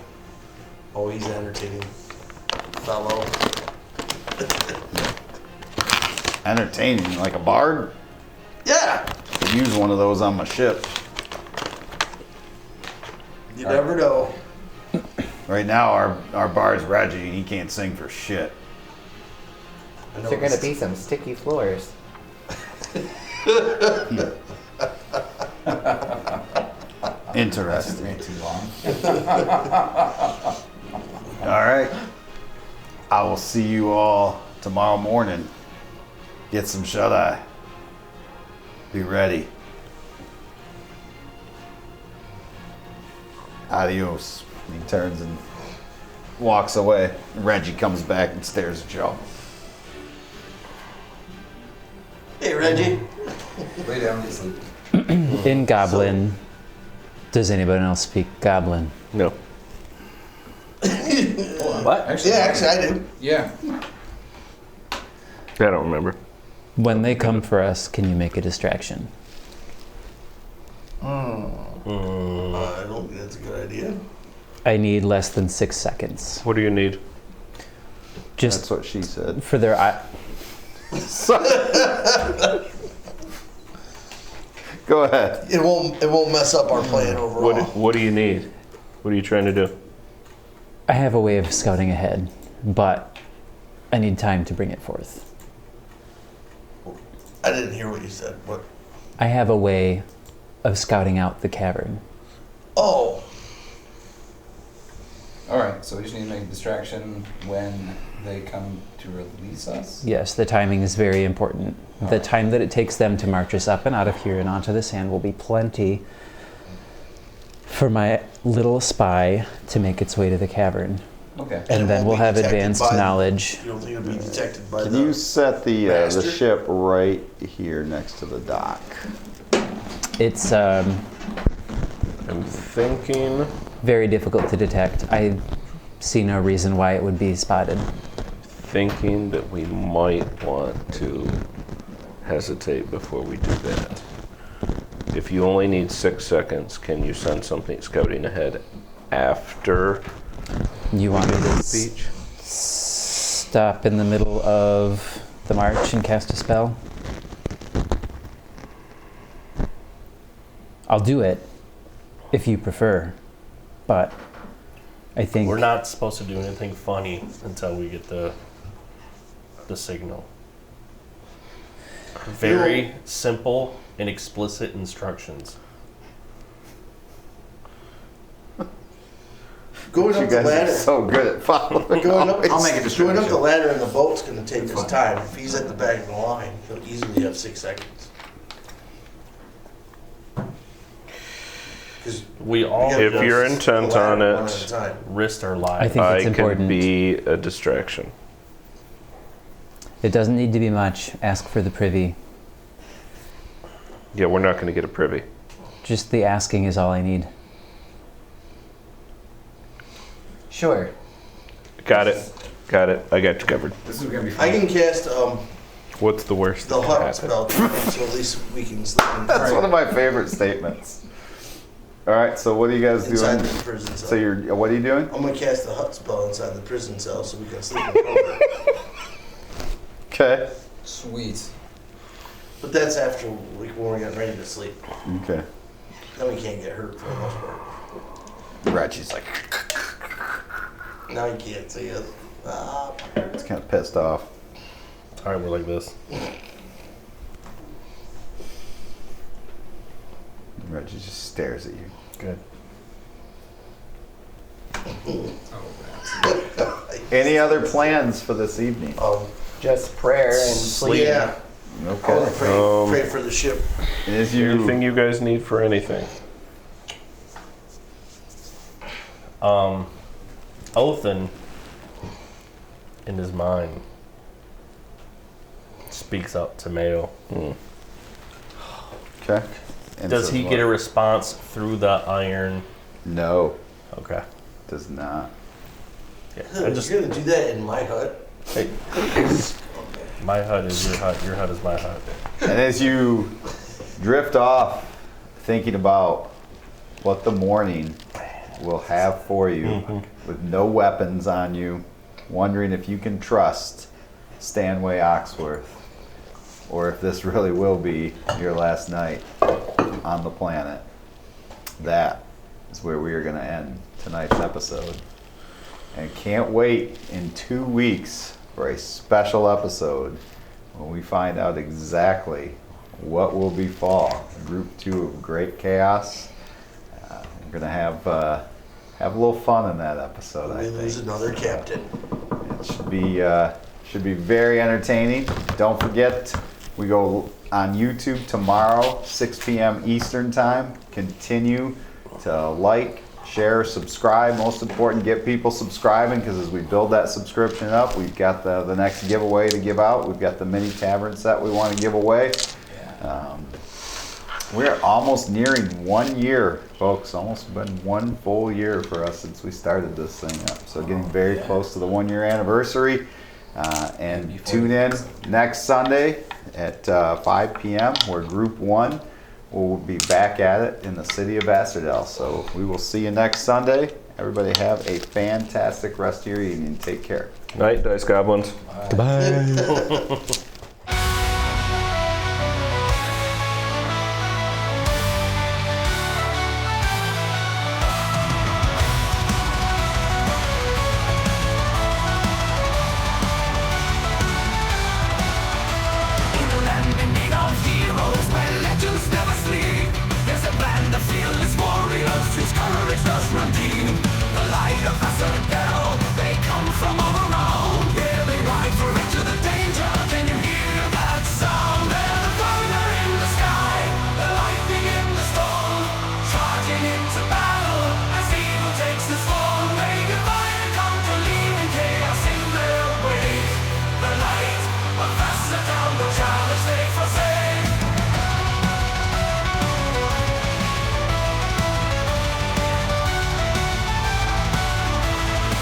Oh, he's an entertaining fellow. Entertaining, like a bard? Yeah, Could use one of those on my ship. you never know. Right now, our bard's Reggie, and he can't sing for shit. I There are going to be some sticky floors. Interesting. Ran too long. All right. I will see you all tomorrow morning. Get some shut-eye. Be ready. Adios. He turns and walks away. Reggie comes back and stares at y'all. Hey, Reggie. Lay down and sleep. In Goblin, does anybody else speak Goblin? No. What? Actually, Yeah, actually, I do. Yeah. I don't remember. When they come for us, can you make a distraction? I don't think that's a good idea. I need less than 6 seconds. What do you need? Just That's what she said. for their eye. Go ahead. It won't mess up our plan overall. What do you need? What are you trying to do? I have a way of scouting ahead, but I need time to bring it forth. I didn't hear what you said. What? I have a way of scouting out the cavern Oh, Alright, so we just need to make a distraction when they come to release us? Yes, the timing is very important. The time that it takes them to march us up and out of here and onto the sand will be plenty for my little spy to make its way to the cavern. Okay. And then we'll have detected advanced by- knowledge. You don't think it'll be detected by Can the... you set the Master? ship right here next to the dock? It's I'm thinking. very difficult to detect. I see no reason why it would be spotted. Thinking that we might want to hesitate before we do that. If you only need 6 seconds, can you send something scouting ahead after You want me to speech? stop in the middle of the march and cast a spell? I'll do it if you prefer, but I think We're not supposed to do anything funny until we get the signal. Very simple and explicit instructions. Going You up the guys are ladder. so good at following. Going up, I'll make a going up the distraction. ladder in the boat's gonna take his time. If he's at the back of the line, he'll easily have 6 seconds. 'Cause We all gotta If go you're s- intent the ladder on one it, at a time. risk our I lives. think it's I can important. be a distraction. It doesn't need to be much. Ask for the privy. Yeah, we're not going to get a privy. Just the asking is all I need. Sure. Got it. Got it. I got you covered. This is gonna be I fun. can cast What's the worst the that can hut happen? spell tonight, so at least we can sleep in That's one of my favorite statements. All right, so what are you guys inside doing? the prison cell. So you're, what are you doing? I'm gonna cast the hut spell inside the prison cell so we can sleep in comfort. Okay. Sweet. But that's after when we're getting ready to sleep. Okay. Then we can't get hurt for the most part. Reggie's like, Now you can't see us. Ah. it's kind of pissed off. All right, we're like this. Reggie just stares at you. Good. Any other plans for this evening? Just prayer and sleep. Yeah. I Okay. want to pray for the ship. As Anything you, you guys need for anything? Othan, in his mind, speaks up to Mayo. okay. And Does says he what? get a response through the iron? No, Okay. does not. Yeah. You're gonna do that in my hut? Hey, my hut is your hut. Your hut is my hut. And as you drift off, thinking about what the morning will have for you, with no weapons on you, wondering if you can trust Stanway Oxworth, or if this really will be your last night on the planet. That is where we are going to end tonight's episode. And can't wait in 2 weeks for a special episode when we find out exactly what will befall Group 2 of Great Chaos. We're going to have a little fun in that episode, I We lose think. another captain. It should be very entertaining. Don't forget, we go on YouTube tomorrow, 6 p.m. Eastern Time. Continue to like, share, subscribe. Most important, get people subscribing, because as we build that subscription up, we've got the next giveaway to give out. We've got the mini tavern set we want to give away. We're almost nearing 1 year, folks. Almost been 1 full year for us since we started this thing up. So getting very close to the 1 year anniversary. And tune in next Sunday at 5 p.m. where Group 1 will be back at it in the city of Bastardell. So we will see you next Sunday. Everybody have a fantastic rest of your evening. Take care. Night, Dice Goblins. Goodbye. In a land beneath of heroes where legends never sleep, there's a band of fearless warriors whose courage going into battle as evil takes the form. May divine and conquer, leaving chaos in their wake. The light of faster down the challenge they forsake.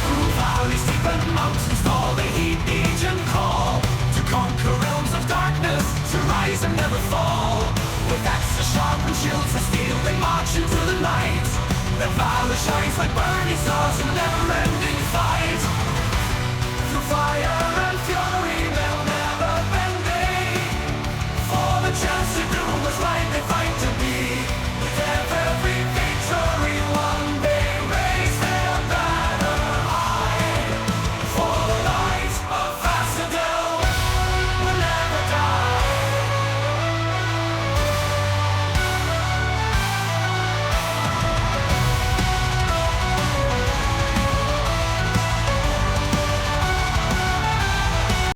Through valleys deep and mountains tall, they heed the ancient call to conquer realms of darkness, to rise and never fall. With axes sharp and shields of steel, they march into the night. Their valor shines like burning stars in a never-ending fight. Through fire